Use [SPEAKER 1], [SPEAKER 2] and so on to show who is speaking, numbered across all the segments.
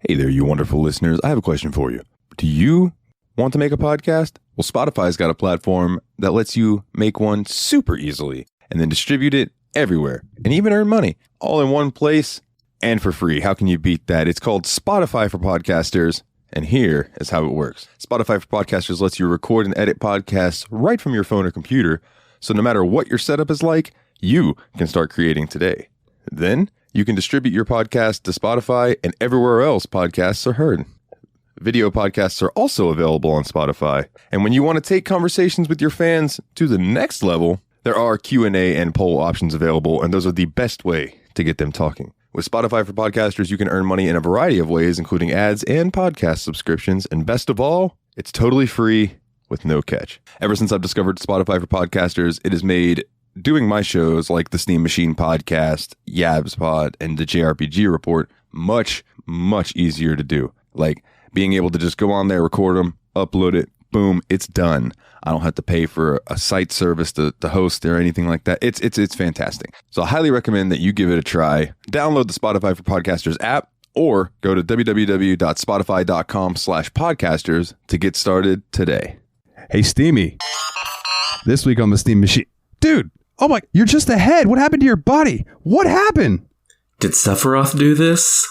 [SPEAKER 1] Hey there, you wonderful listeners. I have a question for you. Do you want to make a podcast? Well, Spotify's got a platform that lets you make one super easily and then distribute it everywhere and even earn money all in one place and for free. How can you beat that? It's called Spotify for Podcasters. And here is how it works. Spotify for Podcasters lets you record and edit podcasts right from your phone or computer. So no matter what your setup is like, you can start creating today. Then you can distribute your podcast to Spotify and everywhere else podcasts are heard. Video podcasts are also available on Spotify. And when you want to take conversations with your fans to the next level, there are Q&A and poll options available, and those are the best way to get them talking. With Spotify for Podcasters, you can earn money in a variety of ways, including ads and podcast subscriptions. And best of all, it's totally free with no catch. Ever since I've discovered Spotify for Podcasters, it has made doing my shows like the Steam Machine Podcast, Yabs Pod, and the JRPG Report much, much easier to do. Like being able to just go on there, record them, upload it, boom, it's done. I don't have to pay for a site service to host or anything like that. It's fantastic. So I highly recommend that you give it a try. Download the Spotify for Podcasters app or go to www.spotify.com/podcasters to get started today.
[SPEAKER 2] Hey, Steamy. This week on the Steam Machine. Dude, oh my, you're just ahead. What happened to your body? What happened?
[SPEAKER 3] Did Sephiroth do this?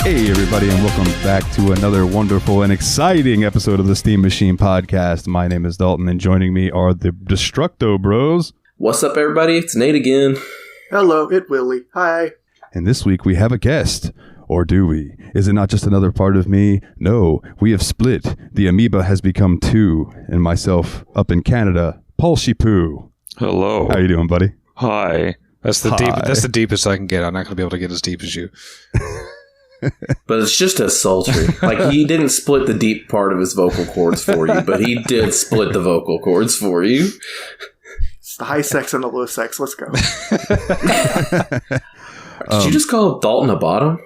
[SPEAKER 2] Hey, everybody, and welcome back to another wonderful and exciting episode of the Steam Machine Podcast. My name is Dalton, and joining me are the Destructo Bros.
[SPEAKER 3] What's up, everybody? It's Nate again.
[SPEAKER 4] Hello, it's Willie. Hi.
[SPEAKER 2] And this week we have a guest. Or do we? Is it not just another part of me? No, we have split. The amoeba has become two, and myself up in Canada, Paul Shipoo.
[SPEAKER 5] Hello.
[SPEAKER 2] How you doing, buddy?
[SPEAKER 5] Hi. That's the deepest I can get. I'm not going to be able to get as deep as you.
[SPEAKER 3] But it's just as sultry. Like, he didn't split the deep part of his vocal cords for you, but he did split the vocal cords for you.
[SPEAKER 4] It's the high sex and the low sex. Let's go.
[SPEAKER 3] Did you just call Dalton a bottom?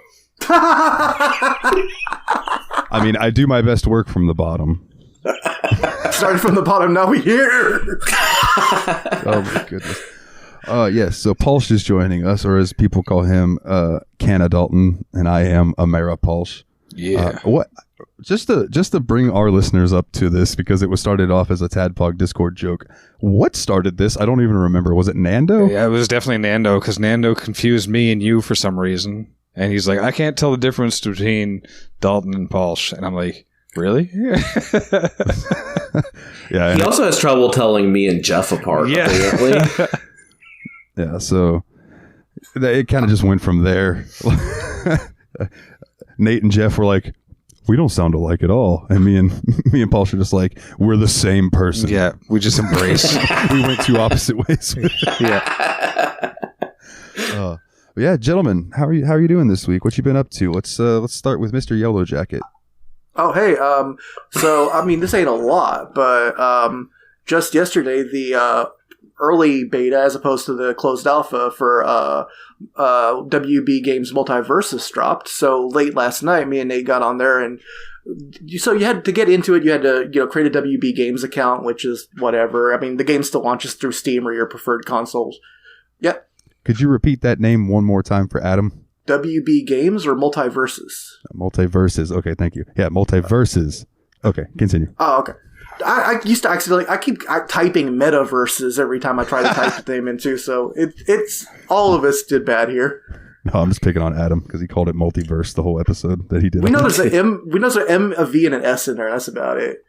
[SPEAKER 2] I mean, I do my best work from the bottom.
[SPEAKER 4] Starting from the bottom, now we here.
[SPEAKER 2] Oh, my goodness. Yes, so Paulsh is joining us, or as people call him, Canna Dalton, and I am Amara Paulsh.
[SPEAKER 5] Yeah.
[SPEAKER 2] What? Just to bring our listeners up to this, because it was started off as a Tadpog Discord joke. What started this? I don't even remember. Was it Nando?
[SPEAKER 5] Yeah, it was definitely Nando, because Nando confused me and you for some reason. And he's like, I can't tell the difference between Dalton and Paulsh. And I'm like, really?
[SPEAKER 2] Yeah.
[SPEAKER 3] He also has trouble telling me and Jeff apart, apparently.
[SPEAKER 2] Yeah, so it kind of just went from there. Nate and Jeff were like, we don't sound alike at all. And me and Paul were just like, we're the same person.
[SPEAKER 5] Yeah, we just embrace.
[SPEAKER 2] We went two opposite ways.
[SPEAKER 5] Yeah.
[SPEAKER 2] Yeah, gentlemen, how are you doing this week? What you been up to? Let's start with Mr. Yellow Jacket.
[SPEAKER 4] Oh, hey. So, I mean, this ain't a lot, but just yesterday, the early beta, as opposed to the closed alpha for WB Games Multiversus dropped. So late last night, me and Nate got on there, and so you had to get into it. You had to, create a WB Games account, which is whatever. I mean, the game still launches through Steam or your preferred consoles. Yep.
[SPEAKER 2] Could you repeat that name one more time for Adam?
[SPEAKER 4] WB Games or Multiversus?
[SPEAKER 2] Multiverses. Okay, thank you. Yeah, Multiverses. Okay, continue.
[SPEAKER 4] Oh, okay. I used to accidentally, I keep typing metaverses every time I try to type the name into, so it's all of us did bad here.
[SPEAKER 2] No, I'm just picking on Adam because he called it multiverse the whole episode that he did.
[SPEAKER 4] We know there's an M, a V, and an S in there. That's about it.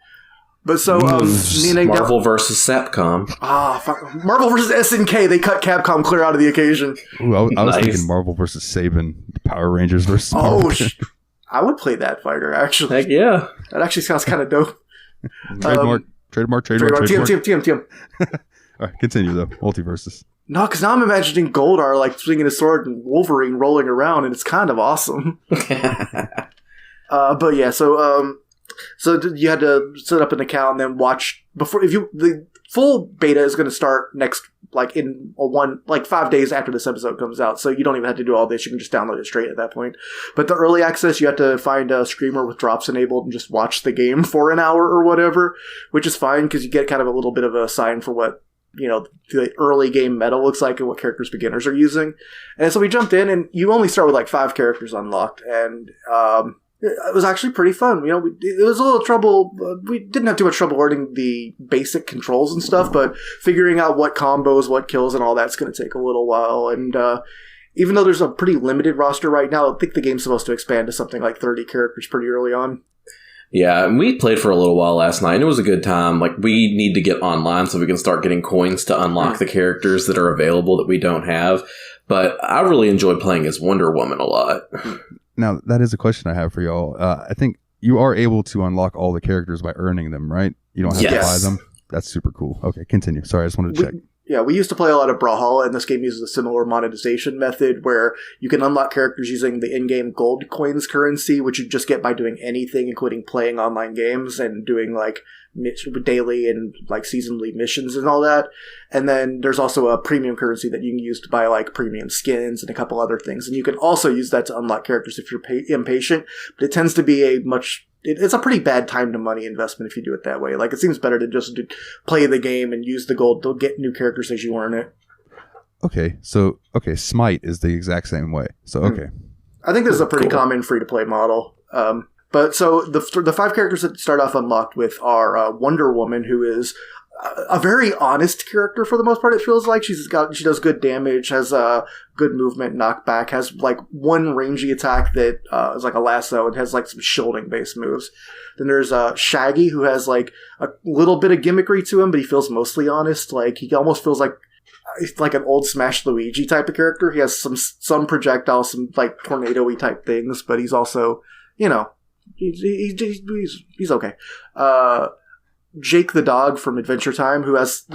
[SPEAKER 4] But so,
[SPEAKER 3] Marvel versus Capcom.
[SPEAKER 4] Fuck. Marvel versus SNK. They cut Capcom clear out of the occasion.
[SPEAKER 2] Ooh, I was thinking Marvel versus Saban, Power Rangers versus Power Rangers.
[SPEAKER 4] I would play that fighter, actually.
[SPEAKER 3] Heck yeah.
[SPEAKER 4] That actually sounds kind of dope.
[SPEAKER 2] Trademark.
[SPEAKER 4] TM.
[SPEAKER 2] All right, continue though. Multiverses.
[SPEAKER 4] No, because now I'm imagining Goldar like swinging his sword and Wolverine rolling around, and it's kind of awesome. But yeah, so So you had to set up an account and then watch before. The full beta is going to start next, like in 5 days after this episode comes out. So you don't even have to do all this. You can just download it straight at that point. But the early access, you have to find a streamer with drops enabled and just watch the game for an hour or whatever, which is fine because you get kind of a little bit of a sign for what, the early game meta looks like and what characters beginners are using. And so we jumped in, and you only start with like 5 characters unlocked, and it was actually pretty fun. It was a little trouble. We didn't have too much trouble learning the basic controls and stuff, but figuring out what combos, what kills, and all that's going to take a little while. And even though there's a pretty limited roster right now, I think the game's supposed to expand to something like 30 characters pretty early on.
[SPEAKER 3] Yeah, and we played for a little while last night, and it was a good time. Like, we need to get online so we can start getting coins to unlock the characters that are available that we don't have. But I really enjoyed playing as Wonder Woman a lot.
[SPEAKER 2] Now, that is a question I have for y'all. I think you are able to unlock all the characters by earning them, right? You don't have to buy them? That's super cool. Okay, continue. Sorry, I just wanted to check.
[SPEAKER 4] Yeah, we used to play a lot of Brawlhalla, and this game uses a similar monetization method where you can unlock characters using the in-game gold coins currency, which you just get by doing anything, including playing online games and doing like daily and like seasonally missions and all that. And then there's also a premium currency that you can use to buy like premium skins and a couple other things. And you can also use that to unlock characters if you're impatient, but it tends to be it's a pretty bad time to money investment if you do it that way. Like, it seems better to just play the game and use the gold to get new characters as you earn it.
[SPEAKER 2] Okay, so Smite is the exact same way. So okay,
[SPEAKER 4] I think this is a pretty common free-to-play model. But so the 5 characters that start off unlocked with are Wonder Woman, who is a very honest character for the most part. It feels like she does good damage, has good movement, knockback, has like one rangy attack that is like a lasso, and has like some shielding based moves. Then there's Shaggy, who has like a little bit of gimmickry to him, but he feels mostly honest. Like, he almost feels like an old Smash Luigi type of character. He has some projectiles, some like tornado-y type things, but he's also, he's okay. Jake the dog from Adventure Time, who has,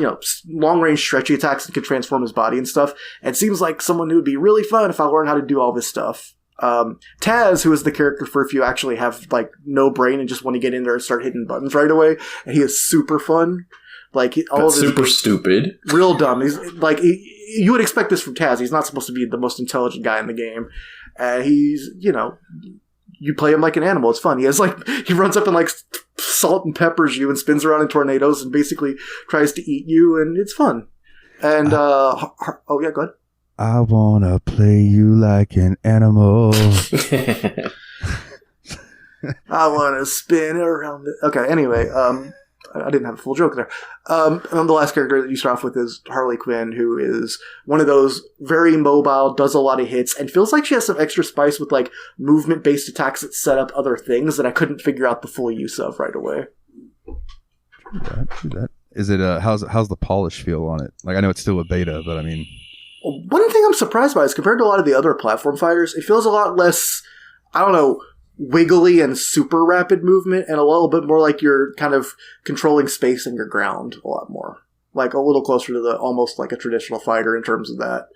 [SPEAKER 4] long-range stretchy attacks and can transform his body and stuff, and seems like someone who would be really fun if I learned how to do all this stuff. Taz, who is the character for if you actually have, like, no brain and just want to get in there and start hitting buttons right away, and he is super fun. Like,
[SPEAKER 3] super stupid.
[SPEAKER 4] Real dumb. He's, like, you would expect this from Taz. He's not supposed to be the most intelligent guy in the game. He's, you play him like an animal. It's fun. He runs up and like salt and peppers you and spins around in tornadoes and basically tries to eat you, and it's fun. And go ahead.
[SPEAKER 2] I wanna play you like an animal.
[SPEAKER 4] I wanna spin around it. Okay, anyway, I didn't have a full joke there. And then the last character that you start off with is Harley Quinn, who is one of those very mobile, does a lot of hits, and feels like she has some extra spice with like movement-based attacks that set up other things that I couldn't figure out the full use of right away.
[SPEAKER 2] True that. Is it how's the polish feel on it? Like, I know it's still a beta, but I mean,
[SPEAKER 4] one thing I'm surprised by is compared to a lot of the other platform fighters, it feels a lot less, I don't know, wiggly and super rapid movement, and a little bit more like you're kind of controlling space and your ground a lot more. Like a little closer to almost like a traditional fighter in terms of that.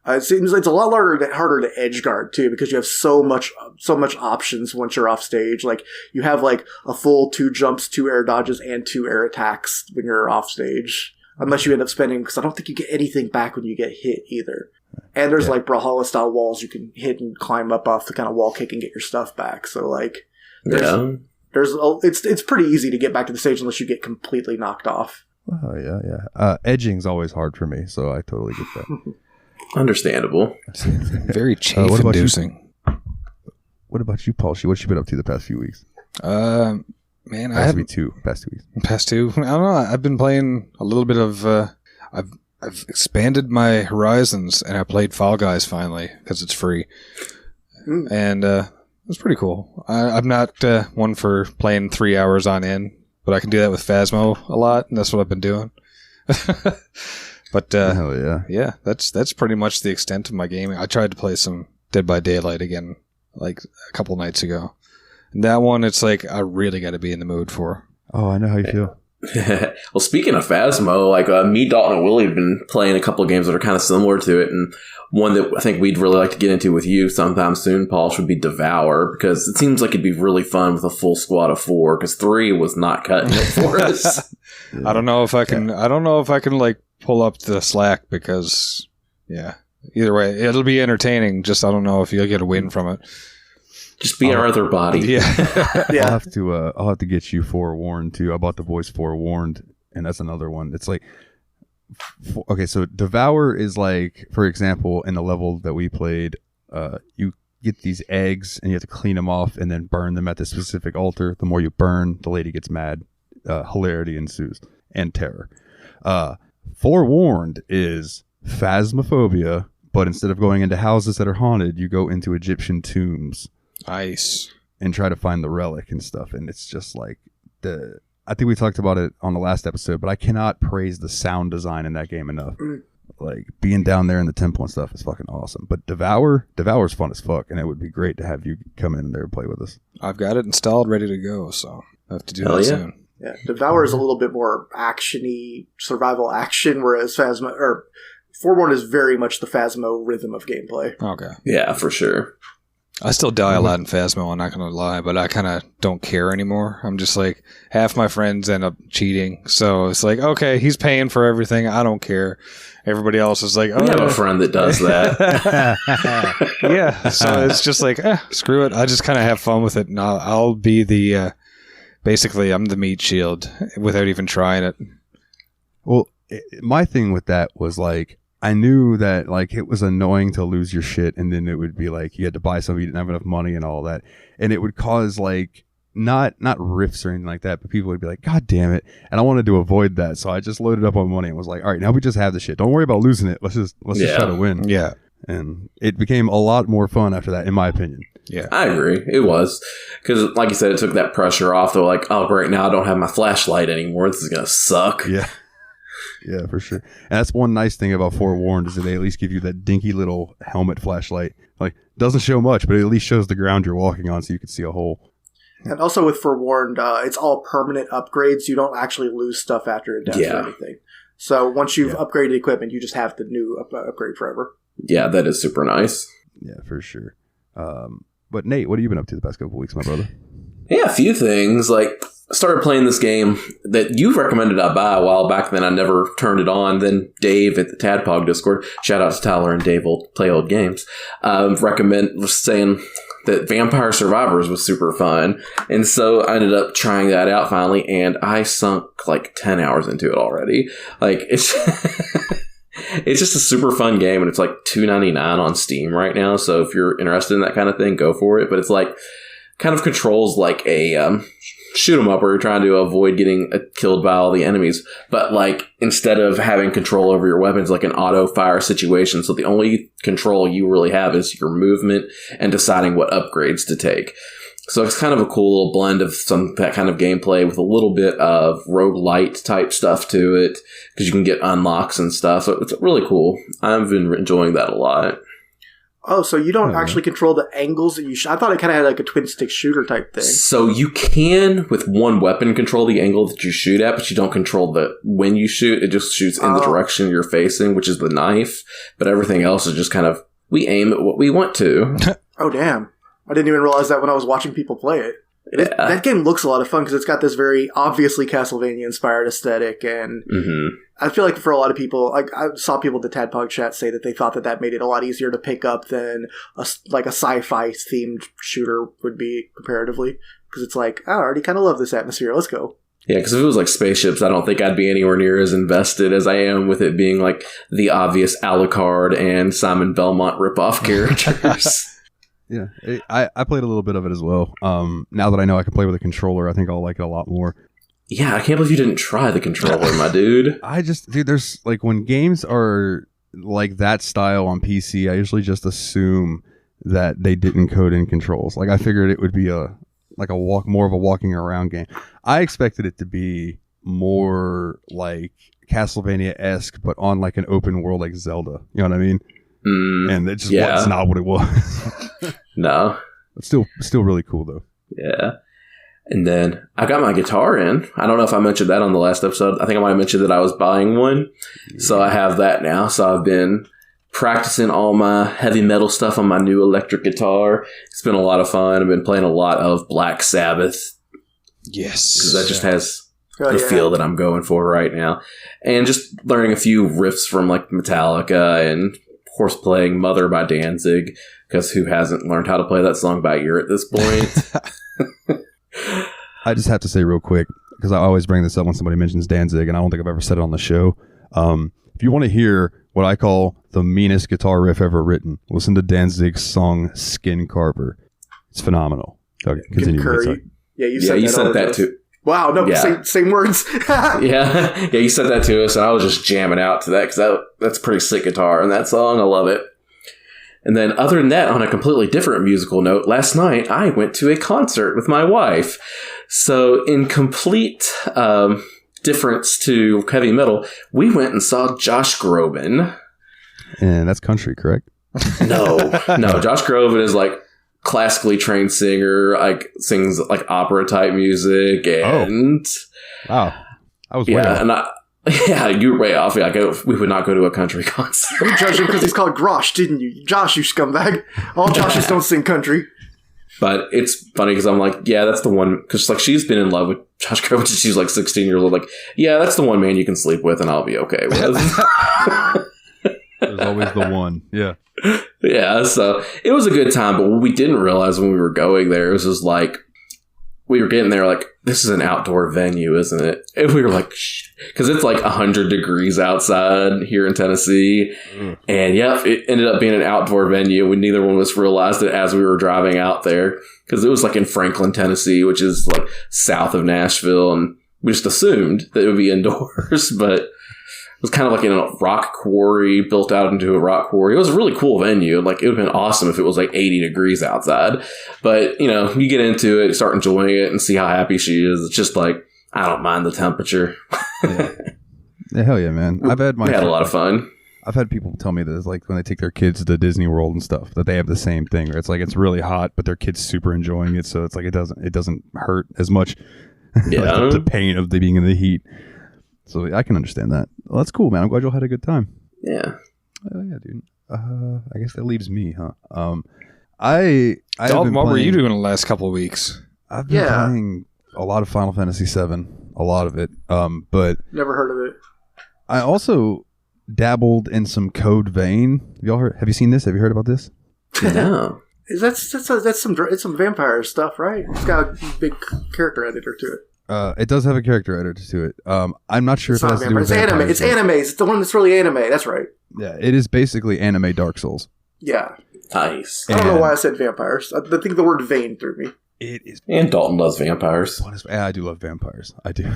[SPEAKER 4] It seems it's a lot harder to edge guard too, because you have so much options once you're off stage. Like, you have like a full 2 jumps, 2 air dodges, and 2 air attacks when you're off stage. Unless you end up spending, because I don't think you get anything back when you get hit either. And there's like Brawlhalla style walls you can hit and climb up off the kind of wall kick and get your stuff back. So like, it's pretty easy to get back to the stage unless you get completely knocked off.
[SPEAKER 2] Oh yeah. Edging's always hard for me, so I totally get that.
[SPEAKER 3] Understandable.
[SPEAKER 5] Very chafe-inducing.
[SPEAKER 2] What about you, Paul? What you been up to the past few weeks?
[SPEAKER 5] Man,
[SPEAKER 2] I have past 2 weeks.
[SPEAKER 5] Past 2. I don't know. I've been playing a little bit of. I've expanded my horizons, and I played Fall Guys finally because it's free, and it's pretty cool. I'm not one for playing 3 hours on end, but I can do that with Phasmo a lot, and that's what I've been doing. But
[SPEAKER 2] hell
[SPEAKER 5] yeah, that's pretty much the extent of my gaming. I tried to play some Dead by Daylight again, like a couple nights ago. And that one, it's like I really got to be in the mood for.
[SPEAKER 2] Oh, I know how you feel.
[SPEAKER 3] Well, speaking of Phasmo, like me, Dalton, and Willie have been playing a couple of games that are kind of similar to it, and one that I think we'd really like to get into with you sometime soon, Paul, should be Devour, because it seems like it'd be really fun with a full squad of 4, because 3 was not cutting it for us.
[SPEAKER 5] I don't know if I can. I don't know if I can like pull up the slack because, yeah. Either way, it'll be entertaining. Just I don't know if you'll get a win from it.
[SPEAKER 3] Just be our other body.
[SPEAKER 5] Yeah.
[SPEAKER 4] Yeah.
[SPEAKER 2] I'll have to get you Forewarned too. I bought the voice Forewarned, and that's another one. It's like, okay, so Devour is like, for example, in the level that we played, you get these eggs and you have to clean them off and then burn them at the specific altar. The more you burn, the lady gets mad. Hilarity ensues and terror. Forewarned is Phasmophobia, but instead of going into houses that are haunted, you go into Egyptian tombs.
[SPEAKER 5] Nice.
[SPEAKER 2] And try to find the relic and stuff. And it's just like I think we talked about it on the last episode, but I cannot praise the sound design in that game enough. Like being down there in the temple and stuff is fucking awesome. But Devour's fun as fuck, and it would be great to have you come in there and play with us.
[SPEAKER 5] I've got it installed, ready to go, so I have to do
[SPEAKER 3] Hell
[SPEAKER 5] that
[SPEAKER 3] yeah.
[SPEAKER 5] soon.
[SPEAKER 4] Yeah, Devour is a little bit more action-y, survival action, whereas Forewarned is very much the Phasmo rhythm of gameplay.
[SPEAKER 5] Okay.
[SPEAKER 3] Yeah, for sure.
[SPEAKER 5] I still die a lot in Phasmo, I'm not going to lie, but I kind of don't care anymore. I'm just like, half my friends end up cheating, so it's like, okay, he's paying for everything, I don't care. Everybody else is like, oh,
[SPEAKER 3] We have a friend that does that.
[SPEAKER 5] yeah, so it's just like, screw it. I just kind of have fun with it, and I'll be the, basically, I'm the meat shield without even trying it.
[SPEAKER 2] Well, my thing with that was like, I knew that like it was annoying to lose your shit, and then it would be like you had to buy something, you didn't have enough money and all that, and it would cause like not rifts or anything like that, but people would be like, God damn it, and I wanted to avoid that, so I just loaded up on money and was like, all right, now we just have the shit. Don't worry about losing it. Let's just try to win.
[SPEAKER 5] Yeah,
[SPEAKER 2] and it became a lot more fun after that, in my opinion.
[SPEAKER 5] Yeah,
[SPEAKER 3] I agree. It was. Because, like you said, it took that pressure off. They're like, oh, great, now I don't have my flashlight anymore. This is going to suck.
[SPEAKER 2] Yeah. Yeah, for sure. And that's one nice thing about Forewarned is that they at least give you that dinky little helmet flashlight. Like, doesn't show much, but it at least shows the ground you're walking on so you can see a hole.
[SPEAKER 4] And also with Forewarned, it's all permanent upgrades. You don't actually lose stuff after a death or anything. So once you've upgraded equipment, you just have the new upgrade forever.
[SPEAKER 3] Yeah, that is super nice.
[SPEAKER 2] Yeah, for sure. But Nate, what have you been up to the past couple of weeks, my brother?
[SPEAKER 3] Yeah, a few things. Like, I started playing this game that you recommended I buy a while back, then I never turned it on. Then Dave at the Tadpog Discord, shout out to Tyler and Dave, will play old games, was saying that Vampire Survivors was super fun. And so I ended up trying that out finally, and I sunk like 10 hours into it already. Like, it's it's just a super fun game, and it's like $2.99 on Steam right now. So if you're interested in that kind of thing, go for it. But it's like kind of controls like a shoot 'em up where you're trying to avoid getting killed by all the enemies. But like instead of having control over your weapons, like an auto fire situation. So the only control you really have is your movement and deciding what upgrades to take. So it's kind of a cool little blend of that kind of gameplay with a little bit of roguelite type stuff to it, because you can get unlocks and stuff. So it's really cool. I've been enjoying that a lot.
[SPEAKER 4] Oh, so you don't actually control the angles that you I thought it kind of had like a twin stick shooter type thing.
[SPEAKER 3] So you can, with one weapon, control the angle that you shoot at, but you don't control when you shoot. It just shoots in the direction you're facing, which is the knife. But everything else is just kind of, we aim at what we want to.
[SPEAKER 4] Oh, damn. I didn't even realize that when I was watching people play it. That game looks a lot of fun because it's got this very obviously Castlevania-inspired aesthetic, and I feel like for a lot of people, like I saw people in the Tadpog chat say that they thought that made it a lot easier to pick up than a sci-fi themed shooter would be comparatively, because it's like, oh, I already kind of love this atmosphere. Let's go.
[SPEAKER 3] Yeah, because if it was like spaceships, I don't think I'd be anywhere near as invested as I am with it being like the obvious Alucard and Simon Belmont ripoff characters.
[SPEAKER 2] Yeah, I played a little bit of it as well. Now that I know I can play with a controller, I think I'll like it a lot more.
[SPEAKER 3] Yeah, I can't believe you didn't try the controller, my dude.
[SPEAKER 2] There's like when games are like that style on PC, I usually just assume that they didn't code in controls. Like I figured it would be more of a walking around game. I expected it to be more like Castlevania-esque, but on like an open world like Zelda. You know what I mean? And it just was not what it was.
[SPEAKER 3] No.
[SPEAKER 2] It's still really cool though.
[SPEAKER 3] Yeah. And then I got my guitar in. I don't know if I mentioned that on the last episode. I think I might have mentioned that I was buying one. So I have that now. So I've been practicing all my heavy metal stuff on my new electric guitar. It's been a lot of fun. I've been playing a lot of Black Sabbath.
[SPEAKER 5] Yes.
[SPEAKER 3] Because that just has the feel that I'm going for right now. And just learning a few riffs from like Metallica and of course playing Mother by Danzig. Because who hasn't learned how to play that song by ear at this point?
[SPEAKER 2] I just have to say real quick, because I always bring this up when somebody mentions Danzig, and I don't think I've ever said it on the show. If you want to hear what I call the meanest guitar riff ever written, listen to Danzig's song Skin Carver. It's phenomenal. Okay, continue.
[SPEAKER 4] Yeah, you
[SPEAKER 3] said that too.
[SPEAKER 4] Wow, no, same words.
[SPEAKER 3] yeah, you said that to us, and I was just jamming out to that because that's pretty sick guitar, and that song, I love it. And then other than that, on a completely different musical note, last night I went to a concert with my wife. So in complete difference to heavy metal, we went and saw Josh Groban.
[SPEAKER 2] And that's country, correct?
[SPEAKER 3] No. Josh Groban is like classically trained singer, like sings like opera type music, and
[SPEAKER 2] wow, I was way off.
[SPEAKER 3] Yeah, you were way off. We would not go to a country concert.
[SPEAKER 4] You judged him because he's called Grosh, didn't you? Josh, you scumbag. All Joshes don't sing country.
[SPEAKER 3] But it's funny because I'm like, yeah, that's the one. Because like she's been in love with Josh Groban since she's like 16 years old. Like, yeah, that's the one man you can sleep with, and I'll be okay with.
[SPEAKER 2] There's always the one. Yeah.
[SPEAKER 3] Yeah. So it was a good time, but what we didn't realize when we were going there, it was just like we were getting there, like, this is an outdoor venue, isn't it? And we were like, because it's like 100 degrees outside here in Tennessee. And yeah, it ended up being an outdoor venue. Neither one of us realized it as we were driving out there because it was like in Franklin, Tennessee, which is like south of Nashville. And we just assumed that it would be indoors, but it was kind of like in a rock quarry, built out into a rock quarry. It was a really cool venue. Like, it would have been awesome if it was like 80 degrees outside. But, you know, you get into it, start enjoying it, and see how happy she is. It's just like, I don't mind the temperature.
[SPEAKER 2] Yeah, hell yeah, man. We had
[SPEAKER 3] a lot of fun.
[SPEAKER 2] I've had people tell me that it's like when they take their kids to Disney World and stuff, that they have the same thing. Where it's like it's really hot, but their kid's super enjoying it, so it's like it doesn't hurt as much.
[SPEAKER 3] Yeah,
[SPEAKER 2] like the pain of being in the heat. So I can understand that. Well, that's cool, man. I'm glad y'all had a good time.
[SPEAKER 3] Yeah.
[SPEAKER 2] Oh yeah, dude. I guess that leaves me, huh? Dalton,
[SPEAKER 5] what were you doing the last couple of weeks?
[SPEAKER 2] I've been playing a lot of Final Fantasy VII, a lot of it. But
[SPEAKER 4] never heard of it.
[SPEAKER 2] I also dabbled in some Code Vein. Have you seen this? Have you heard about this?
[SPEAKER 3] No.
[SPEAKER 4] That's some vampire stuff, right? It's got a big character editor to it.
[SPEAKER 2] It does have a character editor to it. I'm not sure if it has to do with
[SPEAKER 4] anime. It's anime. It's the one that's really anime. That's right.
[SPEAKER 2] Yeah, it is basically anime Dark Souls.
[SPEAKER 4] Yeah.
[SPEAKER 3] Nice.
[SPEAKER 4] I don't know why I said vampires. I think the word vein threw me.
[SPEAKER 2] It is.
[SPEAKER 3] And Dalton loves vampires.
[SPEAKER 2] Yeah, I do love vampires. I do.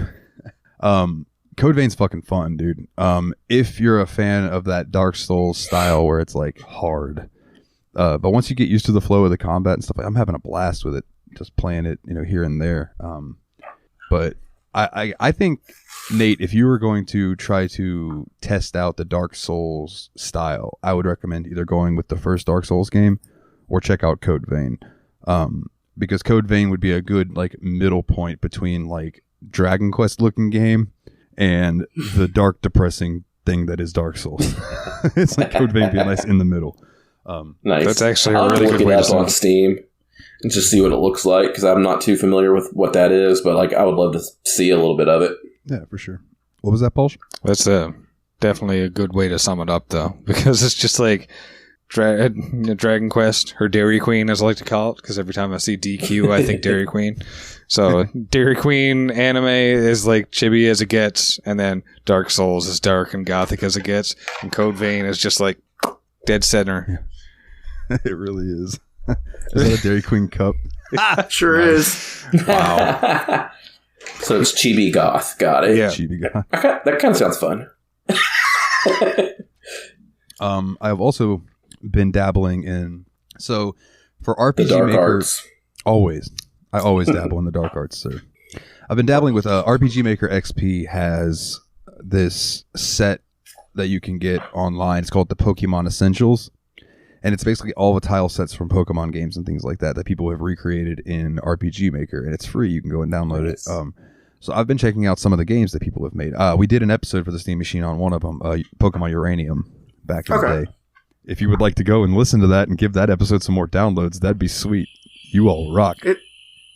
[SPEAKER 2] Code Vein's fucking fun, dude. If you're a fan of that Dark Souls style where it's like hard. But once you get used to the flow of the combat and stuff, I'm having a blast with it. Just playing it, here and there. But I think, Nate, if you were going to try to test out the Dark Souls style, I would recommend either going with the first Dark Souls game or check out Code Vein. Because Code Vein would be a good like middle point between like Dragon Quest looking game and the dark, depressing thing that is Dark Souls. It's like Code Vein being nice in the middle.
[SPEAKER 3] Nice.
[SPEAKER 5] That's actually
[SPEAKER 3] a
[SPEAKER 5] really good way to
[SPEAKER 3] on Steam. And just see what it looks like, because I'm not too familiar with what that is, but like I would love to see a little bit of it.
[SPEAKER 2] Yeah, for sure. What was that, Paul?
[SPEAKER 5] That's definitely a good way to sum it up, though, because it's just like Dragon Quest, or Dairy Queen, as I like to call it, because every time I see DQ, I think Dairy Queen. So Dairy Queen anime is like chibi as it gets, and then Dark Souls is dark and gothic as it gets, and Code Vein is just like dead center.
[SPEAKER 2] It really is. Is that a Dairy Queen cup?
[SPEAKER 4] Sure is.
[SPEAKER 3] Wow. So it's chibi goth. Got it.
[SPEAKER 2] Yeah. Chibi goth.
[SPEAKER 3] That kind of sounds fun.
[SPEAKER 2] I've also been dabbling in. So for RPG
[SPEAKER 3] the dark
[SPEAKER 2] Maker,
[SPEAKER 3] arts.
[SPEAKER 2] I always dabble in the dark arts, sir. I've been dabbling with RPG Maker XP has this set that you can get online. It's called the Pokemon Essentials. And it's basically all the tile sets from Pokemon games and things like that people have recreated in RPG Maker, and it's free. You can go and download it. So I've been checking out some of the games that people have made. We did an episode for the Steam Machine on one of them, Pokemon Uranium, back in the day. If you would like to go and listen to that and give that episode some more downloads, that'd be sweet. You all rock.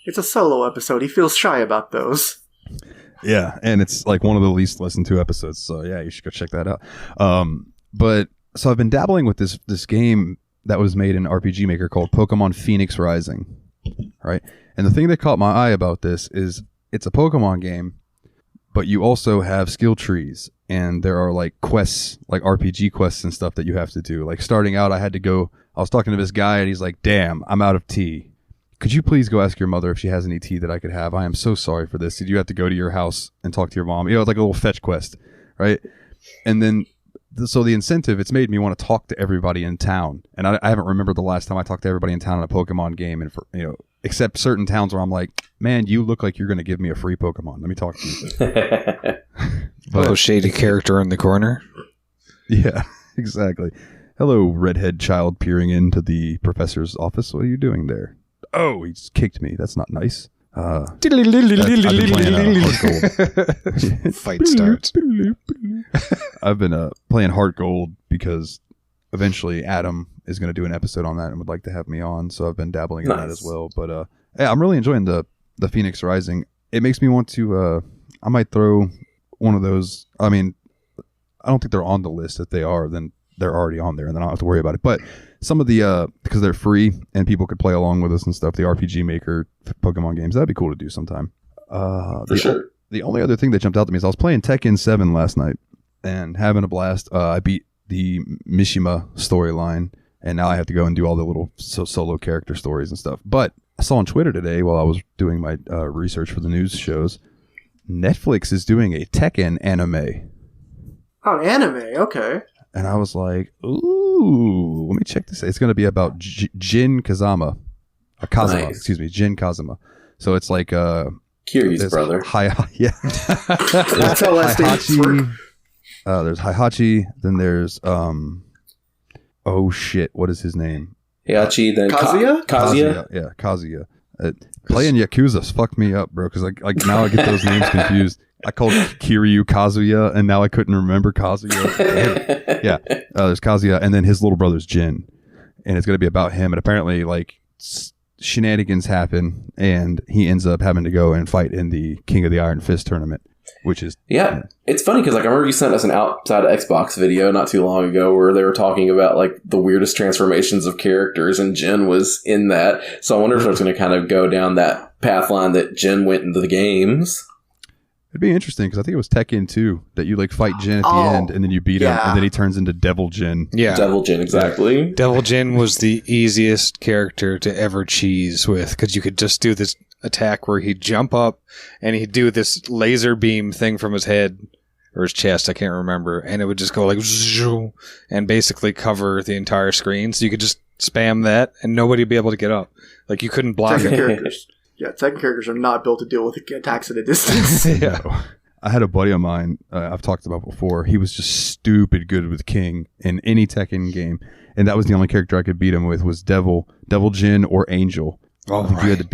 [SPEAKER 4] It's a solo episode. He feels shy about those.
[SPEAKER 2] Yeah, and it's like one of the least listened to episodes. So yeah, you should go check that out. But so I've been dabbling with this game that was made in RPG Maker called Pokemon Phoenix Rising, right? And the thing that caught my eye about this is it's a Pokemon game, but you also have skill trees, and there are like quests, like RPG quests and stuff that you have to do. Like starting out, I was talking to this guy, and he's like, "Damn, I'm out of tea. Could you please go ask your mother if she has any tea that I could have? I am so sorry for this. Did you have to go to your house and talk to your mom?" It's like a little fetch quest, right? And then so the incentive, it's made me want to talk to everybody in town. And I haven't remembered the last time I talked to everybody in town in a Pokemon game. And except certain towns where I'm like, man, you look like you're going to give me a free Pokemon. Let me talk to you.
[SPEAKER 5] But shady character in the corner.
[SPEAKER 2] Yeah, exactly. Hello, redhead child peering into the professor's office. What are you doing there? Oh, he just kicked me. That's not nice. I've been playing Heart Gold.
[SPEAKER 5] Fight starts.
[SPEAKER 2] I've been playing Heart Gold because eventually Adam is going to do an episode on that and would like to have me on. So I've been dabbling in that as well. But yeah, I'm really enjoying the Phoenix Rising. It makes me want to. I might throw one of those. I mean, I don't think they're on the list. If they are, then they're already on there, and then I don't have to worry about it. But some of the because they're free and people could play along with us and stuff. The RPG Maker Pokemon games, that'd be cool to do sometime.
[SPEAKER 3] For sure.
[SPEAKER 2] The only other thing that jumped out to me is I was playing Tekken 7 last night and having a blast. I beat the Mishima storyline, and now I have to go and do all the little solo character stories and stuff. But I saw on Twitter today while I was doing my research for the news shows, Netflix is doing a Tekken anime.
[SPEAKER 4] Oh, anime, okay.
[SPEAKER 2] And I was like, ooh, let me check this. It's going to be about Jin Kazama. Kazuma,
[SPEAKER 3] Nice.
[SPEAKER 2] Excuse me, Jin Kazuma. So it's like
[SPEAKER 3] Kiryu's brother.
[SPEAKER 2] Yeah.
[SPEAKER 4] That's how last names work.
[SPEAKER 2] There's Heihachi, then there's oh shit, what is his name?
[SPEAKER 3] Heihachi, then
[SPEAKER 4] Kazuya?
[SPEAKER 3] Kazuya.
[SPEAKER 2] Yeah, Kazuya. Playing Yakuza's fucked me up, bro, because like now I get those names confused. I called Kiryu Kazuya, and now I couldn't remember Kazuya. Yeah, there's Kazuya, and then his little brother's Jin, and it's going to be about him. And apparently, like shenanigans happen, and he ends up having to go and fight in the King of the Iron Fist tournament, which is
[SPEAKER 3] It's funny because like I remember you sent us an Outside Xbox video not too long ago where they were talking about like the weirdest transformations of characters, and Jin was in that. So I wonder if it's going to kind of go down that path line that Jin went into the games.
[SPEAKER 2] It'd be interesting because I think it was Tekken 2 that you like fight Jin at the end, and then you beat him, and then he turns into Devil Jin.
[SPEAKER 5] Yeah,
[SPEAKER 3] Devil Jin, exactly.
[SPEAKER 5] Devil Jin was the easiest character to ever cheese with because you could just do this attack where he'd jump up and he'd do this laser beam thing from his head or his chest, I can't remember, and it would just go like and basically cover the entire screen. So you could just spam that and nobody would be able to get up. Like you couldn't block
[SPEAKER 4] Tekken
[SPEAKER 5] it.
[SPEAKER 4] characters. Yeah, Tekken characters are not built to deal with attacks at a distance.
[SPEAKER 5] Yeah.
[SPEAKER 2] I had a buddy of mine I've talked about before. He was just stupid good with King in any Tekken game, and that was the only character I could beat him with was Devil Jin or Angel.
[SPEAKER 5] Oh,
[SPEAKER 2] You had to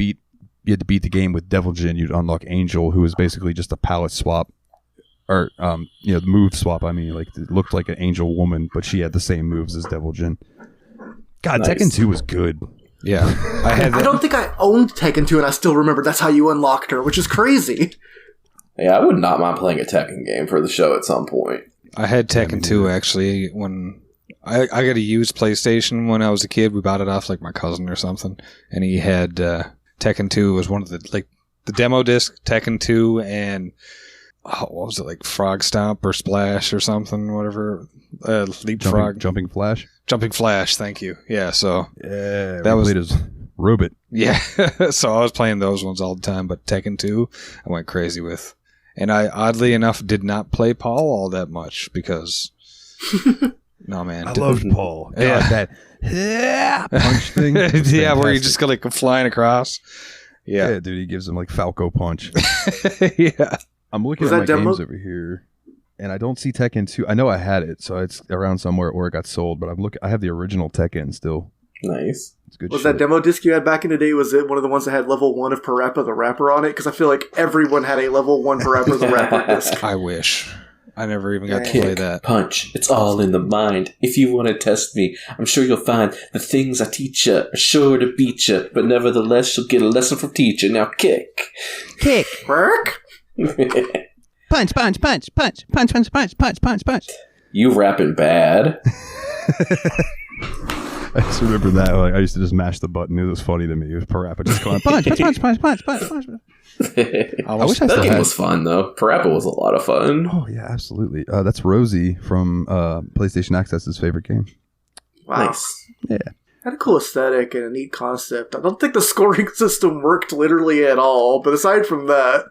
[SPEAKER 2] beat the game with Devil Jin. You'd unlock Angel, who was basically just a palette swap, or the move swap. I mean, like it looked like an Angel woman, but she had the same moves as Devil Jin. God,
[SPEAKER 3] Nice.
[SPEAKER 2] Tekken 2 was good.
[SPEAKER 5] Yeah. I had
[SPEAKER 4] I don't think I owned Tekken 2 and I still remember that's how you unlocked her, which is crazy.
[SPEAKER 3] Yeah, I would not mind playing a Tekken game for the show at some point.
[SPEAKER 5] I had Tekken 2 actually when I got a used PlayStation when I was a kid. We bought it off like my cousin or something, and he had Tekken 2 was one of the demo disc Tekken 2 and what was it, like Frog Stomp or Splash or something, whatever. Leapfrog,
[SPEAKER 2] Jumping Flash.
[SPEAKER 5] Jumping Flash. Thank you. Yeah, so
[SPEAKER 2] Yeah,
[SPEAKER 5] that was
[SPEAKER 2] played as Robot.
[SPEAKER 5] yeah. So I was playing those ones all the time, but Tekken 2 I went crazy with. And I, oddly enough, did not play Paul all that much because... no, man.
[SPEAKER 2] I loved Paul. God,
[SPEAKER 5] Yeah.
[SPEAKER 2] that punch thing. was
[SPEAKER 5] Yeah, where you
[SPEAKER 2] fantastic.
[SPEAKER 5] just go like flying across.
[SPEAKER 2] Yeah,
[SPEAKER 5] Yeah.
[SPEAKER 2] dude, he gives him like Falco punch.
[SPEAKER 5] Yeah.
[SPEAKER 2] I'm looking
[SPEAKER 4] Was
[SPEAKER 2] at my
[SPEAKER 4] that demo?
[SPEAKER 2] games over here. And I don't see Tekken 2. I know I had it, so it's around somewhere or it got sold, but I have the original Tekken still.
[SPEAKER 3] Nice.
[SPEAKER 2] It's good
[SPEAKER 4] Was
[SPEAKER 2] shit.
[SPEAKER 4] that demo disc you had back in the day, was it one of the ones that had level 1 of Parappa the Rapper on it? Because I feel like everyone had a level 1 Parappa the Rapper disc.
[SPEAKER 5] I wish. I never even got to
[SPEAKER 3] Kick,
[SPEAKER 5] play that.
[SPEAKER 3] punch, it's all in the mind. If you want to test me, I'm sure you'll find the things I teach you are sure to beat you, but nevertheless, you'll get a lesson from teacher. Now kick.
[SPEAKER 6] Kick.
[SPEAKER 4] Work?
[SPEAKER 6] Punch, punch, punch, punch, punch, punch, punch, punch, punch, punch.
[SPEAKER 3] You rapping bad.
[SPEAKER 2] I just remember that. Like, I used to just mash the button. It was funny to me. It was Parappa just going
[SPEAKER 6] Punch, punch, punch, punch, punch, punch, punch.
[SPEAKER 2] I wish I
[SPEAKER 3] That
[SPEAKER 2] still
[SPEAKER 3] game
[SPEAKER 2] had.
[SPEAKER 3] was fun, though. Parappa was a lot of fun.
[SPEAKER 2] Oh yeah, absolutely. That's Rosie from PlayStation Access's favorite game.
[SPEAKER 4] Wow.
[SPEAKER 3] Nice.
[SPEAKER 4] Had a cool aesthetic and a neat concept. I don't think the scoring system worked literally at all, but aside from that...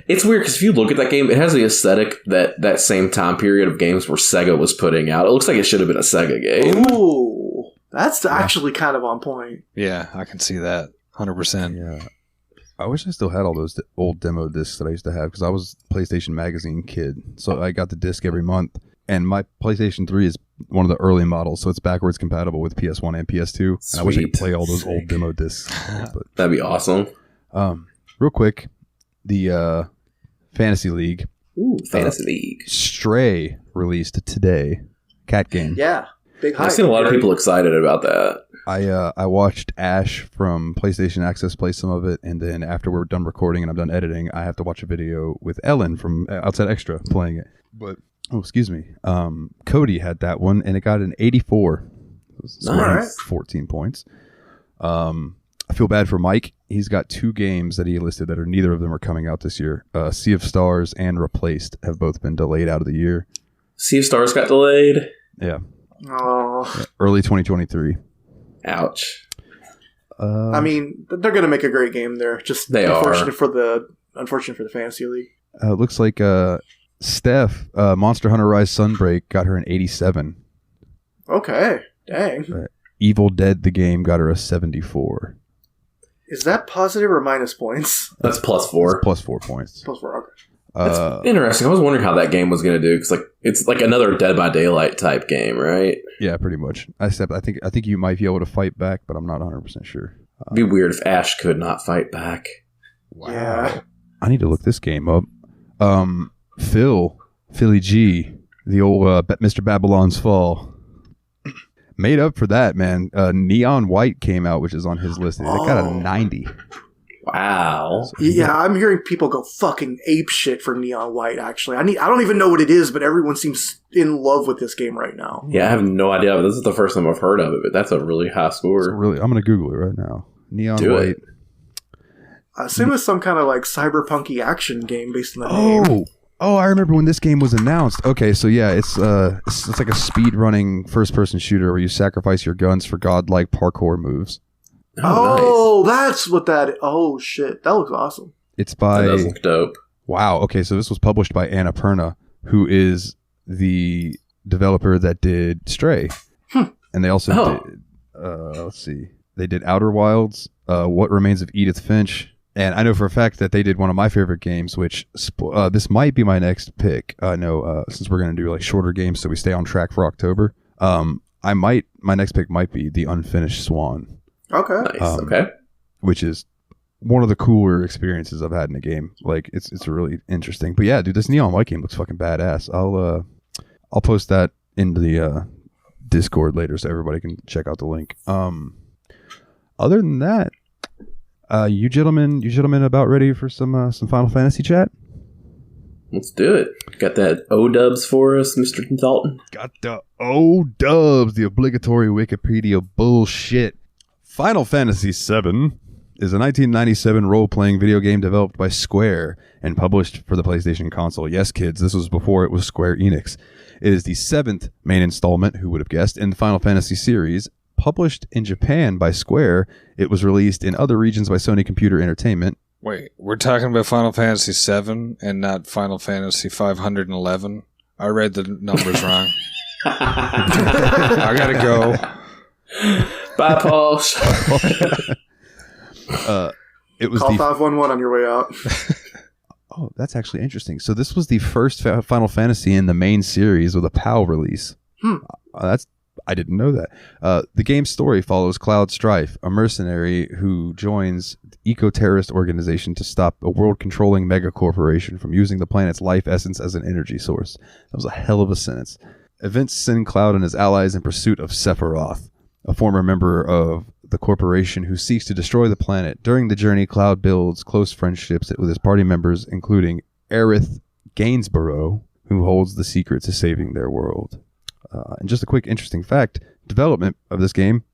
[SPEAKER 3] It's weird because if you look at that game, it has the aesthetic that same time period of games where Sega was putting out. It looks like it should have been a Sega game.
[SPEAKER 4] Ooh, that's actually kind of on point.
[SPEAKER 5] Yeah, I can see that. 100%.
[SPEAKER 2] Yeah. I wish I still had all those old demo discs that I used to have because I was a PlayStation Magazine kid. So I got the disc every month. And my PlayStation 3 is one of the early models, so it's backwards compatible with PS1 and PS2. And I wish I could play all those old demo discs. But,
[SPEAKER 3] That'd be awesome.
[SPEAKER 2] real quick, the Fantasy League.
[SPEAKER 3] Ooh, Fantasy League.
[SPEAKER 2] Stray released today. Cat game.
[SPEAKER 4] Yeah, big hype.
[SPEAKER 3] I've seen a lot of people excited about that.
[SPEAKER 2] I watched Ash from PlayStation Access play some of it, and then after we're done recording and I'm done editing, I have to watch a video with Ellen from Outside Extra playing it. But excuse me, Cody had that one, and it got an 84. So
[SPEAKER 3] Nice.
[SPEAKER 2] 14 points. I feel bad for Mike. He's got 2 games that he listed that are neither of them are coming out this year. Sea of Stars and Replaced have both been delayed out of the year.
[SPEAKER 3] Sea of Stars got delayed.
[SPEAKER 2] Yeah,
[SPEAKER 4] Oh,
[SPEAKER 2] early 2023.
[SPEAKER 3] Ouch.
[SPEAKER 4] I mean, they're going to make a great game there. Just
[SPEAKER 3] They
[SPEAKER 4] unfortunate
[SPEAKER 3] are.
[SPEAKER 4] for the Fantasy League.
[SPEAKER 2] It looks like Steph, Monster Hunter Rise Sunbreak, got her an 87.
[SPEAKER 4] Okay, dang.
[SPEAKER 2] Evil Dead, the game, got her a 74.
[SPEAKER 4] Is that positive or minus points?
[SPEAKER 3] That's +4.
[SPEAKER 2] Plus 4 points.
[SPEAKER 4] Plus 4, okay.
[SPEAKER 3] That's interesting. I was wondering how that game was going to do because it's like another Dead by Daylight type game, right?
[SPEAKER 2] Yeah, pretty much. I think you might be able to fight back, but I'm not 100% sure.
[SPEAKER 3] It'd be weird if Ash could not fight back.
[SPEAKER 2] Wow.
[SPEAKER 4] Yeah.
[SPEAKER 2] I need to look this game up. Philly G, the old Mr. Babylon's Fall, made up for that, man. Neon White came out, which is on his list. It got a 90.
[SPEAKER 3] Wow.
[SPEAKER 4] Yeah, I'm hearing people go fucking ape shit for Neon White, actually. I don't even know what it is, but everyone seems in love with this game right now.
[SPEAKER 3] Yeah, I have no idea. But this is the first time I've heard of it, but that's a really high score.
[SPEAKER 2] I'm going to Google it right now. Neon
[SPEAKER 3] Do
[SPEAKER 2] White.
[SPEAKER 3] it.
[SPEAKER 4] I assume it's some kind of like cyberpunky action game based on the name.
[SPEAKER 2] Oh, I remember when this game was announced. Okay, so yeah, it's like a speed running first person shooter where you sacrifice your guns for godlike parkour moves.
[SPEAKER 4] Oh, that's what that is. Oh, shit. That looks awesome.
[SPEAKER 2] It's
[SPEAKER 3] Nice.
[SPEAKER 2] by
[SPEAKER 3] That does look dope.
[SPEAKER 2] Wow. Okay, so this was published by Annapurna, who is the developer that did Stray, and they also did. Let's see, they did Outer Wilds, What Remains of Edith Finch, and I know for a fact that they did one of my favorite games, which this might be my next pick. I know since we're gonna do like shorter games, so we stay on track for October. My next pick might be The Unfinished Swan.
[SPEAKER 4] Okay.
[SPEAKER 3] Nice. Okay.
[SPEAKER 2] Which is one of the cooler experiences I've had in a game. Like it's really interesting. But yeah, dude, this Neon White game looks fucking badass. I'll post that into the Discord later so everybody can check out the link. Other than that, you gentlemen about ready for some Final Fantasy chat?
[SPEAKER 3] Let's do it. Got that O-dubs for us, Mr. Dalton?
[SPEAKER 2] Got the O-dubs, the obligatory Wikipedia bullshit. Final Fantasy VII is a 1997 role-playing video game developed by Square and published for the PlayStation console. Yes, kids, this was before it was Square Enix. It is the 7th main installment, who would have guessed, in the Final Fantasy series. Published in Japan by Square, it was released in other regions by Sony Computer Entertainment.
[SPEAKER 5] Wait, we're talking about Final Fantasy VII and not Final Fantasy 511? I read the numbers wrong. I gotta go.
[SPEAKER 3] Bye, Paul.
[SPEAKER 2] It was
[SPEAKER 4] Call
[SPEAKER 2] the
[SPEAKER 4] 511 on your way out.
[SPEAKER 2] Oh, that's actually interesting. So this was the first Final Fantasy in the main series with a PAL release. I didn't know that. The game's story follows Cloud Strife, a mercenary who joins the eco-terrorist organization to stop a world-controlling megacorporation from using the planet's life essence as an energy source. That was a hell of a sentence. Events send Cloud and his allies in pursuit of Sephiroth, a former member of the corporation who seeks to destroy the planet. During the journey, Cloud builds close friendships with his party members, including Aerith Gainsborough, who holds the secret to saving their world. And just a quick interesting fact, development of this game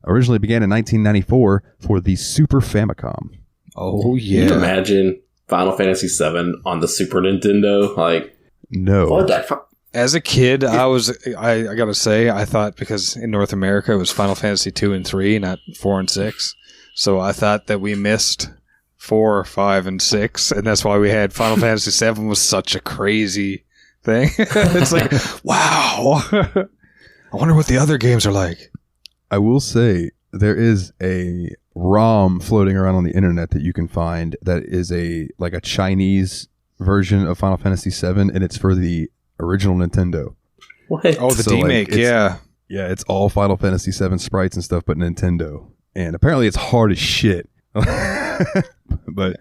[SPEAKER 2] originally began in 1994 for the Super Famicom.
[SPEAKER 5] Oh,
[SPEAKER 3] Can you
[SPEAKER 5] yeah.
[SPEAKER 3] imagine Final Fantasy VII on the Super Nintendo? Like,
[SPEAKER 2] No.
[SPEAKER 3] what the
[SPEAKER 5] As a kid, I gotta say, I thought because in North America it was Final Fantasy 2 and 3, not 4 and 6. So I thought that we missed 4, 5, and 6, and that's why we had Final Fantasy 7 was such a crazy thing. It's like, wow. I wonder what the other games are like.
[SPEAKER 2] I will say there is a ROM floating around on the internet that you can find that is a Chinese version of Final Fantasy VII, and it's for the original Nintendo.
[SPEAKER 3] What?
[SPEAKER 5] Oh, the
[SPEAKER 2] So,
[SPEAKER 5] demake, yeah.
[SPEAKER 2] Yeah, it's all Final Fantasy VII sprites and stuff, but Nintendo. And apparently it's hard as shit. But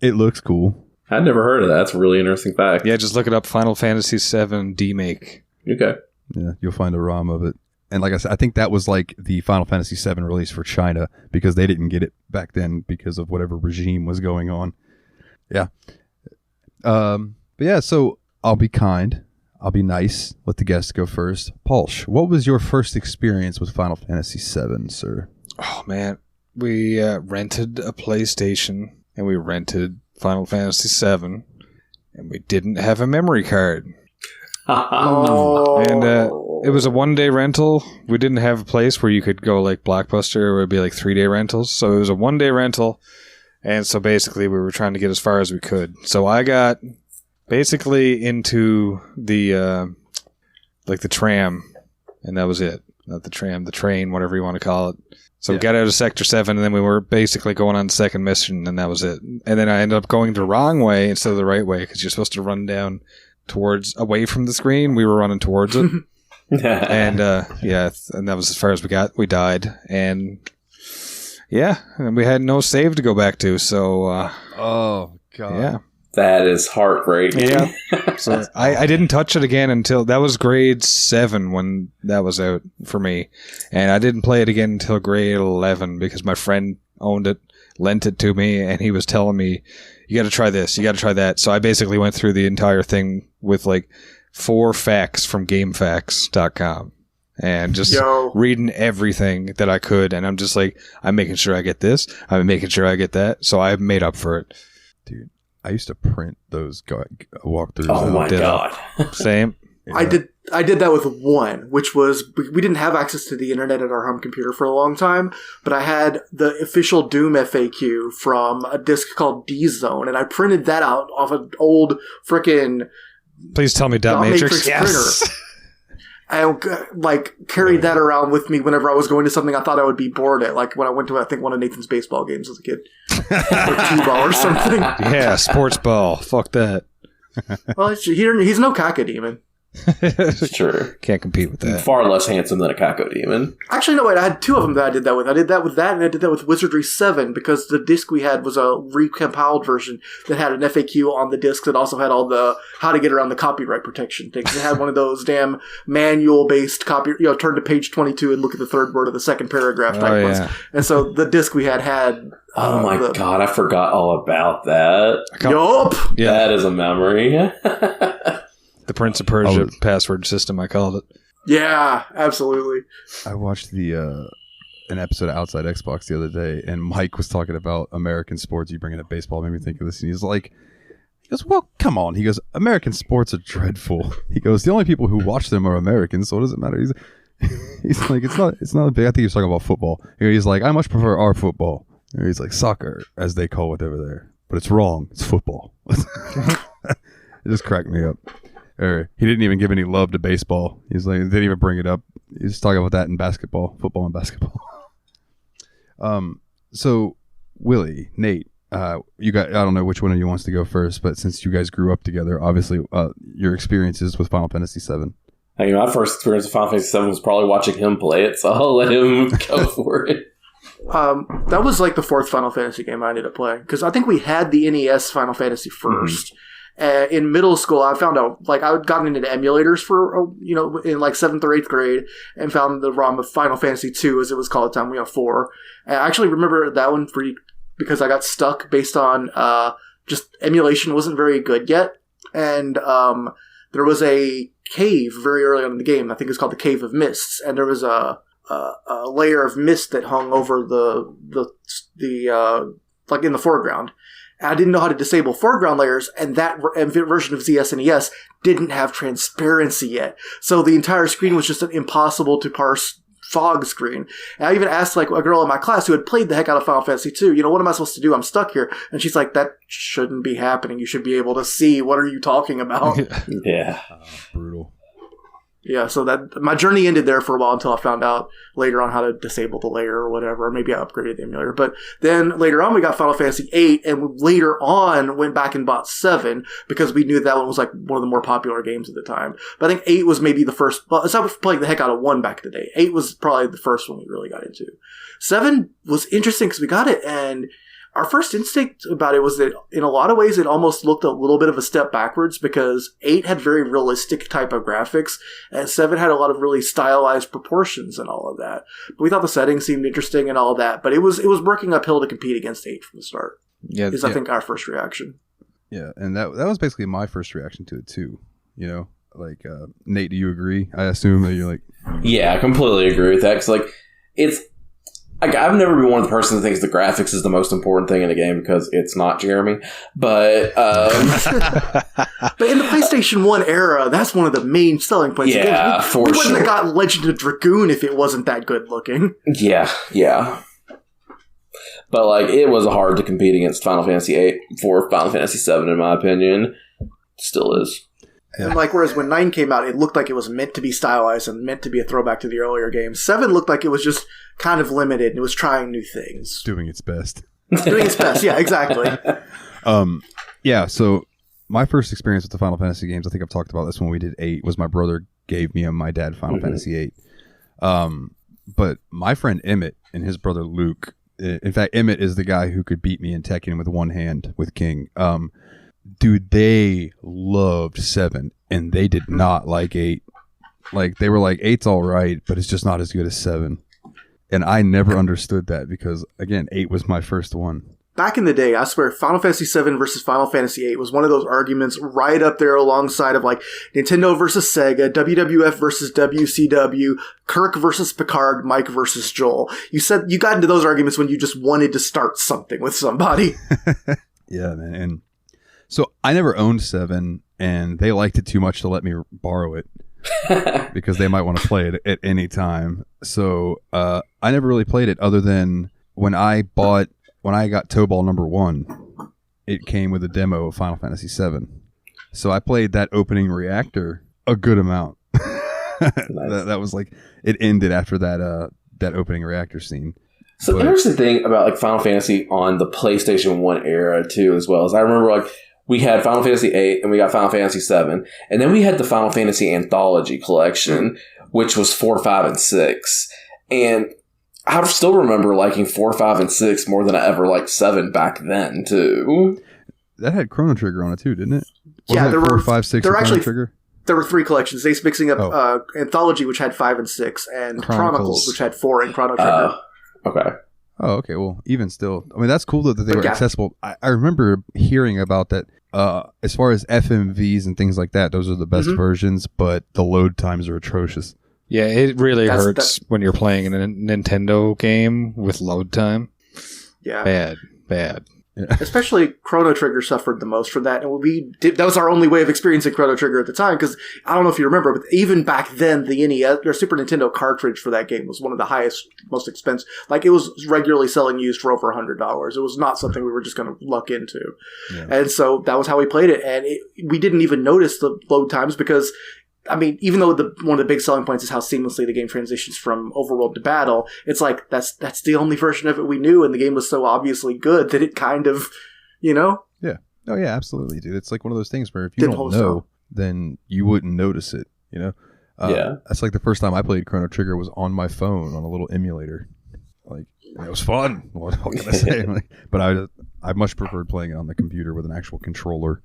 [SPEAKER 2] it looks cool.
[SPEAKER 3] I'd never heard of that. That's a really interesting fact.
[SPEAKER 5] Yeah, just look it up, Final Fantasy 7 demake.
[SPEAKER 3] Okay.
[SPEAKER 2] Yeah, you'll find a ROM of it. And like I said, I think that was like the Final Fantasy VII release for China because they didn't get it back then because of whatever regime was going on. Yeah. But yeah, so I'll be kind. I'll be nice. Let the guests go first. Paulsh, what was your first experience with Final Fantasy VII, sir?
[SPEAKER 5] Oh, man. We rented a PlayStation, and we rented Final Fantasy 7, and we didn't have a memory card.
[SPEAKER 4] Oh.
[SPEAKER 5] And it was a one-day rental. We didn't have a place where you could go like Blockbuster, where it would be like 3-day rentals. So it was a one-day rental, and so basically we were trying to get as far as we could. So I got basically into the like the tram, and that was it. Not the tram, the train, whatever you want to call it. So we got out of Sector 7, and then we were basically going on the second mission, and that was it. And then I ended up going the wrong way instead of the right way, because you're supposed to run down away from the screen. We were running towards it. And and that was as far as we got. We died. And yeah, and we had no save to go back to, so
[SPEAKER 2] Oh, God.
[SPEAKER 5] yeah.
[SPEAKER 3] That is heartbreaking.
[SPEAKER 5] Yeah. So I didn't touch it again until that was grade 7 when that was out for me. And I didn't play it again until grade 11 because my friend owned it, lent it to me, and he was telling me, you got to try this, you got to try that. So I basically went through the entire thing with like 4 facts from GameFAQs.com and just reading everything that I could. And I'm just like, I'm making sure I get this, I'm making sure I get that. So I made up for it.
[SPEAKER 2] Dude, I used to print those walkthroughs.
[SPEAKER 3] Oh my
[SPEAKER 5] Ditto.
[SPEAKER 3] God.
[SPEAKER 5] Same.
[SPEAKER 4] I did that with one, which was we didn't have access to the internet at our home computer for a long time, but I had the official Doom FAQ from a disc called D-Zone, and I printed that out off an old frickin'
[SPEAKER 5] Please tell me dot matrix. Yes.
[SPEAKER 4] printer. I carried that around with me whenever I was going to something I thought I would be bored at, like when I went to I think one of Nathan's baseball games as a kid, or T-ball or something.
[SPEAKER 5] Yeah, sports ball. Fuck that.
[SPEAKER 4] Well, he's no cacodemon.
[SPEAKER 3] It's true.
[SPEAKER 5] Can't compete with that.
[SPEAKER 3] Far less handsome than a Cacodemon.
[SPEAKER 4] Actually, no, wait, I had 2 of them that I did that with. I did that with that, and I did that with Wizardry 7, because the disc we had was a recompiled version that had an FAQ on the disc that also had all the how to get around the copyright protection things. It had one of those damn manual-based turn to page 22 and look at the third word of the second paragraph type ones.
[SPEAKER 5] Yeah.
[SPEAKER 4] And so the disc we had
[SPEAKER 3] Oh my God, I forgot all about that.
[SPEAKER 4] Yup!
[SPEAKER 5] Yeah,
[SPEAKER 3] That is a memory.
[SPEAKER 5] the Prince of Persia password system, I called it.
[SPEAKER 4] Yeah, absolutely.
[SPEAKER 2] I watched an episode of Outside Xbox the other day, and Mike was talking about American sports. You bringing up baseball made me think of this, and he goes, well, come on. He goes, American sports are dreadful. He goes, the only people who watch them are Americans, so what does it matter? He's like, it's not a big. I think he was talking about football. He's like, I much prefer our football. And he's like, soccer, as they call it over there, but it's wrong. It's football. It just cracked me up. Or he didn't even give any love to baseball. He's like, didn't even bring it up. He's talking about that in basketball, football and basketball. So Willie, Nate, you got, I don't know which one of you wants to go first, but since you guys grew up together, obviously your experiences with Final Fantasy VII.
[SPEAKER 3] Hey, my first experience with Final Fantasy VII was probably watching him play it, so I'll let him go for it.
[SPEAKER 4] That was like the fourth Final Fantasy game I ended up playing, because I think we had the NES Final Fantasy first. In middle school, I found out, like, I had gotten into emulators for, in like 7th or 8th grade, and found the ROM of Final Fantasy 2, as it was called at the time, 4. And I actually remember that one because I got stuck based on just emulation wasn't very good yet. And there was a cave very early on in the game. I think it's called the Cave of Mists, and there was a layer of mist that hung over the like in the foreground. I didn't know how to disable foreground layers, and that version of ZSNES didn't have transparency yet. So the entire screen was just an impossible to parse fog screen. And I even asked like a girl in my class who had played the heck out of Final Fantasy 2, what am I supposed to do? I'm stuck here. And she's like, that shouldn't be happening. You should be able to see. What are you talking about?
[SPEAKER 3] Yeah.
[SPEAKER 2] Brutal.
[SPEAKER 4] Yeah, so that my journey ended there for a while until I found out later on how to disable the layer or whatever. Maybe I upgraded the emulator. But then later on we got Final Fantasy 8, and we later on went back and bought 7 because we knew that one was like one of the more popular games at the time. But I think 8 was maybe the first. Well, I was playing the heck out of 1 back in the day. 8 was probably the first one we really got into. 7 was interesting because we got it, and our first instinct about it was that in a lot of ways it almost looked a little bit of a step backwards, because 8 had very realistic type of graphics and 7 had a lot of really stylized proportions and all of that. But we thought the settings seemed interesting and all of that, but it was working uphill to compete against 8 from the start. Yeah, I think our first reaction.
[SPEAKER 2] Yeah, and that was basically my first reaction to it too. Like Nate, do you agree? I assume that you're like,
[SPEAKER 3] yeah, I completely agree with that. 'Cause like it's. I've never been one of the person that thinks the graphics is the most important thing in a game, because it's not, Jeremy. But
[SPEAKER 4] but in the PlayStation 1 era, that's one of the main selling points.
[SPEAKER 3] Yeah,
[SPEAKER 4] we wouldn't have got Legend of Dragoon if it wasn't that good looking.
[SPEAKER 3] Yeah. But like, it was hard to compete against Final Fantasy 8 for Final Fantasy 7, in my opinion. Still is.
[SPEAKER 4] And like, whereas when 9 came out, it looked like it was meant to be stylized and meant to be a throwback to the earlier games. 7 looked like it was just kind of limited and it was trying new things.
[SPEAKER 2] Doing its best.
[SPEAKER 4] Doing its best, yeah, exactly.
[SPEAKER 2] Yeah, so my first experience with the Final Fantasy games, I think I've talked about this when we did 8, was my brother gave me and my dad Final Fantasy 8. But my friend Emmett and his brother Luke, in fact, Emmett is the guy who could beat me in Tekken with one hand with King. Dude, they loved 7, and they did not like 8. Like, they were like, 8's all right, but it's just not as good as 7. And I never understood that because, again, 8 was my first one.
[SPEAKER 4] Back in the day, I swear, Final Fantasy 7 versus Final Fantasy 8 was one of those arguments right up there alongside of, like, Nintendo versus Sega, WWF versus WCW, Kirk versus Picard, Mike versus Joel. You got into those arguments when you just wanted to start something with somebody.
[SPEAKER 2] Yeah, man. And so I never owned 7, and they liked it too much to let me borrow it because they might want to play it at any time. So I never really played it other than when I got Tobal number 1, it came with a demo of Final Fantasy 7. So I played that opening reactor a good amount. Nice. That was like, it ended after that opening reactor scene.
[SPEAKER 3] So there's the thing about like Final Fantasy on the PlayStation 1 era too, as well as I remember like we had Final Fantasy 8 and we got Final Fantasy 7, and then we had the Final Fantasy Anthology Collection, which was 4, 5, and 6. And I still remember liking 4, 5, and 6 more than I ever liked 7 back then too.
[SPEAKER 2] That had Chrono Trigger on it too, didn't it?
[SPEAKER 4] Yeah, there were 4,
[SPEAKER 2] 5, 6 Chrono Trigger.
[SPEAKER 4] There were 3 collections. They mixing up Anthology, which had 5 and 6, and Chronicles, which had 4 in Chrono Trigger.
[SPEAKER 3] Okay.
[SPEAKER 2] Oh, okay. Well, even still, I mean, that's cool that they were accessible. I remember hearing about that. As far as FMVs and things like that, those are the best versions, but the load times are atrocious.
[SPEAKER 5] Yeah, it really hurts when you're playing a Nintendo game with load time.
[SPEAKER 4] Yeah.
[SPEAKER 5] Bad.
[SPEAKER 2] Yeah.
[SPEAKER 4] Especially Chrono Trigger suffered the most from that, and that was our only way of experiencing Chrono Trigger at the time. Because I don't know if you remember, but even back then, the NES or Super Nintendo cartridge for that game was one of the highest, most expensive. Like, it was regularly selling used for over $100. It was not something we were just going to luck into, and so that was how we played it. And we didn't even notice the load times because I mean, even though one of the big selling points is how seamlessly the game transitions from overworld to battle, it's like that's the only version of it we knew, and the game was so obviously good that it kind of,
[SPEAKER 2] Yeah. Oh yeah, absolutely, dude. It's like one of those things where if you don't know, then you wouldn't notice it. That's like the first time I played Chrono Trigger was on my phone on a little emulator. Like, and it was fun. What can I say? But I much preferred playing it on the computer with an actual controller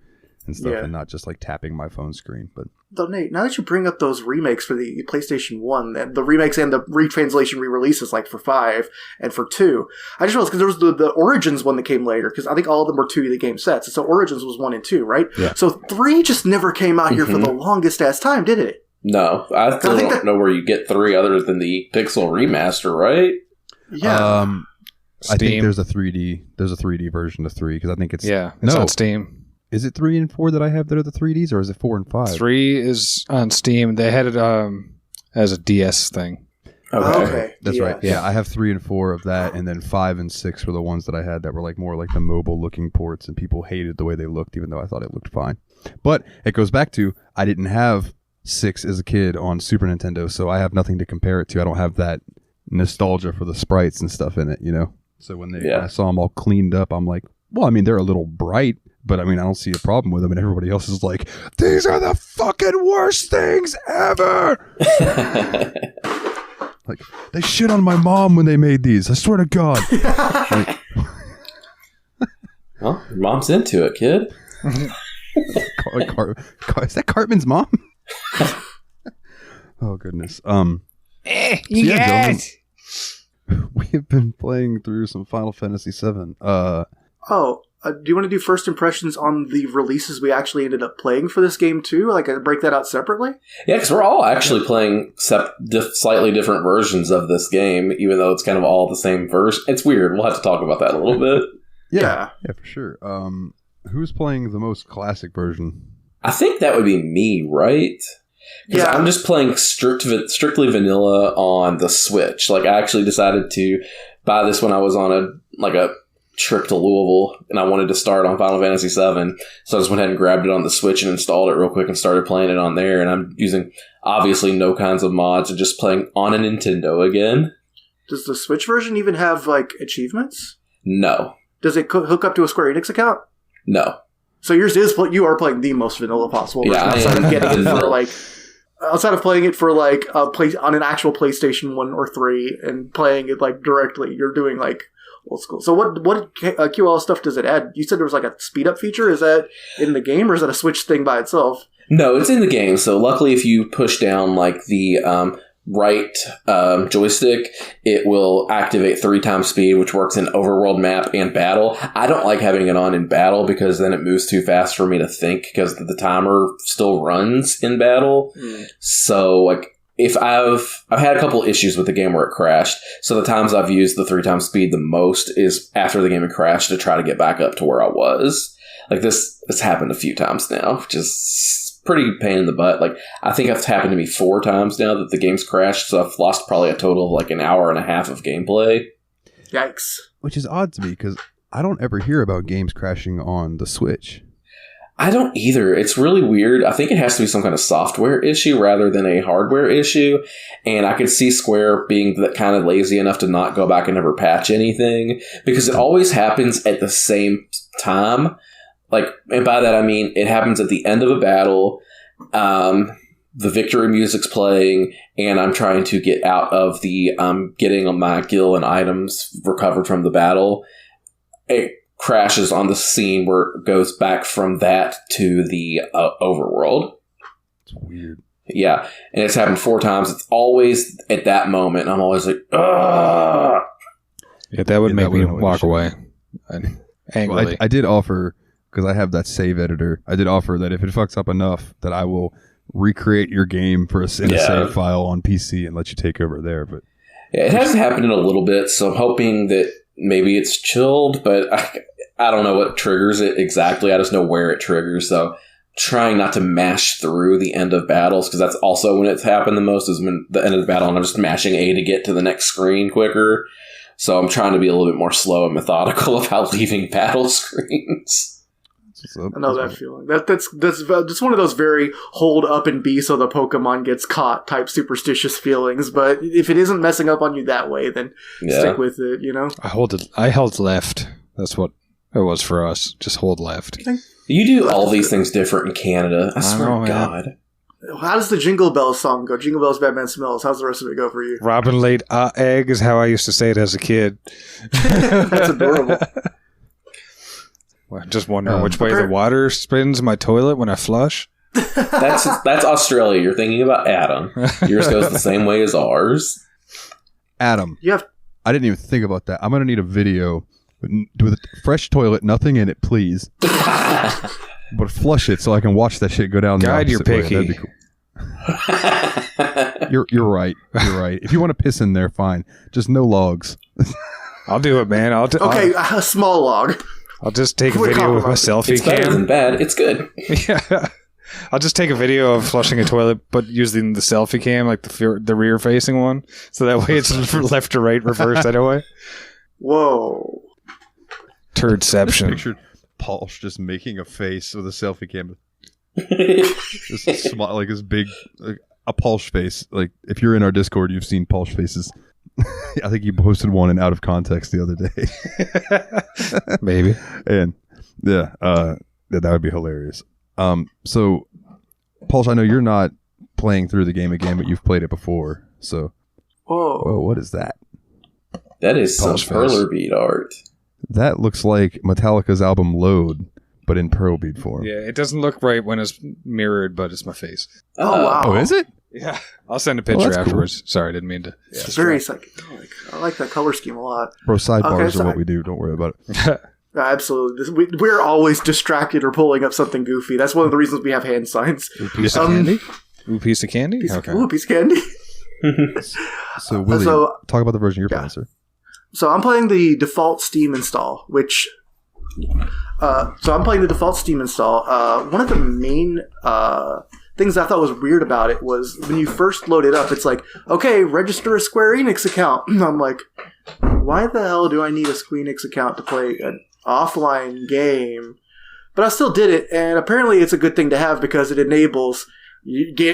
[SPEAKER 2] and stuff, and not just like tapping my phone screen. But
[SPEAKER 4] though, Nate, now that you bring up those remakes for the PlayStation 1, the remakes and the retranslation re-releases, like for 5 and for 2, I just realized, because there was the Origins one that came later, because I think all of them were 2D game sets, so Origins was 1 and 2, right?
[SPEAKER 2] Yeah.
[SPEAKER 4] So 3 just never came out here for the longest ass time, did it?
[SPEAKER 3] No, I still don't know where you get 3 other than the Pixel remaster, right?
[SPEAKER 4] Yeah.
[SPEAKER 2] I think there's a 3D version of 3, because I think it's
[SPEAKER 5] on Steam.
[SPEAKER 2] Is it 3 and 4 that I have that are the 3Ds, or is it 4 and 5?
[SPEAKER 5] 3 is on Steam. They had it as a DS thing.
[SPEAKER 4] Okay.
[SPEAKER 2] That's right. Yeah, I have 3 and 4 of that, and then 5 and 6 were the ones that I had that were like more like the mobile looking ports, and people hated the way they looked, even though I thought it looked fine. But it goes back to, I didn't have 6 as a kid on Super Nintendo, so I have nothing to compare it to. I don't have that nostalgia for the sprites and stuff in it, So when I saw them all cleaned up, I'm like, well, I mean, they're a little bright, but I mean, I don't see a problem with them. And everybody else is like, these are the fucking worst things ever. Like, they shit on my mom when they made these. I swear to God.
[SPEAKER 3] Well, your mom's into it, kid.
[SPEAKER 2] Is that Cartman's mom? Oh, goodness. Gentlemen, we have been playing through some Final Fantasy VII.
[SPEAKER 4] Do you want to do first impressions on the releases we actually ended up playing for this game too? Like, break that out separately?
[SPEAKER 3] Yeah, because we're all actually playing slightly different versions of this game, even though it's kind of all the same version. It's weird. We'll have to talk about that a little bit.
[SPEAKER 2] Yeah, for sure. Who's playing the most classic version?
[SPEAKER 3] I think that would be me, right? Because I'm just playing strictly vanilla on the Switch. Like, I actually decided to buy this when I was on a trip to Louisville, and I wanted to start on Final Fantasy VII, so I just went ahead and grabbed it on the Switch and installed it real quick and started playing it on there, and I'm using, obviously, no kinds of mods and just playing on a Nintendo again.
[SPEAKER 4] Does the Switch version even have, like, achievements?
[SPEAKER 3] No.
[SPEAKER 4] Does it hook up to a Square Enix account?
[SPEAKER 3] No.
[SPEAKER 4] So yours is, you are playing the most vanilla possible version, outside of getting it for, like, outside of playing it for, like, on an actual PlayStation 1 or 3 and playing it, like, directly, you're doing, like, old school. So what QL stuff does it add? You said there was like a speed up feature. Is that in the game, or is that a Switch thing by itself?
[SPEAKER 3] No, it's in the game. So luckily, if you push down like the right joystick, it will activate 3 times speed, which works in overworld map and battle. I don't like having it on in battle because then it moves too fast for me to think, because the timer still runs in battle. So like, if I've had a couple issues with the game where it crashed, so the times I've used the 3 times speed the most is after the game had crashed to try to get back up to where I was. Like, this happened a few times now, which is pretty pain in the butt. Like, I think it's happened to me 4 times now that the game's crashed, so I've lost probably a total of like an hour and a half of gameplay.
[SPEAKER 4] Yikes.
[SPEAKER 2] Which is odd to me, because I don't ever hear about games crashing on the Switch.
[SPEAKER 3] I don't either. It's really weird. I think it has to be some kind of software issue rather than a hardware issue. And I could see Square being kind of lazy enough to not go back and ever patch anything, because it always happens at the same time. Like, and by that I mean it happens at the end of a battle. The victory music's playing, and I'm trying to get out of the getting my gil and items recovered from the battle. It crashes on the scene where it goes back from that to the overworld.
[SPEAKER 2] It's weird.
[SPEAKER 3] Yeah, and it's happened 4 times. It's always at that moment. I'm always like, ugh!
[SPEAKER 5] Yeah, that would make me walk away. Angrily.
[SPEAKER 2] Well, I did offer, because I have that save editor, I did offer that if it fucks up enough that I will recreate your game in a save file on PC and let you take over there. But
[SPEAKER 3] yeah, it hasn't happened in a little bit, so I'm hoping that maybe it's chilled, but I don't know what triggers it exactly. I just know where it triggers, so trying not to mash through the end of battles, because that's also when it's happened the most, is when the end of the battle and I'm just mashing A to get to the next screen quicker. So I'm trying to be a little bit more slow and methodical about leaving battle screens.
[SPEAKER 2] up.
[SPEAKER 4] I know that feeling. That's one of those very hold up and be so the Pokemon gets caught type superstitious feelings. But if it isn't messing up on you that way, then stick with it. You know.
[SPEAKER 5] I held left. That's what it was for us. Just hold left.
[SPEAKER 3] You do all these things different in Canada. I swear to God.
[SPEAKER 4] How does the Jingle Bells song go? Jingle Bells, Batman Smells. How's the rest of it go for you?
[SPEAKER 5] Robin laid egg is how I used to say it as a kid.
[SPEAKER 4] That's adorable.
[SPEAKER 5] Well, just wondering which way the water spins in my toilet when I flush.
[SPEAKER 3] That's Australia. You're thinking about Adam. Yours goes the same way as ours.
[SPEAKER 2] Adam.
[SPEAKER 4] You
[SPEAKER 2] I didn't even think about that. I'm going to need a video with a fresh toilet, nothing in it, please. But flush it so I can watch that shit go down.
[SPEAKER 5] God, you're picky.
[SPEAKER 2] That'd be cool. You're right. You're right. If you want to piss in there, fine. Just no logs.
[SPEAKER 5] I'll do it, man.
[SPEAKER 4] a small log.
[SPEAKER 5] I'll just take a video with my selfie
[SPEAKER 3] It's better than bad. It's good.
[SPEAKER 5] Yeah. I'll just take a video of flushing a toilet, but using the selfie cam, like the rear facing one, so that way it's left to right, reversed anyway.
[SPEAKER 4] Whoa.
[SPEAKER 2] Just
[SPEAKER 5] Turdception.
[SPEAKER 2] pictured Paul's just making a face with a selfie camera. Just smile, like his big, like a Paul's face. Like if you're in our Discord, you've seen Paul's faces. I think you posted one in Out of Context the other day.
[SPEAKER 5] Maybe.
[SPEAKER 2] And yeah, that would be hilarious. So Paul, I know you're not playing through the game again, but you've played it before. So,
[SPEAKER 4] Whoa,
[SPEAKER 2] what is that?
[SPEAKER 3] That is some
[SPEAKER 5] Paul's face.
[SPEAKER 3] perler bead art.
[SPEAKER 2] That looks like Metallica's album Load, but in pearl bead form.
[SPEAKER 5] Yeah, it doesn't look right when it's mirrored, but it's my face.
[SPEAKER 4] Oh, wow.
[SPEAKER 2] Oh, is it?
[SPEAKER 5] Yeah. I'll send a picture
[SPEAKER 2] that's cool.
[SPEAKER 5] afterwards. Sorry, I didn't mean to.
[SPEAKER 4] It's very psychedelic. I like that color scheme a lot.
[SPEAKER 2] Bro, sidebars
[SPEAKER 4] Okay,
[SPEAKER 2] are what we do. Don't worry about it.
[SPEAKER 4] Absolutely. We're always distracted or pulling up something goofy. That's one of the reasons we have hand signs.
[SPEAKER 5] Ooh, piece of candy? Ooh, piece of candy? Okay.
[SPEAKER 4] Ooh, piece of candy.
[SPEAKER 2] So, Willie, talk about the version you're playing, sir.
[SPEAKER 4] So I'm playing the default Steam install, which... One of the main things I thought was weird about it was when you first load it up, it's like, okay, register a Square Enix account. And I'm like, why the hell do I need a Square Enix account to play an offline game? But I still did it, and apparently it's a good thing to have because it enables...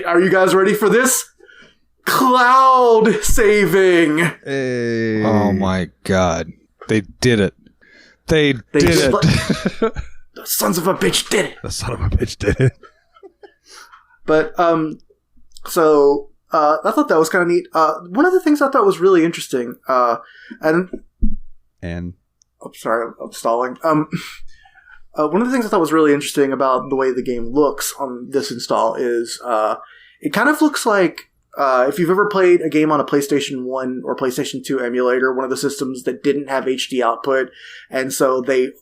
[SPEAKER 4] are you guys ready for this? Cloud saving!
[SPEAKER 2] Hey.
[SPEAKER 5] Oh my god. They did it. They did it.
[SPEAKER 4] The sons of a bitch did it.
[SPEAKER 2] The son of a bitch did it.
[SPEAKER 4] But, so, I thought that was kind of neat. One of the things I thought was really interesting, oh, sorry, I'm stalling. One of the things I thought was really interesting about the way the game looks on this install is, it kind of looks like, if you've ever played a game on a PlayStation 1 or PlayStation 2 emulator, one of the systems that didn't have HD output, and so they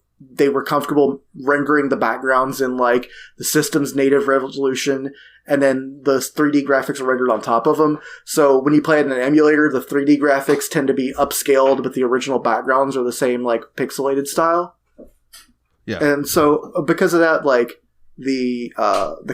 [SPEAKER 4] were comfortable rendering the backgrounds in like the system's native resolution, and then the 3D graphics are rendered on top of them. So when you play it in an emulator, the 3D graphics tend to be upscaled, but the original backgrounds are the same like pixelated style.
[SPEAKER 2] Yeah.
[SPEAKER 4] And so because of that, like the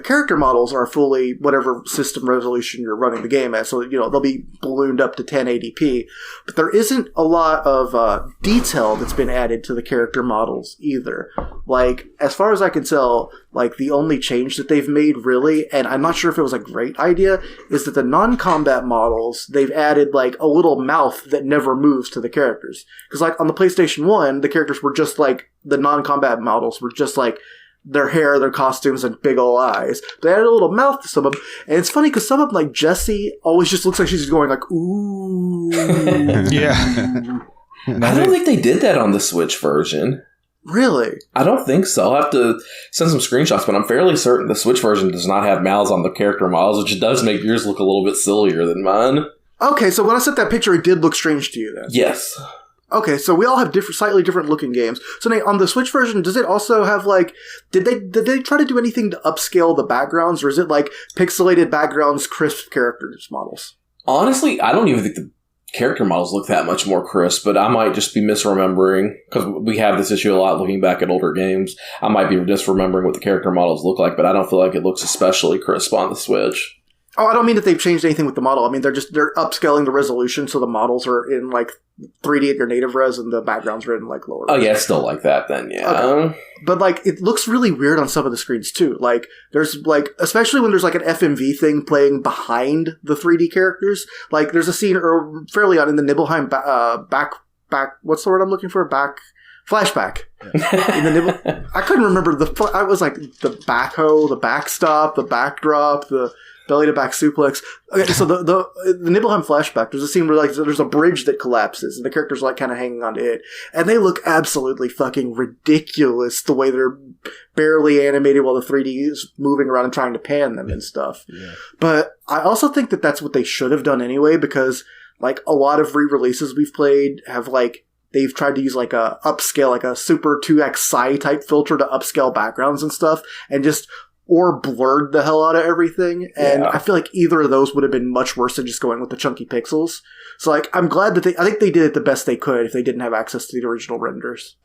[SPEAKER 4] character models are fully whatever system resolution you're running the game at. So, they'll be ballooned up to 1080p. But there isn't a lot of detail that's been added to the character models either. Like, as far as I can tell, like, the only change that they've made really, and I'm not sure if it was a great idea, is that the non-combat models, they've added, like, a little mouth that never moves to the characters. Because, like, on the PlayStation 1, the characters were just like, the non-combat models were just like, their hair, their costumes, and big ol' eyes. They added a little mouth to some of them. And it's funny because some of them, like Jessie, always just looks like she's going like, ooh.
[SPEAKER 5] Yeah.
[SPEAKER 3] I don't think they did that on the Switch version.
[SPEAKER 4] Really?
[SPEAKER 3] I don't think so. I'll have to send some screenshots, but I'm fairly certain the Switch version does not have mouths on the character models, which does make yours look a little bit sillier than mine.
[SPEAKER 4] Okay, so when I sent that picture, it did look strange to you then?
[SPEAKER 3] Yes.
[SPEAKER 4] Okay, so we all have slightly different looking games. So Nate, on the Switch version, does it also have like, did they try to do anything to upscale the backgrounds, or is it like pixelated backgrounds, crisp characters models?
[SPEAKER 3] Honestly, I don't even think the character models look that much more crisp, but I might just be misremembering, because we have this issue a lot looking back at older games. I might be misremembering what the character models look like, but I don't feel like it looks especially crisp on the Switch.
[SPEAKER 4] Oh, I don't mean that they've changed anything with the model. I mean, they're upscaling the resolution so the models are in like 3D at your native res and the backgrounds are in like lower res.
[SPEAKER 3] Oh yeah, it's still like that then, yeah.
[SPEAKER 4] Okay. But like it looks really weird on some of the screens too. Like there's like, especially when there's like an FMV thing playing behind the 3D characters. Like there's a scene fairly on in the Nibelheim back what's the word I'm looking for? Flashback. In the Nibel, I couldn't remember I was like the backhoe, the backstop, the backdrop, the belly to back suplex. Okay, so the Nibelheim flashback, there's a scene where like there's a bridge that collapses and the characters are like kind of hanging onto it, and they look absolutely fucking ridiculous the way they're barely animated while the 3D is moving around and trying to pan them and stuff. Yeah. But I also think that that's what they should have done anyway, because like a lot of re-releases we've played have like they've tried to use like a upscale, like a super 2x psi type filter to upscale backgrounds and stuff, and just or blurred the hell out of everything. And I feel like either of those would have been much worse than just going with the chunky pixels. So like, I'm glad that I think they did it the best they could if they didn't have access to the original renders.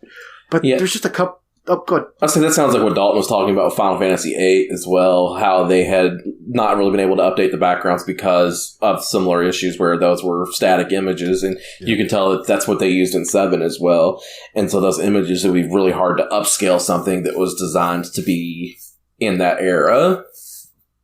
[SPEAKER 4] But there's just a couple. Oh, good.
[SPEAKER 3] I say that sounds like what Dalton was talking about with Final Fantasy VIII as well, how they had not really been able to update the backgrounds because of similar issues where those were static images, and you can tell that that's what they used in 7 as well. And so those images would be really hard to upscale something that was designed to be in that era.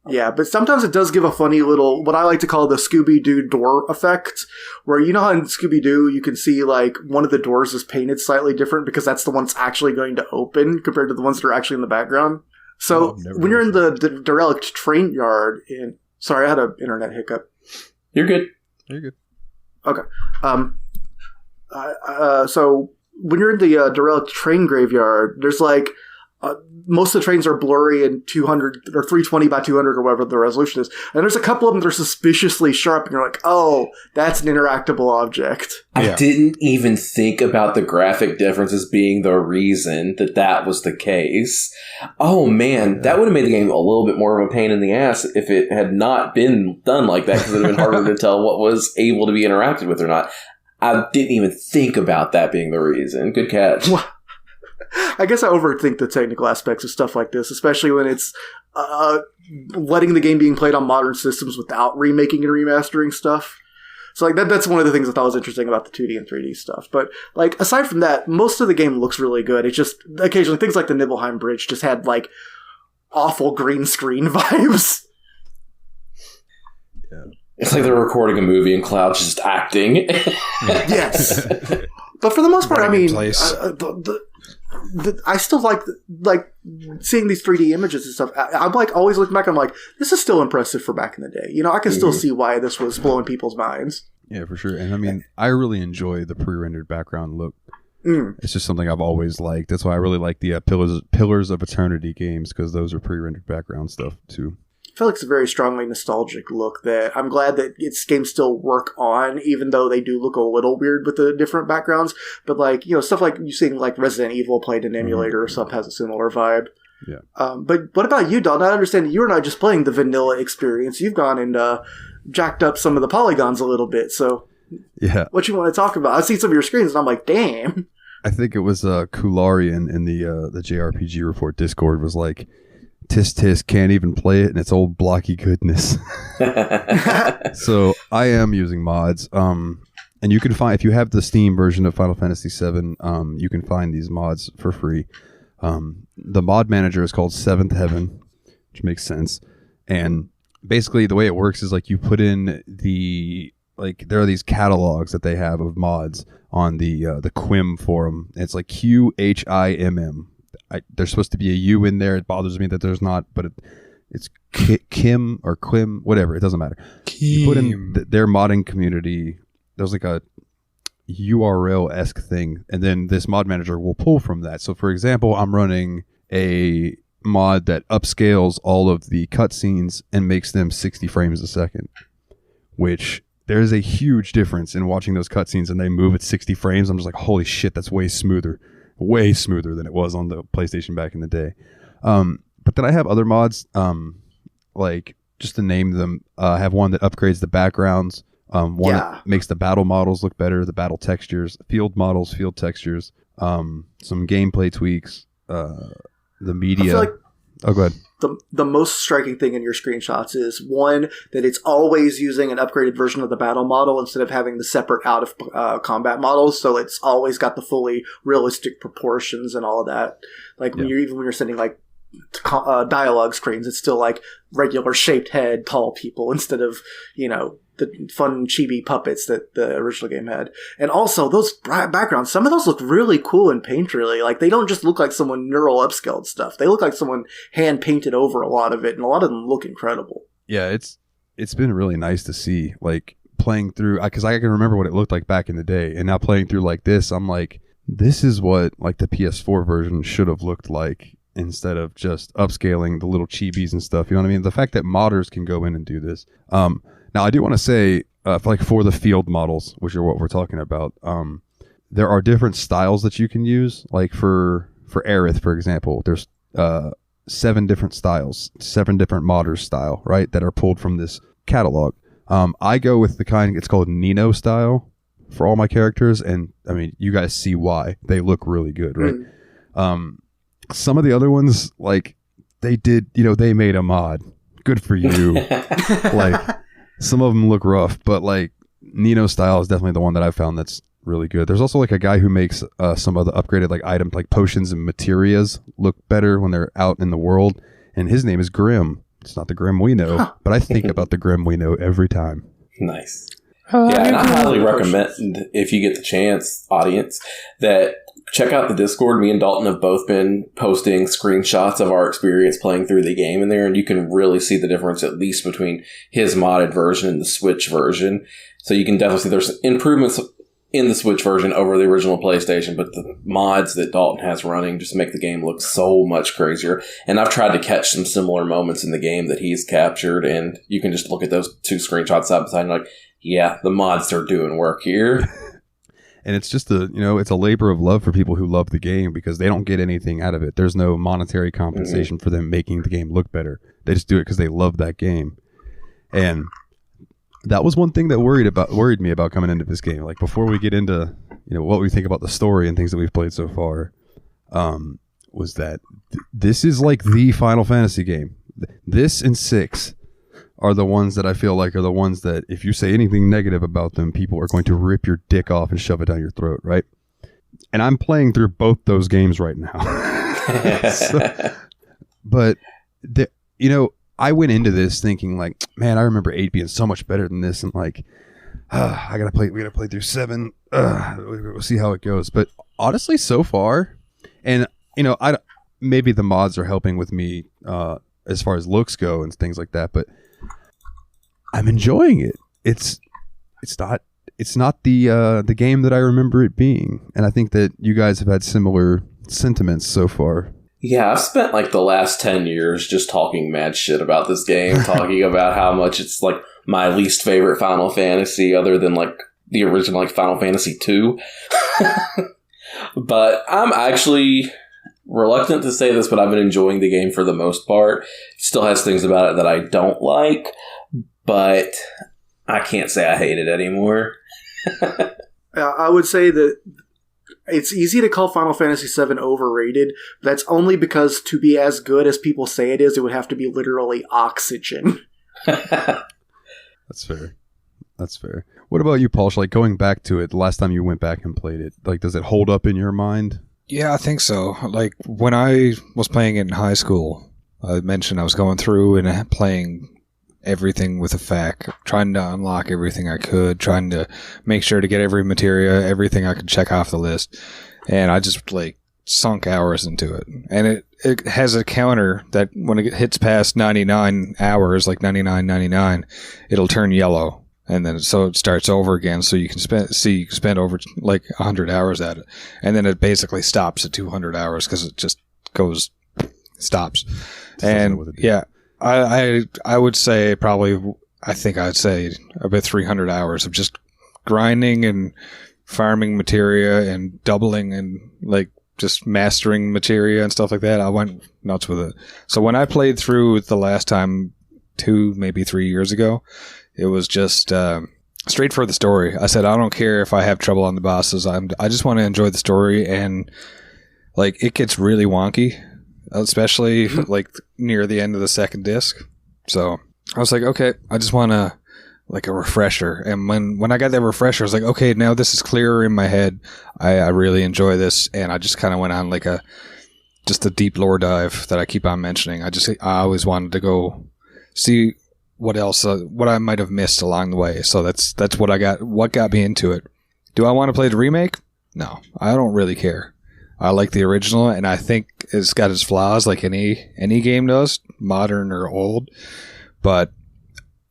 [SPEAKER 4] Yeah, but sometimes it does give a funny little, what I like to call the Scooby-Doo door effect, where you know how in Scooby-Doo you can see like one of the doors is painted slightly different because that's the one that's actually going to open compared to the ones that are actually in the background. So when you're in the derelict train yard sorry, I had an internet hiccup.
[SPEAKER 3] You're good.
[SPEAKER 4] Okay. So when you're in the derelict train graveyard, there's like, most of the trains are blurry and 200 or 320 by 200 or whatever the resolution is. And there's a couple of them that are suspiciously sharp and you're like, oh, that's an interactable object.
[SPEAKER 3] I didn't even think about the graphic differences being the reason that was the case. Oh man, that would have made the game a little bit more of a pain in the ass if it had not been done like that, because it would have been harder to tell what was able to be interacted with or not. I didn't even think about that being the reason. Good catch.
[SPEAKER 4] I guess I overthink the technical aspects of stuff like this, especially when it's letting the game being played on modern systems without remaking and remastering stuff. So like that's one of the things I thought was interesting about the 2D and 3D stuff. But like aside from that, most of the game looks really good. It's just occasionally things like the Nibelheim Bridge just had like awful green screen vibes.
[SPEAKER 3] Yeah. It's like they're recording a movie and Cloud's just acting.
[SPEAKER 4] Yes. But for the most part, I mean, I still like seeing these 3D images and stuff. I'm like always looking back. I'm like, this is still impressive for back in the day. You know, I can still see why this was blowing people's minds.
[SPEAKER 2] Yeah, for sure. And I mean, I really enjoy the pre-rendered background look. It's just something I've always liked. That's why I really like the Pillars of Eternity games, because those are pre-rendered background stuff too.
[SPEAKER 4] I feel like it's a very strongly nostalgic look that I'm glad that its games still work on, even though they do look a little weird with the different backgrounds. But like, you know, stuff like you seeing like Resident Evil played in emulator or something has a similar vibe.
[SPEAKER 2] Yeah.
[SPEAKER 4] But what about you, Dalton? I understand that you're not just playing the vanilla experience. You've gone and jacked up some of the polygons a little bit. So
[SPEAKER 2] yeah,
[SPEAKER 4] what you want to talk about? I've seen some of your screens and I'm like, damn.
[SPEAKER 2] I think it was Kularian in the JRPG Report Discord was like, tisk can't even play it, and it's old blocky goodness. So I am using mods, and you can find, if you have the Steam version of Final Fantasy VII, you can find these mods for free. The mod manager is called Seventh Heaven, which makes sense. And basically the way it works is like you put in there are these catalogs that they have of mods on the Quim forum. It's like QHIMM. There's supposed to be a U in there. It bothers me that there's not, but it's Kim or Quim, whatever. It doesn't matter. You put in their modding community. There's like a URL-esque thing, and then this mod manager will pull from that. So, for example, I'm running a mod that upscales all of the cutscenes and makes them 60 frames a second, which there's a huge difference in watching those cutscenes and they move at 60 frames. I'm just like, holy shit, that's way smoother than it was on the PlayStation back in the day. But then I have other mods, like just to name them, I have one that upgrades the backgrounds, one that makes the battle models look better, the battle textures, field models, field textures, some gameplay tweaks, the media.
[SPEAKER 4] Oh, go ahead. the most striking thing in your screenshots is, one, that it's always using an upgraded version of the battle model instead of having the separate out of combat models. So it's always got the fully realistic proportions and all of that. Like when you're sending like dialogue screens, it's still like regular shaped head, tall people instead of, the fun chibi puppets that the original game had. And also those backgrounds, some of those look really cool in paint, really. Like they don't just look like someone neural upscaled stuff. They look like someone hand painted over a lot of it, and a lot of them look incredible.
[SPEAKER 2] Yeah, it's been really nice to see, like, playing through, because I can remember what it looked like back in the day, and now playing through like this, I'm like, this is what like the PS4 version should have looked like, instead of just upscaling the little chibis and stuff. You know what I mean? The fact that modders can go in and do this. Now, I do want to say, for the field models, which are what we're talking about, there are different styles that you can use. Like for Aerith, for example, there's 7 different styles, 7 different modders style, right, that are pulled from this catalog. I go with the kind, it's called Nino style for all my characters, and I mean, you guys see why. They look really good, right? Some of the other ones, like, they made a mod. Good for you. Like, some of them look rough, but like Nino style is definitely the one that I found that's really good. There's also like a guy who makes some of the upgraded like items, like potions and materias, look better when they're out in the world, and his name is Grim. It's not the Grim we know, but I think about the Grim we know every time.
[SPEAKER 3] Nice. Yeah, and I highly recommend, if you get the chance, audience, that check out the Discord. Me and Dalton have both been posting screenshots of our experience playing through the game in there, and you can really see the difference, at least between his modded version and the Switch version. So you can definitely see there's improvements in the Switch version over the original PlayStation, but the mods that Dalton has running just make the game look so much crazier. And I've tried to catch some similar moments in the game that he's captured, and you can just look at those 2 screenshots side by side and like, yeah, the mods are doing work here.
[SPEAKER 2] And it's just it's a labor of love for people who love the game, because they don't get anything out of it. There's no monetary compensation for them making the game look better. They just do it because they love that game. And that was one thing that worried me about coming into this game. Like, before we get into what we think about the story and things that we've played so far, was that this is like the Final Fantasy game. This and 6 are the ones that I feel like are the ones that if you say anything negative about them, people are going to rip your dick off and shove it down your throat, right? And I'm playing through both those games right now. But I went into this thinking like, man, I remember 8 being so much better than this, and like, we gotta play through 7. We'll see how it goes. But honestly, so far, and maybe the mods are helping with me as far as looks go and things like that, but I'm enjoying it. It's not the game that I remember it being, and I think that you guys have had similar sentiments so far.
[SPEAKER 3] Yeah, I've spent like the last 10 years just talking mad shit about this game, talking about how much it's like my least favorite Final Fantasy, other than like the original like Final Fantasy 2. But I'm actually reluctant to say this, but I've been enjoying the game for the most part. It still has things about it that I don't like, but I can't say I hate it anymore.
[SPEAKER 4] I would say that it's easy to call Final Fantasy VII overrated. That's only because to be as good as people say it is, it would have to be literally oxygen.
[SPEAKER 2] That's fair. What about you, Paul? Like, going back to it, the last time you went back and played it, like, does it hold up in your mind?
[SPEAKER 5] Yeah, I think so. Like, when I was playing it in high school, I mentioned I was going through and playing everything with a FAQ, trying to unlock everything I could, trying to make sure to get every materia, everything I could check off the list. And I just, like, sunk hours into it. And it has a counter that when it hits past 99 hours, like 99.99, it'll turn yellow. And then so it starts over again, so you can spend over like 100 hours at it, and then it basically stops at 200 hours because it just stops. And yeah, I would say I'd say about 300 hours of just grinding and farming materia and doubling and like just mastering materia and stuff like that. I went nuts with it. So when I played through it the last time, 2, maybe 3 years ago, it was just straight for the story. I said, I don't care if I have trouble on the bosses. I just want to enjoy the story, and like it gets really wonky. especially like near the end of the second disc. So I was like, okay, I just want to like a refresher. And when I got that refresher, I was like, okay, now this is clearer in my head. I really enjoy this, and I just kind of went on like just a deep lore dive that I keep on mentioning. I always wanted to go see what else, what I might have missed along the way. So that's what got me into it. Do I want to play the remake? No, I don't really care. I like the original, and I think it's got its flaws like any game does, modern or old. But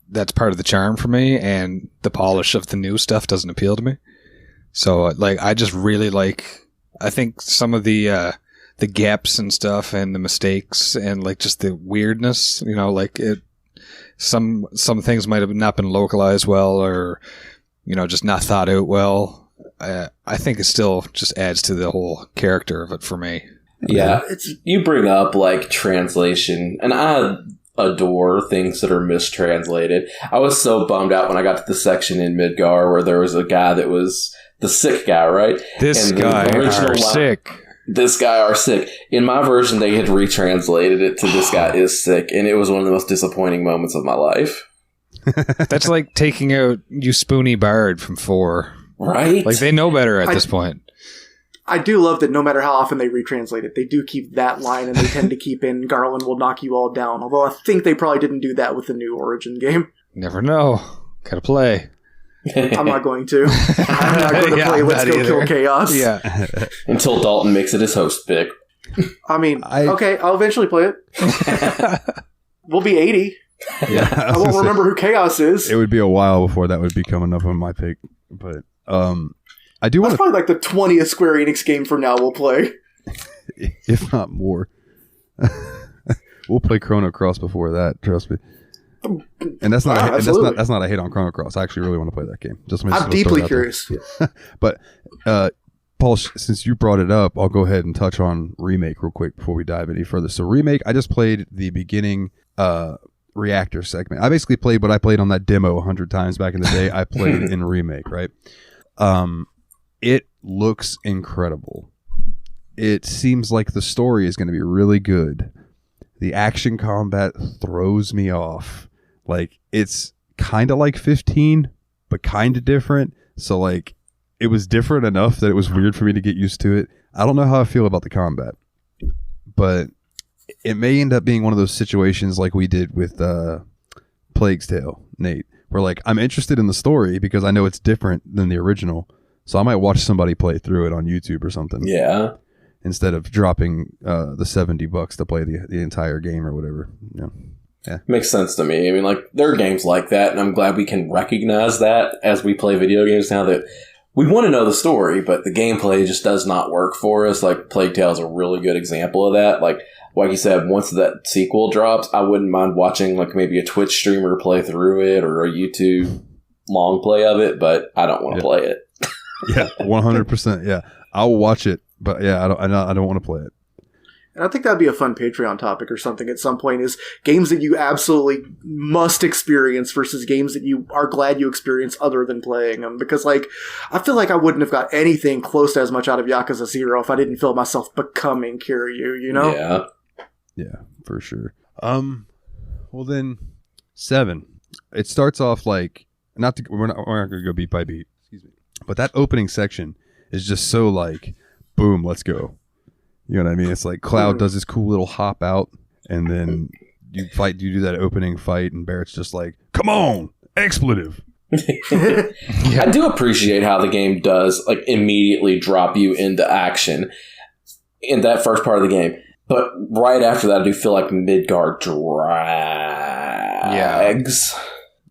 [SPEAKER 5] that's part of the charm for me, and the polish of the new stuff doesn't appeal to me. So like, I just really I think some of the gaps and stuff and the mistakes and like just the weirdness, like some things might have not been localized well, or just not thought out well. I think it still just adds to the whole character of it for me.
[SPEAKER 3] Yeah, you bring up like translation, and I adore things that are mistranslated. I was so bummed out when I got to the section in Midgar where there was a guy that was the sick guy, right?
[SPEAKER 5] This guy are sick.
[SPEAKER 3] This guy are sick. In my version, they had retranslated it to this guy is sick, and it was one of the most disappointing moments of my life.
[SPEAKER 5] That's like taking out you Spoony Bard from 4.
[SPEAKER 3] Right?
[SPEAKER 5] Like, they know better at this point.
[SPEAKER 4] I do love that no matter how often they retranslate it, they do keep that line, and they tend to keep in Garland will knock you all down. Although I think they probably didn't do that with the new Origin game.
[SPEAKER 5] Never know. Gotta play.
[SPEAKER 4] I'm not going to. I'm not going to play Let's Go Kill Chaos.
[SPEAKER 5] Yeah.
[SPEAKER 3] Until Dalton makes it his host pick.
[SPEAKER 4] I mean, okay, I'll eventually play it. We'll be 80.
[SPEAKER 2] Yeah,
[SPEAKER 4] I won't remember who Chaos is.
[SPEAKER 2] It would be a while before that would be coming up on my pick. But I do want
[SPEAKER 4] That's probably like the 20th Square Enix game from now we'll play.
[SPEAKER 2] If not more. We'll play Chrono Cross before that, trust me. And that's not that's not a hit on Chrono Cross. I actually really want to play that game.
[SPEAKER 4] I'm deeply curious.
[SPEAKER 2] But Paul, since you brought it up, I'll go ahead and touch on Remake real quick before we dive any further. So Remake, I just played the beginning reactor segment. I basically played what I played on that demo 100 times back in the day. I played in Remake, right? It looks incredible. It seems like the story is going to be really good. The action combat throws me off. Like, it's kind of like 15, but kind of different. So, like, it was different enough that it was weird for me to get used to it. I don't know how I feel about the combat, but it may end up being one of those situations like we did with Plague's Tale, Nate, where, like, I'm interested in the story because I know it's different than the original. So I might watch somebody play through it on YouTube or something.
[SPEAKER 3] Yeah.
[SPEAKER 2] Instead of dropping the $70 to play the entire game or whatever. Yeah.
[SPEAKER 3] Makes sense to me. I mean, like, there are games like that, and I'm glad we can recognize that as we play video games now, that we want to know the story, but the gameplay just does not work for us. Like, Plague Tale is a really good example of that. Like you said, once that sequel drops, I wouldn't mind watching, like, maybe a Twitch streamer play through it or a YouTube long play of it, but I don't want to play it.
[SPEAKER 2] Yeah, 100%. Yeah, I'll watch it, but yeah, I don't want to play it.
[SPEAKER 4] And I think that'd be a fun Patreon topic or something at some point, is games that you absolutely must experience versus games that you are glad you experience other than playing them. Because, like, I feel like I wouldn't have got anything close to as much out of Yakuza 0 if I didn't feel myself becoming Kiryu, you know?
[SPEAKER 3] Yeah.
[SPEAKER 2] Yeah, for sure. Well then, 7. It starts off like, we're not going to go beat by beat, excuse me. But that opening section is just so like, boom, let's go. You know what I mean? It's like Cloud does this cool little hop out, and then you do that opening fight, and Barrett's just like, come on, expletive.
[SPEAKER 3] I do appreciate how the game does, like, immediately drop you into action in that first part of the game. But right after that, I do feel like Midgar drags.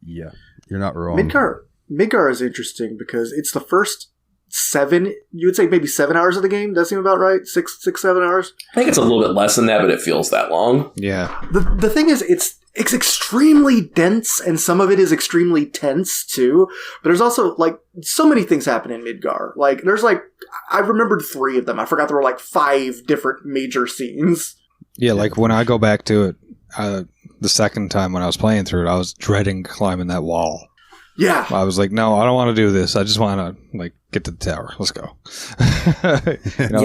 [SPEAKER 2] Yeah, you're not wrong.
[SPEAKER 4] Midgar is interesting because it's the first 7, you would say maybe 7 hours of the game. Does that seem about right? 7 hours?
[SPEAKER 3] I think it's a little bit less than that, but it feels that long.
[SPEAKER 5] Yeah.
[SPEAKER 4] The thing is, it's extremely dense, and some of it is extremely tense too. But there's also, like, so many things happen in Midgar. Like, there's, like, I remembered 3 of them. I forgot there were, like, 5 different major scenes.
[SPEAKER 5] Yeah, like when I go back to it, the second time when I was playing through it, I was dreading climbing that wall.
[SPEAKER 4] Yeah.
[SPEAKER 5] I was like, no, I don't want to do this. I just want to, like, get to the tower. Let's go.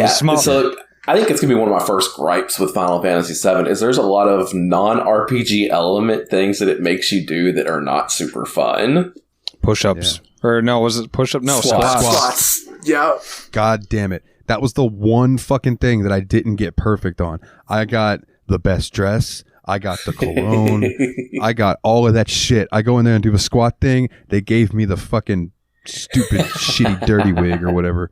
[SPEAKER 3] So I think it's going to be one of my first gripes with Final Fantasy VII is there's a lot of non-RPG element things that it makes you do that are not super fun.
[SPEAKER 5] Push-ups. Yeah. Or no, was it push-up? No,
[SPEAKER 4] Squats. Yeah.
[SPEAKER 2] God damn it. That was the one fucking thing that I didn't get perfect on. I got the best dress. I got the cologne. I got all of that shit. I go in there and do a squat thing. They gave me the fucking stupid, shitty, dirty wig or whatever.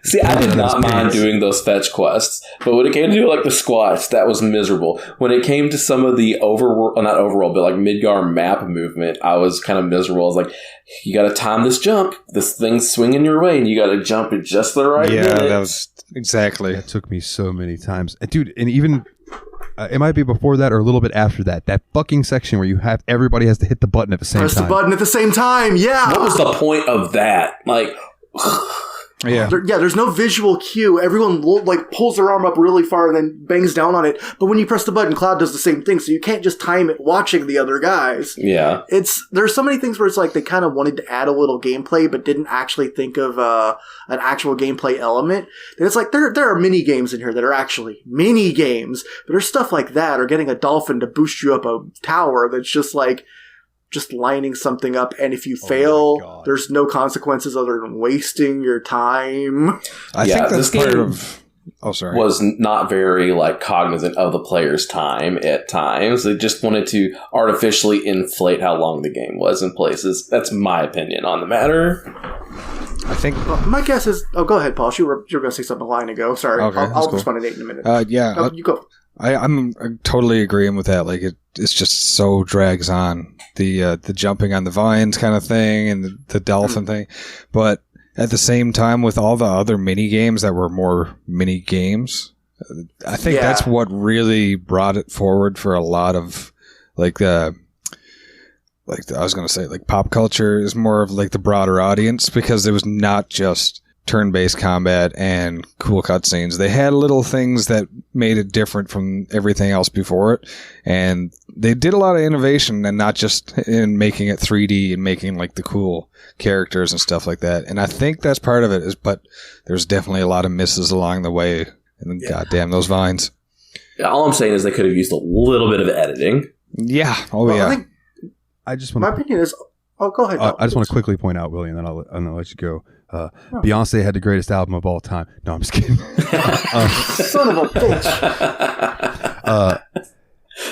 [SPEAKER 3] See, I did not mind doing those fetch quests, but when it came to like the squats, that was miserable. When it came to some of the not overworld, but like Midgar map movement, I was kind of miserable. I was like, you got to time this jump. This thing's swinging your way, and you got to jump at just the right minute.
[SPEAKER 5] Yeah, that was exactly.
[SPEAKER 2] It took me so many times, and dude, and even it might be before that or a little bit after that. That fucking section where everybody has to hit the button at the same time.
[SPEAKER 4] Press the button at the same time. Yeah.
[SPEAKER 3] What was the point of that? Like.
[SPEAKER 5] Yeah.
[SPEAKER 4] There's no visual cue. Everyone like pulls their arm up really far and then bangs down on it. But when you press the button, Cloud does the same thing. So you can't just time it watching the other guys.
[SPEAKER 3] Yeah.
[SPEAKER 4] There's so many things where it's like they kind of wanted to add a little gameplay, but didn't actually think of an actual gameplay element. And it's like there are mini games in here that are actually mini games, but there's stuff like that, or getting a dolphin to boost you up a tower that's just like just lining something up, and if you fail, there's no consequences other than wasting your time.
[SPEAKER 5] I think that's part of. Oh, sorry.
[SPEAKER 3] Was not very like cognizant of the player's time at times. They just wanted to artificially inflate how long the game was in places. That's my opinion on the matter.
[SPEAKER 5] I think
[SPEAKER 4] my guess is. Oh, go ahead, Paul. You were going to say something a line ago. Sorry,
[SPEAKER 5] okay,
[SPEAKER 4] I'll respond to Nate in a minute.
[SPEAKER 5] Yeah,
[SPEAKER 4] you go.
[SPEAKER 5] I'm totally agreeing with that. Like it's just so drags on the jumping on the vines kind of thing and the dolphin thing, but at the same time with all the other mini games that were more mini games, I think that's what really brought it forward for a lot of like I was going to say like pop culture is more of like the broader audience, because it was not just turn-based combat and cool cutscenes. They had little things that made it different from everything else before it, and they did a lot of innovation, and not just in making it 3D and making like the cool characters and stuff like that. And I think that's part of it. But there's definitely a lot of misses along the way. And goddamn those vines.
[SPEAKER 3] Yeah, all I'm saying is they could have used a little bit of editing.
[SPEAKER 5] Yeah. Oh yeah.
[SPEAKER 2] I just want.
[SPEAKER 4] My opinion is. Oh, go ahead.
[SPEAKER 2] I just want to quickly point out, Willie, and then I'll let you go. Beyonce had the greatest album of all time. No, I'm just kidding.
[SPEAKER 4] Son of a bitch.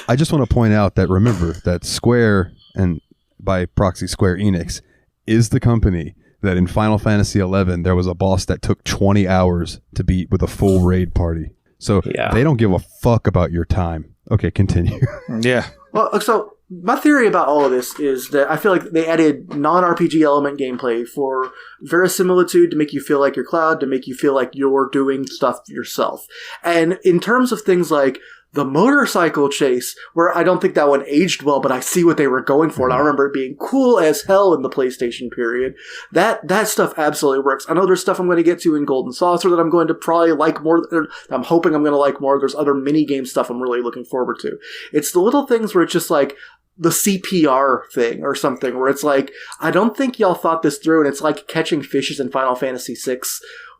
[SPEAKER 2] I just want to point out that remember that Square, and by proxy Square Enix, is the company that in Final Fantasy XI there was a boss that took 20 hours to beat with a full raid party. So they don't give a fuck about your time. Okay, continue.
[SPEAKER 5] Yeah.
[SPEAKER 4] Well, so my theory about all of this is that I feel like they added non-RPG element gameplay for verisimilitude, to make you feel like you're Cloud, to make you feel like you're doing stuff yourself. And in terms of things like the motorcycle chase, where I don't think that one aged well, but I see what they were going for, and I remember it being cool as hell in the PlayStation period. That stuff absolutely works. I know there's stuff I'm going to get to in Golden Saucer that I'm going to probably like more, I'm hoping I'm going to like more. There's other mini-game stuff I'm really looking forward to. It's the little things where it's just like the CPR thing or something, where it's like, I don't think y'all thought this through, and it's like catching fishes in Final Fantasy VI,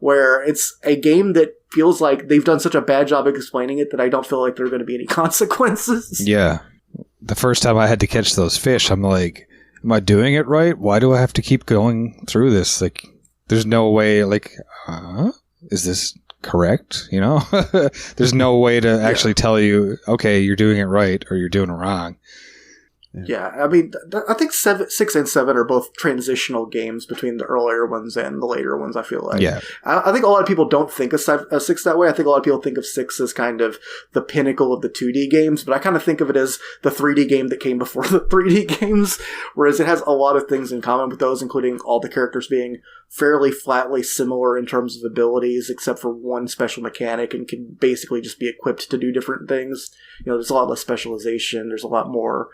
[SPEAKER 4] where it's a game that feels like they've done such a bad job of explaining it that I don't feel like there are going to be any consequences.
[SPEAKER 5] Yeah. The first time I had to catch those fish, I'm like, am I doing it right? Why do I have to keep going through this? Like, there's no way, like, is this correct? You know? There's no way to actually tell you, okay, you're doing it right or you're doing it wrong.
[SPEAKER 4] Yeah, I mean, I think 6 and 7 are both transitional games between the earlier ones and the later ones, I feel like.
[SPEAKER 5] Yeah.
[SPEAKER 4] I think a lot of people don't think of 6 that way. I think a lot of people think of 6 as kind of the pinnacle of the 2D games, but I kind of think of it as the 3D game that came before the 3D games, whereas it has a lot of things in common with those, including all the characters being fairly flatly similar in terms of abilities, except for one special mechanic, and can basically just be equipped to do different things. You know, there's a lot less specialization, there's a lot more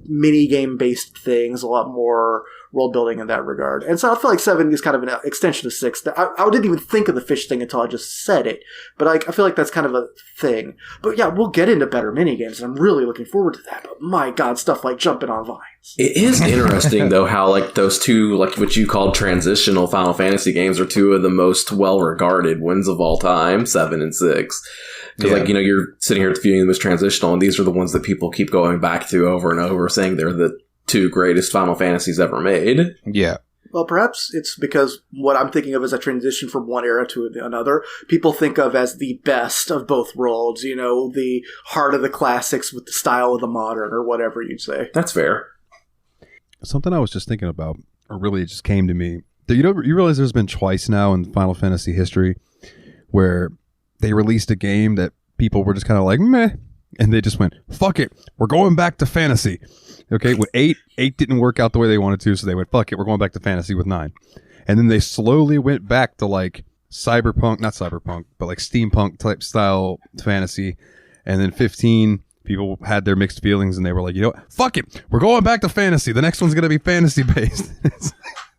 [SPEAKER 4] mini game based things, a lot more world building in that regard. And so I feel like 7 is kind of an extension of 6. I didn't even think of the fish thing until I just said it, but I feel like that's kind of a thing. But yeah, we'll get into better mini games, and I'm really looking forward to that. But my God, stuff like jumping on vines.
[SPEAKER 3] It is interesting though how like those two, like what you called transitional Final Fantasy games, are two of the most well regarded ones of all time, 7 and 6. Because like, you know, you're sitting here viewing them as transitional, and these are the ones that people keep going back to over and over, saying they're the 2 greatest Final Fantasies ever made.
[SPEAKER 5] Yeah.
[SPEAKER 4] Well, perhaps it's because what I'm thinking of as a transition from one era to another, people think of as the best of both worlds, you know, the heart of the classics with the style of the modern, or whatever you'd say.
[SPEAKER 3] That's fair.
[SPEAKER 2] Something I was just thinking about, or really it just came to me. You realize there's been twice now in Final Fantasy history where they released a game that people were just kind of like, meh, and they just went, fuck it, we're going back to fantasy. Okay, with 8 didn't work out the way they wanted to, so they went, fuck it, we're going back to fantasy with 9. And then they slowly went back to like cyberpunk, not cyberpunk, but like steampunk type style fantasy. And then 15, people had their mixed feelings, and they were like, you know what? Fuck it, we're going back to fantasy. The next one's going to be fantasy based.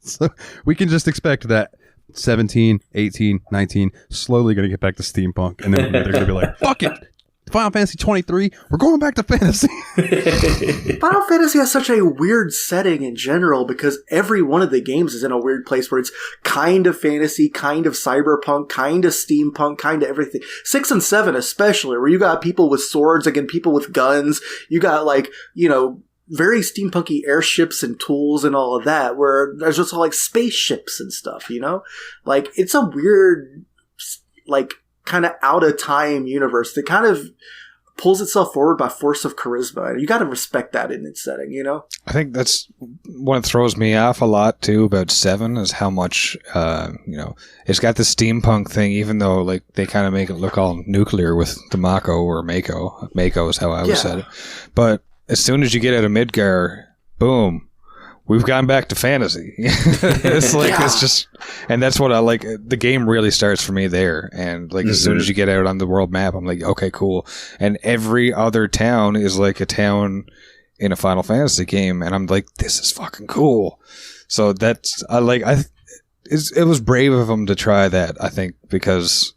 [SPEAKER 2] So we can just expect that 17, 18, 19, slowly going to get back to steampunk. And then they're going to be like, fuck it, Final Fantasy 23, we're going back to fantasy.
[SPEAKER 4] Final Fantasy has such a weird setting in general, because every one of the games is in a weird place where it's kind of fantasy, kind of cyberpunk, kind of steampunk, kind of everything. 6 and 7 especially, where you got people with swords against people with guns. You got like, you know, very steampunky airships and tools and all of that, where there's just all like spaceships and stuff, you know? Like, it's a weird, like, kind of out of time universe that kind of pulls itself forward by force of charisma. And you got to respect that in its setting, you know?
[SPEAKER 5] I think that's what throws me off a lot too about 7 is how much, you know, it's got the steampunk thing, even though like they kind of make it look all nuclear with the Mako or Mako. Mako is how I always said it. But as soon as you get out of Midgar, boom, we've gone back to fantasy. It's like, it's just, and that's what I like. The game really starts for me there. And like, as soon as you get out on the world map, I'm like, okay, cool. And every other town is like a town in a Final Fantasy game. And I'm like, this is fucking cool. So that's, it was brave of them to try that, I think, because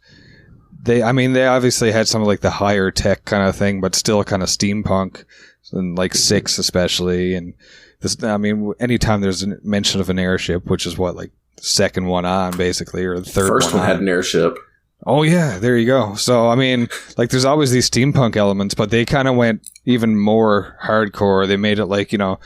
[SPEAKER 5] they obviously had some of like the higher tech kind of thing, but still kind of steampunk, and like 6 especially. And this, I mean, anytime there's a mention of an airship, which is what, like the second one on basically, or the third
[SPEAKER 3] First one had an airship.
[SPEAKER 5] Oh yeah, there you go. So I mean, like there's always these steampunk elements, but they kind of went even more hardcore. They made it like, you know,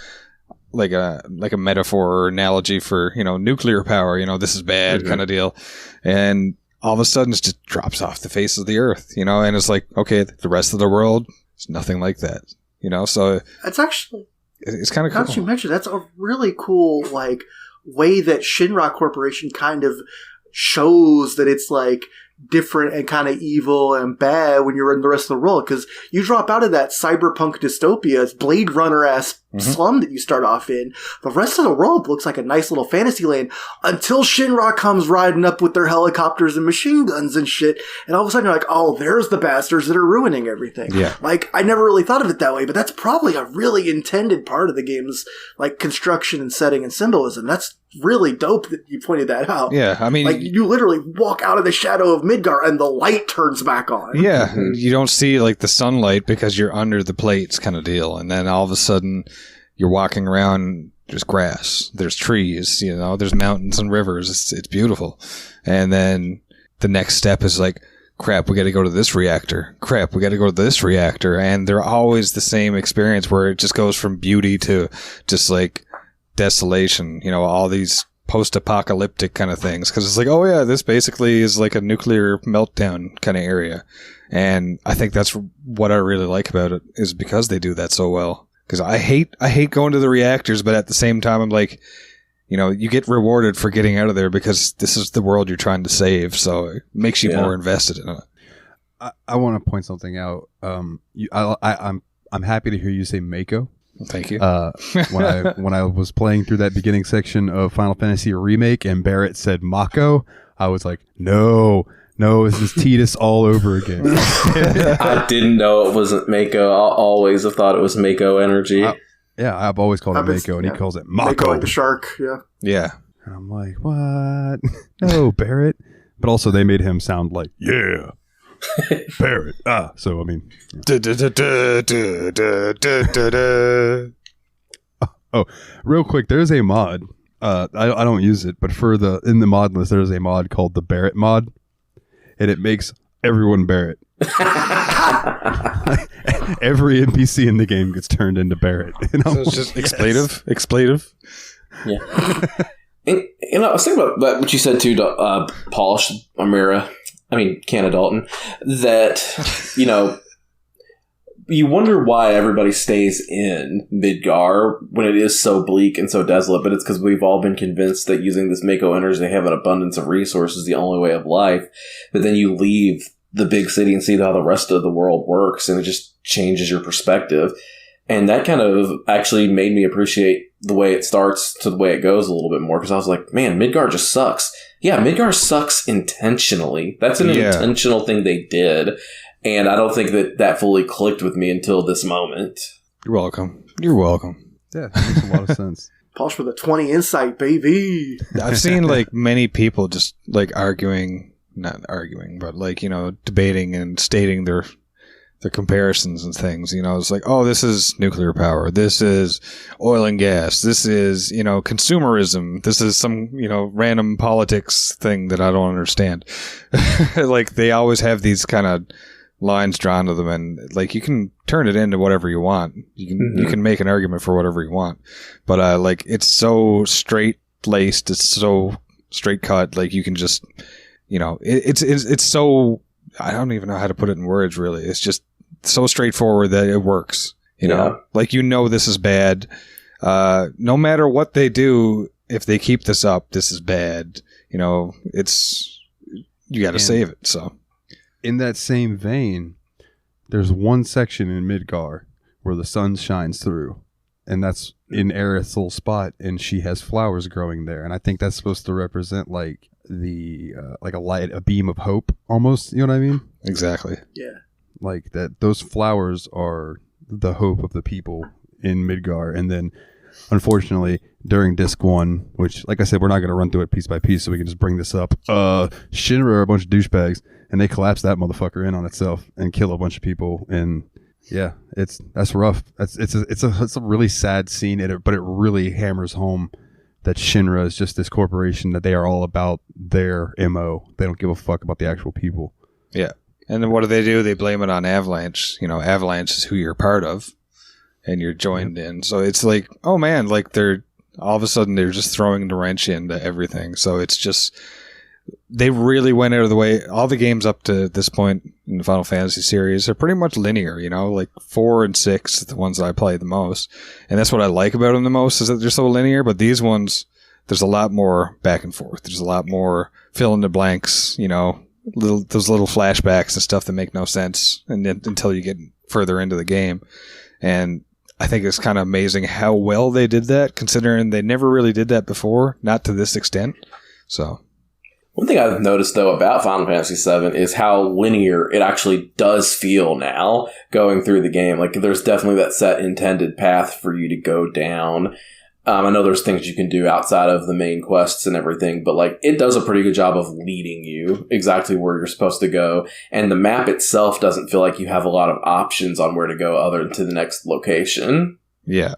[SPEAKER 5] like a metaphor or analogy for, you know, nuclear power, you know, this is bad kind of deal. And all of a sudden it just drops off the face of the earth, you know, and it's like, okay, the rest of the world is nothing like that, you know. So
[SPEAKER 4] it's actually,
[SPEAKER 5] it's kind of cool.
[SPEAKER 4] Now that you mentioned, that's a really cool like way that Shinra Corporation kind of shows that it's like different and kind of evil and bad when you're in the rest of the world, because you drop out of that cyberpunk dystopia, it's Blade Runner-esque slum that you start off in. The rest of the world looks like a nice little fantasy land until Shinra comes riding up with their helicopters and machine guns and shit, and all of a sudden you're like, oh, there's the bastards that are ruining everything. Yeah. Like, I never really thought of it that way, but that's probably a really intended part of the game's like construction and setting and symbolism. That's really dope that you pointed that out.
[SPEAKER 5] Yeah, I mean,
[SPEAKER 4] like you literally walk out of the shadow of Midgar and the light turns back on.
[SPEAKER 5] Yeah, you don't see like the sunlight because you're under the plates kind of deal, and then all of a sudden you're walking around, there's grass, there's trees, you know, there's mountains and rivers. It's beautiful. And then the next step is like, crap, we got to go to this reactor. Crap, we got to go to this reactor. And they're always the same experience where it just goes from beauty to just like desolation, you know, all these post-apocalyptic kind of things, because it's like, oh yeah, this basically is like a nuclear meltdown kind of area. And I think that's what I really like about it, is because they do that so well. Because I hate going to the reactors, but at the same time I'm like, you know, you get rewarded for getting out of there because this is the world you're trying to save, so it makes you more invested in it.
[SPEAKER 2] I want to point something out. I'm happy to hear you say Mako.
[SPEAKER 5] Thank you.
[SPEAKER 2] When I was playing through that beginning section of Final Fantasy Remake and Barrett said Mako, I was like, no, this is Tidus all over again.
[SPEAKER 3] I didn't know it wasn't Mako. I always have thought it was Mako Energy.
[SPEAKER 2] Yeah, I've always called it
[SPEAKER 4] I've been-
[SPEAKER 2] Mako, and
[SPEAKER 4] yeah.
[SPEAKER 2] he calls it
[SPEAKER 4] Mako
[SPEAKER 2] Mako.
[SPEAKER 4] like the shark. Yeah.
[SPEAKER 5] Yeah.
[SPEAKER 2] And I'm like, what? No, Barrett. But also, they made him sound like, yeah, Barrett. So I mean, real quick, there's a mod. I don't use it, but in the mod list, there's a mod called the Barrett mod, and it makes everyone Barrett. Every NPC in the game gets turned into Barrett. And I'm
[SPEAKER 5] So it's just expletive.
[SPEAKER 3] Yeah. And, I was thinking about what you said too, Paul, Canna Dalton, that, you wonder why everybody stays in Midgar when it is so bleak and so desolate, but it's because we've all been convinced that using this Mako energy, they have an abundance of resources, the only way of life. But then you leave the big city and see how the rest of the world works, and it just changes your perspective. And that kind of actually made me appreciate the way it starts to the way it goes a little bit more, because I was like, man, Midgar just sucks. Yeah, Midgar sucks intentionally. That's an intentional thing they did. And I don't think that fully clicked with me until this moment.
[SPEAKER 5] You're welcome. You're welcome.
[SPEAKER 2] Yeah, that makes a lot of sense.
[SPEAKER 4] Polish for the 20 insight, baby.
[SPEAKER 5] I've seen like many people just like debating and stating their comparisons and things. It's like, oh, this is nuclear power. This is oil and gas. This is, consumerism. This is some, random politics thing that I don't understand. Like they always have these kind of lines drawn to them, and like you can turn it into whatever you want. You can make an argument for whatever you want, but it's so straight laced, it's so straight cut. Like you can just, it's so, I don't even know how to put it in words. Really, it's just so straightforward that it works. Like this is bad. No matter what they do, if they keep this up, this is bad. You got to save it. So.
[SPEAKER 2] In that same vein, there's one section in Midgar where the sun shines through, and that's in Aerith's little spot, and she has flowers growing there, and I think that's supposed to represent like the like a light, a beam of hope, almost. You know what I mean?
[SPEAKER 5] Exactly.
[SPEAKER 4] Yeah.
[SPEAKER 2] Like that. Those flowers are the hope of the people in Midgar, and then unfortunately during disc 1, which like I said, we're not going to run through it piece by piece, so we can just bring this up. Shinra are a bunch of douchebags, and they collapse that motherfucker in on itself and kill a bunch of people. And yeah, that's rough. It's a really sad scene, but it really hammers home that Shinra is just this corporation that they are all about their MO. They don't give a fuck about the actual people.
[SPEAKER 5] Yeah. And then what do? They blame it on Avalanche. Avalanche is who you're part of, and you're joined in. So it's like, oh man, like they're all of a sudden they're just throwing the wrench into everything. So it's just, they really went out of the way. All the games up to this point in the Final Fantasy series are pretty much linear, like 4 and 6, the ones that I play the most. And that's what I like about them the most, is that they're so linear. But these ones, there's a lot more back and forth. There's a lot more fill in the blanks, those little flashbacks and stuff that make no sense until you get further into the game. And I think it's kind of amazing how well they did that, considering they never really did that before, not to this extent. So
[SPEAKER 3] one thing I've noticed though about Final Fantasy VII is how linear it actually does feel now going through the game. Like there's definitely that set intended path for you to go down. I know there's things you can do outside of the main quests and everything, but like it does a pretty good job of leading you exactly where you're supposed to go. And the map itself doesn't feel like you have a lot of options on where to go other than to the next location.
[SPEAKER 5] Yeah.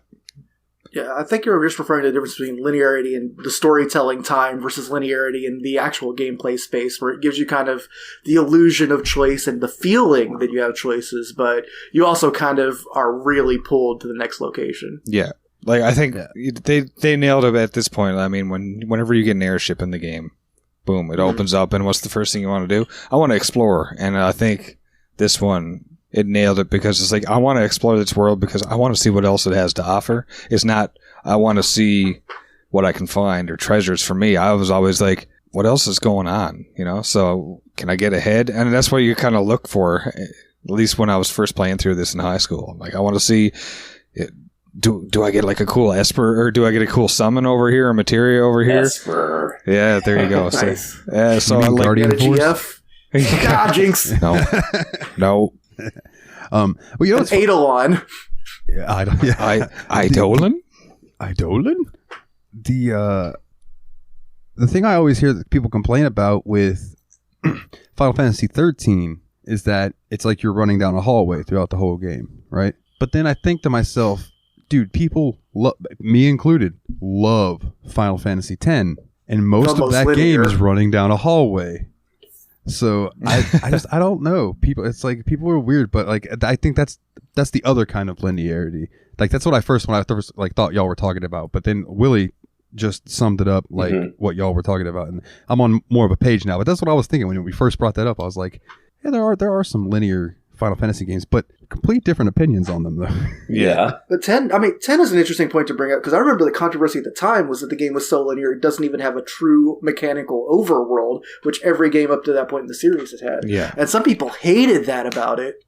[SPEAKER 4] Yeah, I think you're just referring to the difference between linearity and the storytelling time versus linearity in the actual gameplay space, where it gives you kind of the illusion of choice and the feeling that you have choices, but you also kind of are really pulled to the next location.
[SPEAKER 5] Yeah. Like, I think they nailed it at this point. I mean, whenever you get an airship in the game, boom, it opens up, and what's the first thing you want to do? I want to explore, and I think this one, it nailed it, because it's like, I want to explore this world because I want to see what else it has to offer. It's not, I want to see what I can find or treasures. For me, I was always like, what else is going on? So can I get ahead? And that's what you kind of look for, at least when I was first playing through this in high school. I'm like, I want to see it. Do I get like a cool Esper, or do I get a cool summon over here, or materia over here?
[SPEAKER 3] Esper.
[SPEAKER 5] Yeah, there you go.
[SPEAKER 4] Nice.
[SPEAKER 5] So I like
[SPEAKER 2] Guardian
[SPEAKER 4] GF. God, Jinx.
[SPEAKER 5] No.
[SPEAKER 2] Well,
[SPEAKER 4] An Eidolon.
[SPEAKER 5] Eidolon?
[SPEAKER 2] Eidolon? The thing I always hear that people complain about with Final Fantasy 13 is that it's like you're running down a hallway throughout the whole game, right? But then I think to myself, dude, people, me included, love Final Fantasy 10, and most of that game is running down a hallway. So I don't know. It's like people are weird, but like I think that's the other kind of linearity. Like that's what I first like thought y'all were talking about, but then Willie just summed it up like what y'all were talking about, and I'm on more of a page now. But that's what I was thinking when we first brought that up. I was like, yeah, there are some linear Final Fantasy games, but complete different opinions on them though.
[SPEAKER 3] Yeah.
[SPEAKER 4] But 10 is an interesting point to bring up, because I remember the controversy at the time was that the game was so linear it doesn't even have a true mechanical overworld, which every game up to that point in the series has had.
[SPEAKER 5] Yeah.
[SPEAKER 4] And some people hated that about it.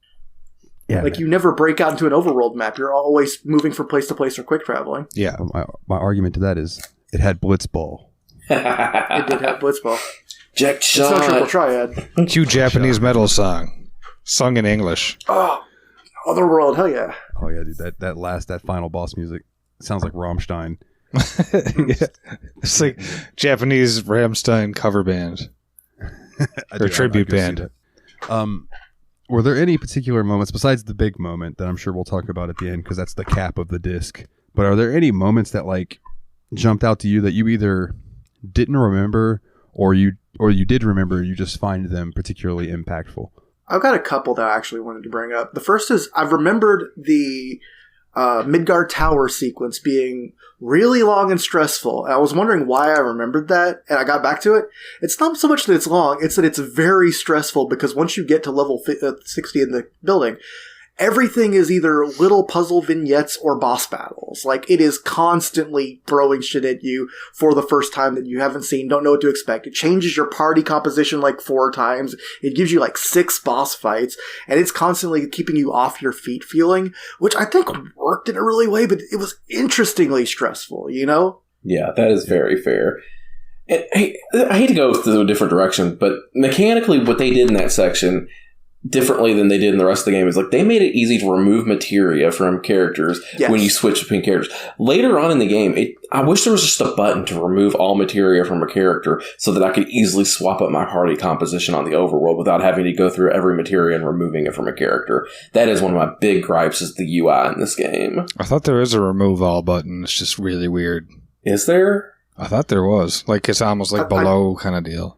[SPEAKER 4] Yeah, like, you never break out into an overworld map. You're always moving from place to place or quick traveling.
[SPEAKER 5] Yeah.
[SPEAKER 2] My argument to that is it had Blitzball.
[SPEAKER 4] It did have Blitzball.
[SPEAKER 3] Jack Shot.
[SPEAKER 4] It's not Triple Triad.
[SPEAKER 5] Cue Japanese metal song, sung in English.
[SPEAKER 4] Oh, Otherworld, hell yeah.
[SPEAKER 2] Oh yeah, dude, that final boss music sounds like Rammstein.
[SPEAKER 5] Yeah. It's like Japanese Rammstein cover band or tribute band.
[SPEAKER 2] Were there any particular moments besides the big moment that I'm sure we'll talk about at the end because that's the cap of the disc? But are there any moments that like jumped out to you that you either didn't remember or you did remember, you just find them particularly impactful?
[SPEAKER 4] I've got a couple that I actually wanted to bring up. The first is I've remembered the Midgard Tower sequence being really long and stressful. And I was wondering why I remembered that, and I got back to it. It's not so much that it's long, it's that it's very stressful, because once you get to level 60 in the building, everything is either little puzzle vignettes or boss battles. Like, it is constantly throwing shit at you for the first time that you haven't seen, don't know what to expect. It changes your party composition like 4 times. It gives you like 6 boss fights, and it's constantly keeping you off your feet feeling, which I think worked in a really way, but it was interestingly stressful, you know?
[SPEAKER 3] Yeah, that is very fair. And I hate to go through a different direction, but mechanically what they did in that section, differently than they did in the rest of the game, is like they made it easy to remove materia from characters when you switch between characters. Later on in the game, I wish there was just a button to remove all materia from a character so that I could easily swap up my party composition on the overworld without having to go through every materia and removing it from a character. That is one of my big gripes, is the UI in this game.
[SPEAKER 5] I thought there is a remove all button. It's just really weird.
[SPEAKER 3] Is there?
[SPEAKER 5] I thought there was. Like, it's almost like below kind of deal.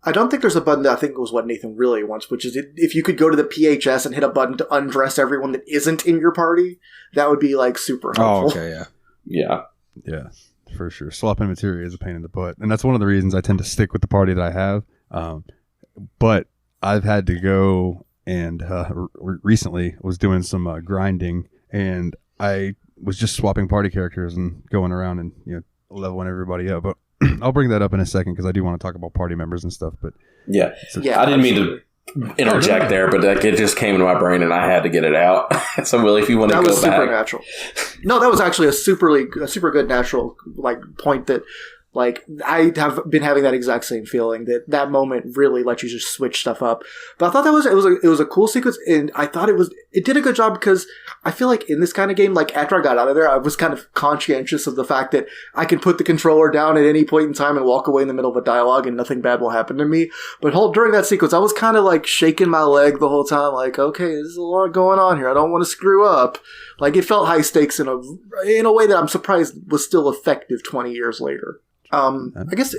[SPEAKER 4] I don't think there's a button that I think was what Nathan really wants, which is if you could go to the PHS and hit a button to undress everyone that isn't in your party, that would be like super helpful.
[SPEAKER 5] Oh, okay, yeah.
[SPEAKER 3] Yeah.
[SPEAKER 2] Yeah, for sure. Swapping materia is a pain in the butt. And that's one of the reasons I tend to stick with the party that I have. But I've had to go and recently was doing some grinding, and I was just swapping party characters and going around and leveling everybody up. But I'll bring that up in a second because I do want to talk about party members and stuff. But
[SPEAKER 3] yeah, I didn't mean to interject there, but it just came into my brain and I had to get it out. So, Willie, if you want to go back, that was super
[SPEAKER 4] natural. No, that was actually a super good natural point that. Like, I have been having that exact same feeling that moment really lets you just switch stuff up. But I thought it was a cool sequence, and I thought it did a good job, because I feel like in this kind of game, like, after I got out of there, I was kind of conscientious of the fact that I can put the controller down at any point in time and walk away in the middle of a dialogue and nothing bad will happen to me. But during that sequence, I was kind of like shaking my leg the whole time, like, okay, there's a lot going on here. I don't want to screw up. Like, it felt high stakes in a way that I'm surprised was still effective 20 years later. I guess,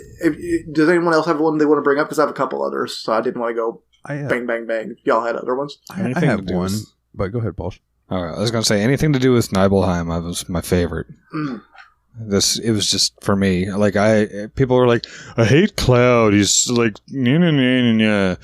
[SPEAKER 4] does anyone else have one they want to bring up? Because I have a couple others, so I didn't want to go bang, bang, bang. Y'all had other ones?
[SPEAKER 2] I have one, but go ahead, Paul.
[SPEAKER 5] All right, I was going to say, anything to do with Nibelheim was my favorite. It was just, for me, like, people were like, I hate Cloud, he's like, nah.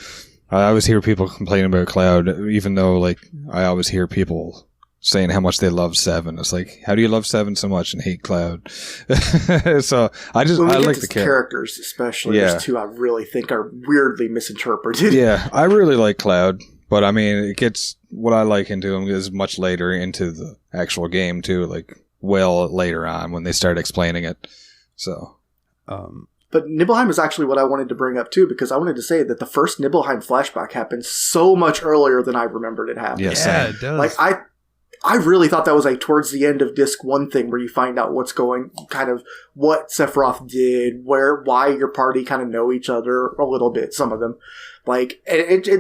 [SPEAKER 5] I always hear people complaining about Cloud, even though, like, I always hear people saying how much they love 7. It's like, how do you love 7 so much and hate Cloud? So I like the
[SPEAKER 4] characters, especially. Yeah. There's 2 I really think are weirdly misinterpreted.
[SPEAKER 5] Yeah, I really like Cloud, but I mean, it gets what I like into him is much later into the actual game too, like well later on when they start explaining it. So,
[SPEAKER 4] but Nibelheim is actually what I wanted to bring up too, because I wanted to say that the first Nibelheim flashback happened so much earlier than I remembered it happened.
[SPEAKER 5] Yeah,
[SPEAKER 2] it does.
[SPEAKER 4] Like I really thought that was like towards the end of disc 1 thing where you find out what's going, kind of what Sephiroth did, why your party kind of know each other a little bit, some of them. Like,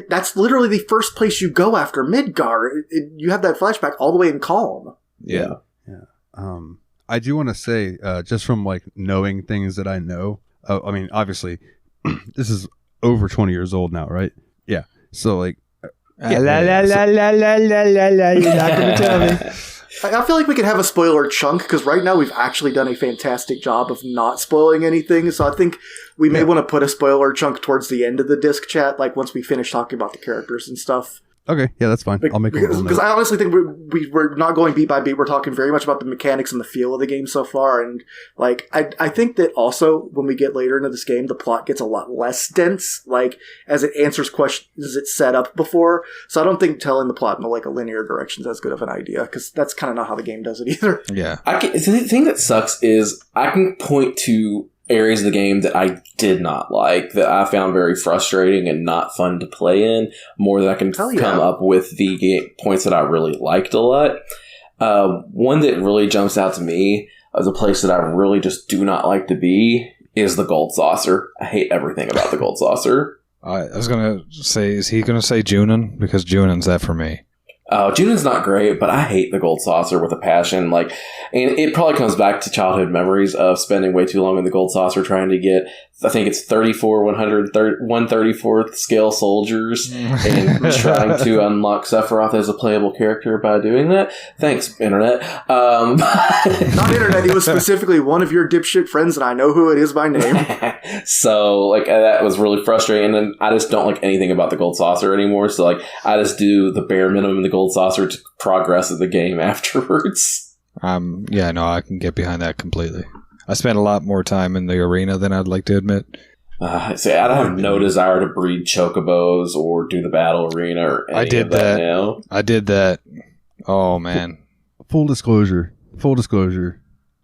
[SPEAKER 4] that's literally the first place you go after Midgar. You have that flashback all the way in Calm.
[SPEAKER 2] Yeah. I do want to say, just from like knowing things that I know, I mean, obviously, this is over 20 years old now, right? Yeah. So like,
[SPEAKER 5] You're not gonna tell me.
[SPEAKER 4] I feel like we could have a spoiler chunk because right now we've actually done a fantastic job of not spoiling anything. So I think we may want to put a spoiler chunk towards the end of the disc chat, like once we finish talking about the characters and stuff.
[SPEAKER 2] Okay, yeah, that's fine. I'll make a little note.
[SPEAKER 4] Because I honestly think we're not going beat by beat. We're talking very much about the mechanics and the feel of the game so far. And like, I think that also when we get later into this game, the plot gets a lot less dense, like as it answers questions it's set up before. So I don't think telling the plot in like a linear direction is as good of an idea because that's kind of not how the game does it either.
[SPEAKER 5] Yeah.
[SPEAKER 3] The thing that sucks is I can point to areas of the game that I did not like, that I found very frustrating and not fun to play in, more than I can come up with the points that I really liked a lot. One that really jumps out to me as a place that I really just do not like to be is the Gold Saucer. I hate everything about the Gold Saucer.
[SPEAKER 5] I was going to say, is he going to say Junin? Because Junin's that for me.
[SPEAKER 3] Junin's not great, but I hate the Gold Saucer with a passion. Like, and it probably comes back to childhood memories of spending way too long in the Gold Saucer trying to get, I think it's 134th scale soldiers and trying to unlock Sephiroth as a playable character by doing that. Thanks, Internet.
[SPEAKER 4] Not Internet, it was specifically one of your dipshit friends, and I know who it is by name.
[SPEAKER 3] So, like, that was really frustrating. And then I just don't like anything about the Gold Saucer anymore. So, like, I just do the bare minimum in the Gold Saucer to progress of the game afterwards.
[SPEAKER 5] Yeah, no, I can get behind that completely. I spent a lot more time in the arena than I'd like to admit.
[SPEAKER 3] See, I have no desire to breed chocobos or do the battle arena or any
[SPEAKER 5] I did
[SPEAKER 3] of that now.
[SPEAKER 5] I did that. Oh, man.
[SPEAKER 2] Full disclosure.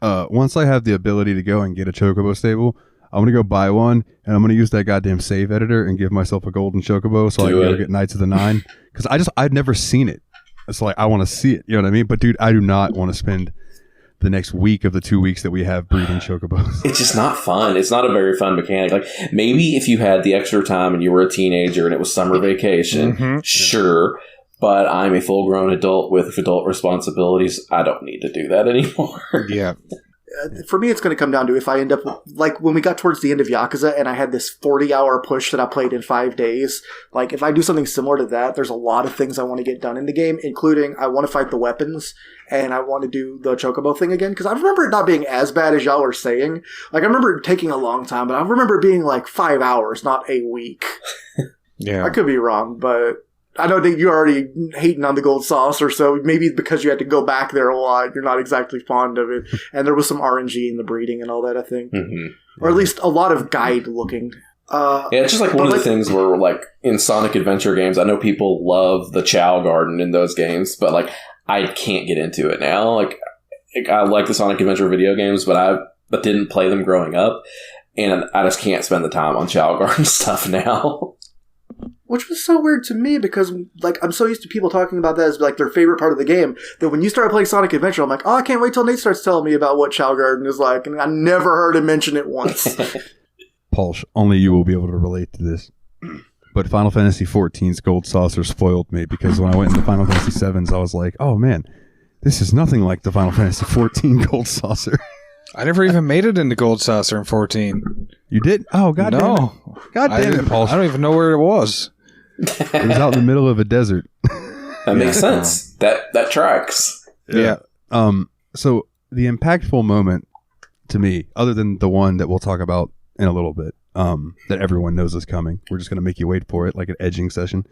[SPEAKER 2] Once I have the ability to go and get a chocobo stable, I'm going to go buy one, and I'm going to use that goddamn save editor and give myself a golden chocobo so I can go get Knights of the Nine. Because I've never seen it. It's like, I want to see it. You know what I mean? But, dude, I do not want to spend the next week of the 2 weeks that we have breeding chocobos.
[SPEAKER 3] It's just not fun. It's not a very fun mechanic. Like, maybe if you had the extra time and you were a teenager and it was summer vacation, sure. But I'm a full-grown adult with adult responsibilities. I don't need to do that anymore.
[SPEAKER 5] Yeah.
[SPEAKER 4] For me, it's going to come down to if I end up, like when we got towards the end of Yakuza and I had this 40-hour push that I played in 5 days, like if I do something similar to that, there's a lot of things I want to get done in the game, including I want to fight the weapons and I want to do the chocobo thing again, because I remember it not being as bad as y'all were saying. Like I remember it taking a long time, but I remember it being like 5 hours, not a week.
[SPEAKER 5] Yeah.
[SPEAKER 4] I could be wrong, but I know that you're already hating on the Gold Saucer, so maybe because you had to go back there a lot, you're not exactly fond of it. And there was some RNG in the breeding and all that, I think. Or at least a lot of guide looking.
[SPEAKER 3] Yeah, it's just like one of the things where, like, in Sonic Adventure games, I know people love the Chow Garden in those games, but, like, I can't get into it now. Like I like the Sonic Adventure video games, but didn't play them growing up, and I just can't spend the time on Chow Garden stuff now.
[SPEAKER 4] Which was so weird to me because, like, I'm so used to people talking about that as, like, their favorite part of the game that when you started playing Sonic Adventure, I'm like, oh, I can't wait till Nate starts telling me about what Chow Garden is like, and I never heard him mention it once.
[SPEAKER 2] Paulsh, only you will be able to relate to this. But Final Fantasy XIV's Gold Saucer spoiled me because when I went into Final Fantasy VII's, I was like, oh, man, this is nothing like the Final Fantasy XIV Gold Saucer.
[SPEAKER 5] I never even made it into Gold Saucer in 14.
[SPEAKER 2] You did? Oh, God damn it. God damn it, Paulsh.
[SPEAKER 5] I don't even know where it was.
[SPEAKER 2] It was out in the middle of a desert.
[SPEAKER 3] That makes sense. That tracks.
[SPEAKER 5] Yeah.
[SPEAKER 2] So the impactful moment to me, other than the one that we'll talk about in a little bit, that everyone knows is coming. We're just going to make you wait for it, like an edging session.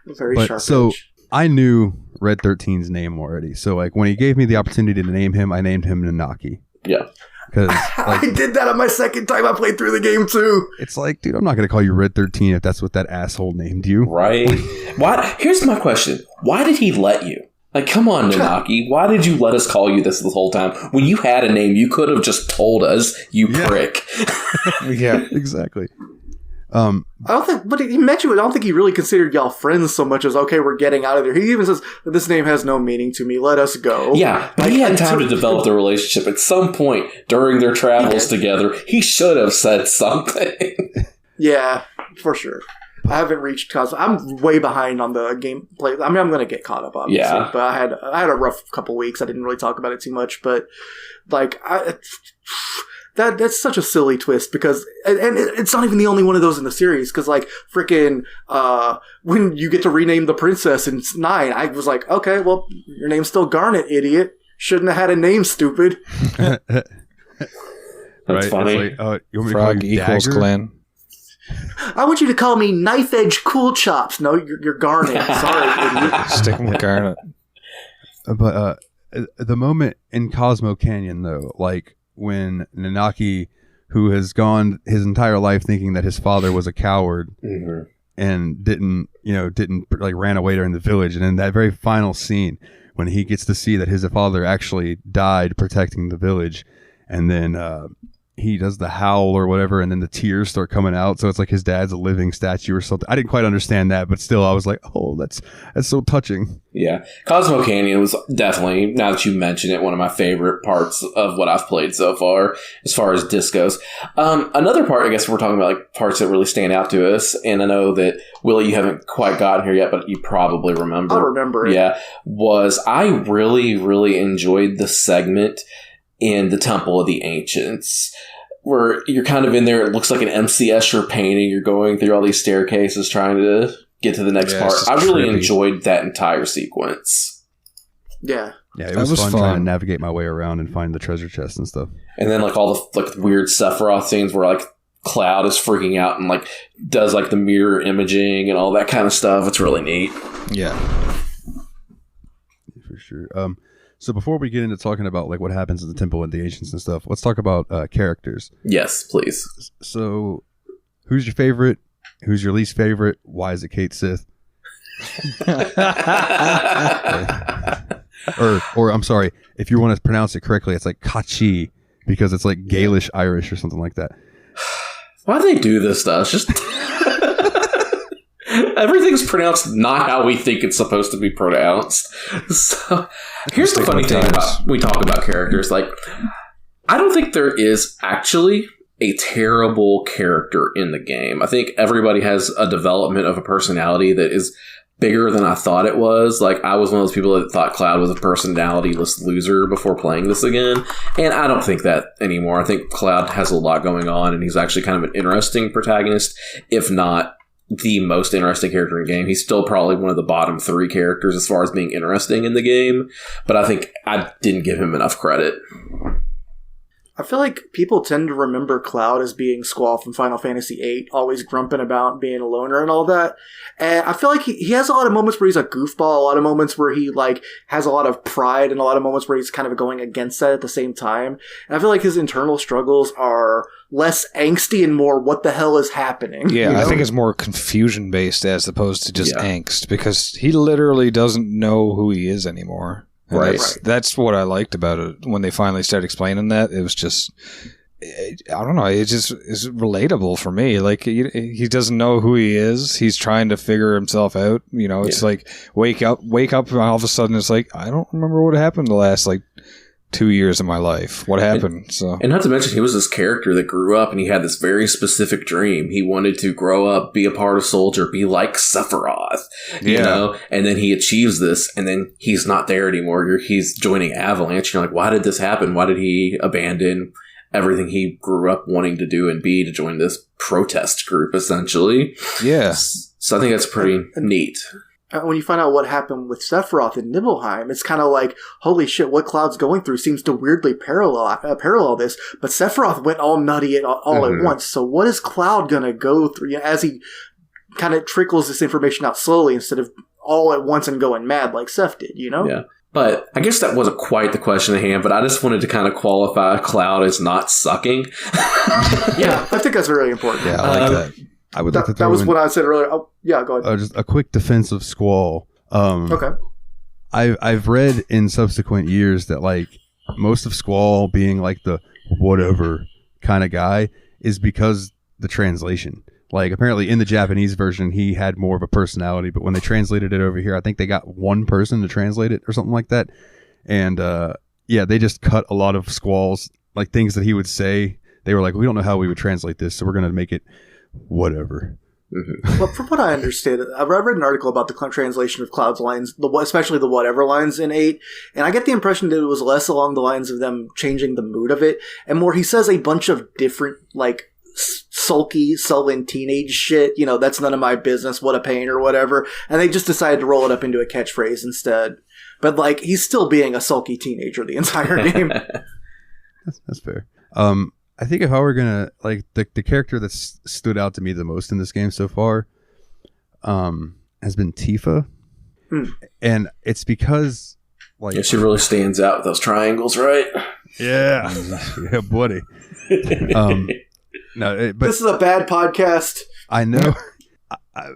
[SPEAKER 4] Very sharp
[SPEAKER 2] so
[SPEAKER 4] edge.
[SPEAKER 2] I knew Red 13's name already. So like when he gave me the opportunity to name him, I named him Nanaki.
[SPEAKER 3] Yeah.
[SPEAKER 2] Because
[SPEAKER 4] I did that on my second time I played through the game too.
[SPEAKER 2] It's like, dude, I'm not going to call you Red 13 if that's what that asshole named you.
[SPEAKER 3] Right. Why? Here's my question. Why did he let you? Like, come on, Nanaki. Why did you let us call you this whole time? When you had a name, you could have just told us, you prick.
[SPEAKER 5] Yeah.
[SPEAKER 2] Exactly.
[SPEAKER 4] I don't think, but he mentioned it. I don't think he really considered y'all friends so much as, okay, we're getting out of there. He even says, this name has no meaning to me. Let us go.
[SPEAKER 3] Yeah, but he had time to develop the relationship. At some point during their travels together, he should have said something.
[SPEAKER 4] Yeah, for sure. I haven't reached Cosmo. I'm way behind on the gameplay. I mean, I'm going to get caught up, obviously. Yeah. But I had a rough couple weeks. I didn't really talk about it too much. But, like, that's such a silly twist because, and it's not even the only one of those in the series because, like, freaking, when you get to rename the princess in 9, I was like, okay, well, your name's still Garnet, idiot. Shouldn't have had a name, stupid.
[SPEAKER 3] That's funny.
[SPEAKER 2] Like, you want me
[SPEAKER 5] Frog
[SPEAKER 2] to call you
[SPEAKER 5] equals
[SPEAKER 2] Dagger?
[SPEAKER 5] Glenn.
[SPEAKER 4] I want you to call me Knife Edge Cool Chops. No, you're Garnet. Sorry, idiot.
[SPEAKER 5] Sticking with Garnet.
[SPEAKER 2] But the moment in Cosmo Canyon, though, like when Nanaki, who has gone his entire life thinking that his father was a coward and didn't like ran away during the village, and in that very final scene when he gets to see that his father actually died protecting the village, and then he does the howl or whatever, and then the tears start coming out. So it's like his dad's a living statue or something. I didn't quite understand that, but still, I was like, "Oh, that's so touching."
[SPEAKER 3] Yeah, Cosmo Canyon was definitely, now that you mention it, one of my favorite parts of what I've played so far as disc goes. Another part, I guess, we're talking about like parts that really stand out to us, and I know that Willie, you haven't quite gotten here yet, but you probably remember.
[SPEAKER 4] I remember it.
[SPEAKER 3] Yeah, I really, really enjoyed the segment in the Temple of the Ancients, where you're kind of in there. It looks like an MC Escher painting. You're going through all these staircases trying to get to the next part. I really enjoyed that entire sequence.
[SPEAKER 4] Yeah.
[SPEAKER 2] Yeah, it was fun trying to navigate my way around and find the treasure chest and stuff.
[SPEAKER 3] And then like all the like weird Sephiroth scenes where like Cloud is freaking out and like does like the mirror imaging and all that kind of stuff. It's really neat.
[SPEAKER 5] Yeah.
[SPEAKER 2] For sure. So before we get into talking about like what happens in the Temple and the Ancients and stuff, let's talk about characters.
[SPEAKER 3] Yes, please.
[SPEAKER 2] So, who's your favorite? Who's your least favorite? Why is it Kate Sith? or I'm sorry, if you want to pronounce it correctly, it's like Kachi because it's like Gaelish Irish or something like that.
[SPEAKER 3] Why do they do this to us? Just everything's pronounced not how we think it's supposed to be pronounced. So here's the funny thing about we talk about characters. Like, I don't think there is actually a terrible character in the game. I think everybody has a development of a personality that is bigger than I thought it was. Like, I was one of those people that thought Cloud was a personality-less loser before playing this again, and I don't think that anymore. I think Cloud has a lot going on, and he's actually kind of an interesting protagonist, if not the most interesting character in the game. He's still probably one of the bottom 3 characters as far as being interesting in the game, but I think I didn't give him enough credit.
[SPEAKER 4] I feel like people tend to remember Cloud as being Squall from Final Fantasy VIII, always grumping about being a loner and all that. And I feel like he has a lot of moments where he's a goofball, a lot of moments where he like has a lot of pride, and a lot of moments where he's kind of going against that at the same time. And I feel like his internal struggles are less angsty and more what the hell is happening.
[SPEAKER 5] Yeah,
[SPEAKER 4] you know?
[SPEAKER 5] I think it's more confusion based as opposed to just angst, because he literally doesn't know who he is anymore. And
[SPEAKER 3] Right.
[SPEAKER 5] That's what I liked about it. When they finally started explaining that, it was just, I don't know, it just is relatable for me. Like, he doesn't know who he is. He's trying to figure himself out. You know, it's like, wake up, and all of a sudden it's like, I don't remember what happened the last, 2 years of my life. What happened?
[SPEAKER 3] And not to mention, he was this character that grew up and he had this very specific dream. He wanted to grow up, be a part of Soldier, be like Sephiroth, you know? And then he achieves this, and then he's not there anymore. He's joining Avalanche. You're like, why did this happen? Why did he abandon everything he grew up wanting to do and be to join this protest group, essentially?
[SPEAKER 5] Yeah.
[SPEAKER 3] So I think that's pretty neat.
[SPEAKER 4] When you find out what happened with Sephiroth in Nibelheim, it's kind of like, holy shit, what Cloud's going through seems to weirdly parallel this, but Sephiroth went all nutty all at once, so what is Cloud gonna go through as he kind of trickles this information out slowly instead of all at once and going mad like Seph did, you know?
[SPEAKER 3] Yeah. But I guess that wasn't quite the question at hand, but I just wanted to kind of qualify Cloud as not sucking.
[SPEAKER 4] Yeah, I think that's really important.
[SPEAKER 5] Yeah, I like that.
[SPEAKER 2] I would like to throw
[SPEAKER 4] that was
[SPEAKER 2] in,
[SPEAKER 4] what I said earlier. Oh, yeah, go ahead.
[SPEAKER 2] just a quick defense of Squall.
[SPEAKER 4] Okay.
[SPEAKER 2] I've read in subsequent years that like most of Squall being like the whatever kind of guy is because the translation. Like, apparently in the Japanese version, he had more of a personality, but when they translated it over here, I think they got one person to translate it or something like that. And, they just cut a lot of squalls, like things that he would say. They were like, we don't know how we would translate this, so we're going to make it whatever.
[SPEAKER 3] Mm-hmm.
[SPEAKER 4] Well, from what I understand, I've read an article about the translation of Cloud's lines, especially the whatever lines in 8, and I get the impression that it was less along the lines of them changing the mood of it, and more he says a bunch of different, like, sulky, sullen teenage shit, that's none of my business, what a pain, or whatever, and they just decided to roll it up into a catchphrase instead. But, like, he's still being a sulky teenager the entire game.
[SPEAKER 2] That's fair. I think if I were gonna, like, the character that's stood out to me the most in this game so far has been Tifa. And it's because, like,
[SPEAKER 3] yeah, she really stands out with those triangles, right?
[SPEAKER 2] Yeah. Yeah, buddy. But
[SPEAKER 4] this is a bad podcast.
[SPEAKER 2] I know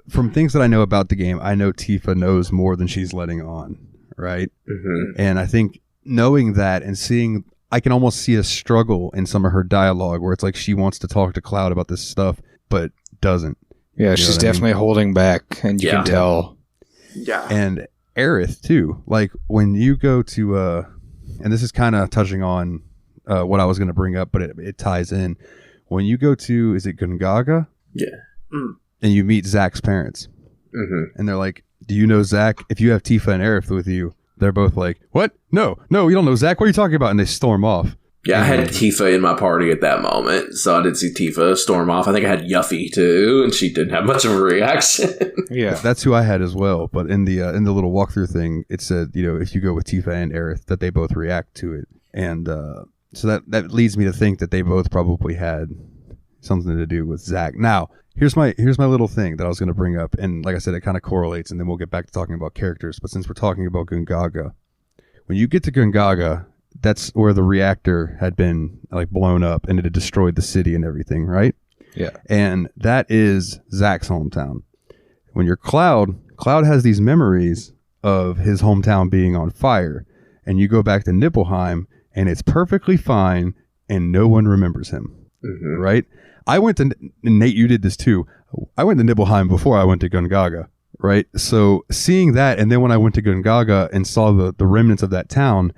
[SPEAKER 2] from things that I know about the game, I know Tifa knows more than she's letting on, right?
[SPEAKER 3] Mm-hmm.
[SPEAKER 2] And I think knowing that and seeing, I can almost see a struggle in some of her dialogue where it's like she wants to talk to Cloud about this stuff, but doesn't.
[SPEAKER 5] Yeah, she's definitely holding back, and you can tell.
[SPEAKER 4] Yeah.
[SPEAKER 2] And Aerith, too. Like, when you go to, and this is kind of touching on what I was going to bring up, but it ties in. When you go to, is it Gungaga?
[SPEAKER 3] Yeah.
[SPEAKER 2] And you meet Zach's parents.
[SPEAKER 3] Mm-hmm.
[SPEAKER 2] And they're like, do you know Zach? If you have Tifa and Aerith with you, they're both like, what? No, you don't know Zach. What are you talking about? And they storm off.
[SPEAKER 3] Yeah, I had Tifa in my party at that moment, so I did see Tifa storm off. I think I had Yuffie too, and she didn't have much of a reaction.
[SPEAKER 5] Yeah,
[SPEAKER 2] that's who I had as well. But in the little walkthrough thing, it said, if you go with Tifa and Aerith, that they both react to it, and so that leads me to think that they both probably had something to do with Zach. Now, here's my little thing that I was going to bring up, and like I said, it kind of correlates, and then we'll get back to talking about characters. But since we're talking about Gungaga, when you get to Gungaga, that's where the reactor had been, like, blown up and it had destroyed the city and everything, right?
[SPEAKER 5] Yeah.
[SPEAKER 2] And that is Zach's hometown. When you're Cloud has these memories of his hometown being on fire, and you go back to Nibelheim and it's perfectly fine and no one remembers him, right? I went to, and Nate, you did this too. I went to Nibelheim before I went to Gungaga, right? So seeing that, and then when I went to Gungaga and saw the remnants of that town,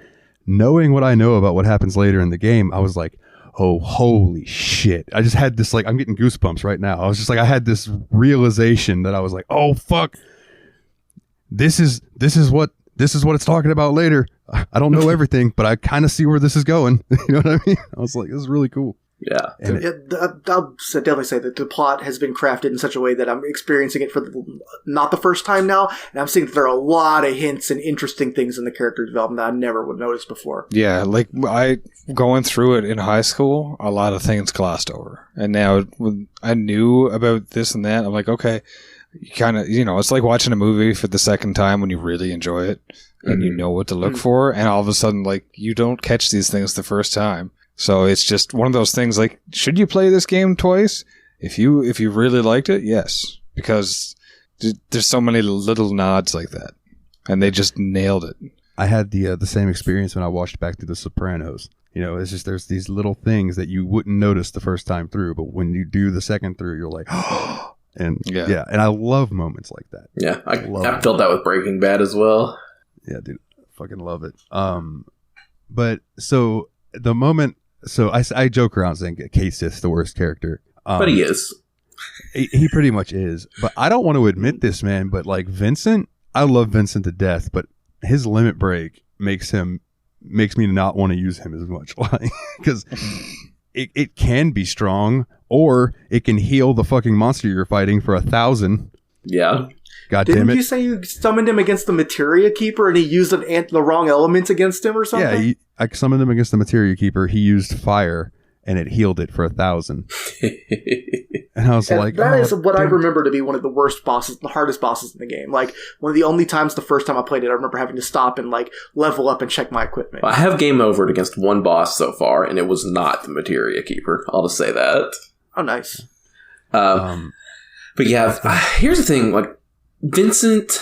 [SPEAKER 2] knowing what I know about what happens later in the game, I was like, oh, holy shit. I just had this, like, I'm getting goosebumps right now. I was just like, I had this realization that I was like, oh, fuck. This is what it's talking about later. I don't know everything, but I kind of see where this is going. You know what I mean? I was like, this is really cool.
[SPEAKER 3] Yeah.
[SPEAKER 4] I'll definitely say that the plot has been crafted in such a way that I'm experiencing it for not the first time now, and I'm seeing that there are a lot of hints and interesting things in the character development that I never would notice before.
[SPEAKER 5] Yeah, like going through it in high school, a lot of things glossed over. And now when I knew about this and that, I'm like, okay, you kind of, it's like watching a movie for the second time when you really enjoy it and you know what to look for, and all of a sudden, like, you don't catch these things the first time. So it's just one of those things, like, should you play this game twice? If you really liked it, yes. Because there's so many little nods like that. And they just nailed it.
[SPEAKER 2] I had the same experience when I watched back through The Sopranos. It's just there's these little things that you wouldn't notice the first time through, but when you do the second through, you're like, oh. And yeah, and I love moments like that.
[SPEAKER 3] Yeah, I felt that with Breaking Bad as well.
[SPEAKER 2] Yeah, dude, I fucking love it. But so the moment... So I joke around saying Kasith's the worst character.
[SPEAKER 3] But he is.
[SPEAKER 2] He pretty much is. But I don't want to admit this, man, but, like, Vincent, I love Vincent to death, but his limit break makes me not want to use him as much. Because it can be strong, or it can heal the fucking monster you're fighting for 1,000.
[SPEAKER 3] Yeah.
[SPEAKER 2] God damn it.
[SPEAKER 4] Didn't you say you summoned him against the Materia Keeper and he used the wrong elements against him or something?
[SPEAKER 2] Yeah, I summoned him against the Materia Keeper. He used fire and it healed it for 1,000. And I was like,
[SPEAKER 4] that is what I remember to be one of the worst bosses, the hardest bosses in the game. Like, one of the only times the first time I played it, I remember having to stop and, like, level up and check my equipment.
[SPEAKER 3] Well, I have game overed against one boss so far, and it was not the Materia Keeper. I'll just say that.
[SPEAKER 4] Oh, nice.
[SPEAKER 3] But yeah, here's the thing, like, Vincent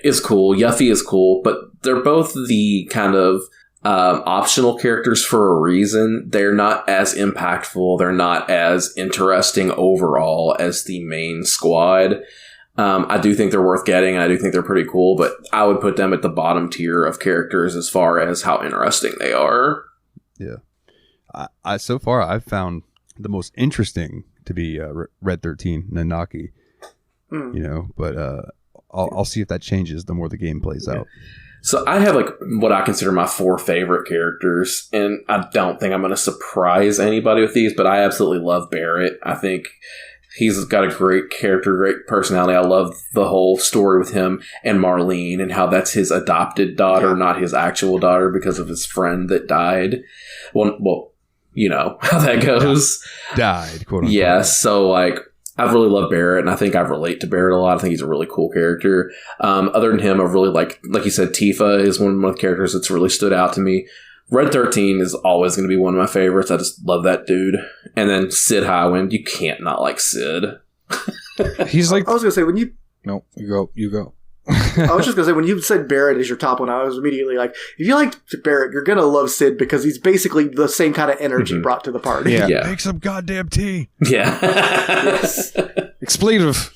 [SPEAKER 3] is cool, Yuffie is cool, but they're both the kind of optional characters for a reason. They're not as impactful. They're not as interesting overall as the main squad. I do think they're worth getting. I do think they're pretty cool, but I would put them at the bottom tier of characters as far as how interesting they are.
[SPEAKER 2] Yeah. I so far, I've found the most interesting to be Red 13, Nanaki. You know, but I'll see if that changes the more the game plays out.
[SPEAKER 3] So I have like what I consider my 4 favorite characters, and I don't think I'm going to surprise anybody with these, but I absolutely love Barrett. I think he's got a great character, great personality. I love the whole story with him and Marlene and how that's his adopted daughter, not his actual daughter because of his friend that died. Well, you know how that goes.
[SPEAKER 2] Died, quote unquote.
[SPEAKER 3] Yeah, so like I've really loved Barrett, and I think I relate to Barrett a lot. I think he's a really cool character. Other than him, I've really like you said, Tifa is one of the characters that's really stood out to me. Red 13 is always going to be one of my favorites. I just love that dude. And then Sid Highwind, you can't not like Sid.
[SPEAKER 5] He's like,
[SPEAKER 4] I was going to say, when you...
[SPEAKER 5] No, you go.
[SPEAKER 4] I was just going to say, when you said Barrett is your top one, I was immediately like, if you like Barrett, you're going to love Sid because he's basically the same kind of energy brought to the party.
[SPEAKER 3] Yeah.
[SPEAKER 2] Make some goddamn tea.
[SPEAKER 3] Yeah.
[SPEAKER 4] Yes.
[SPEAKER 5] Expletive.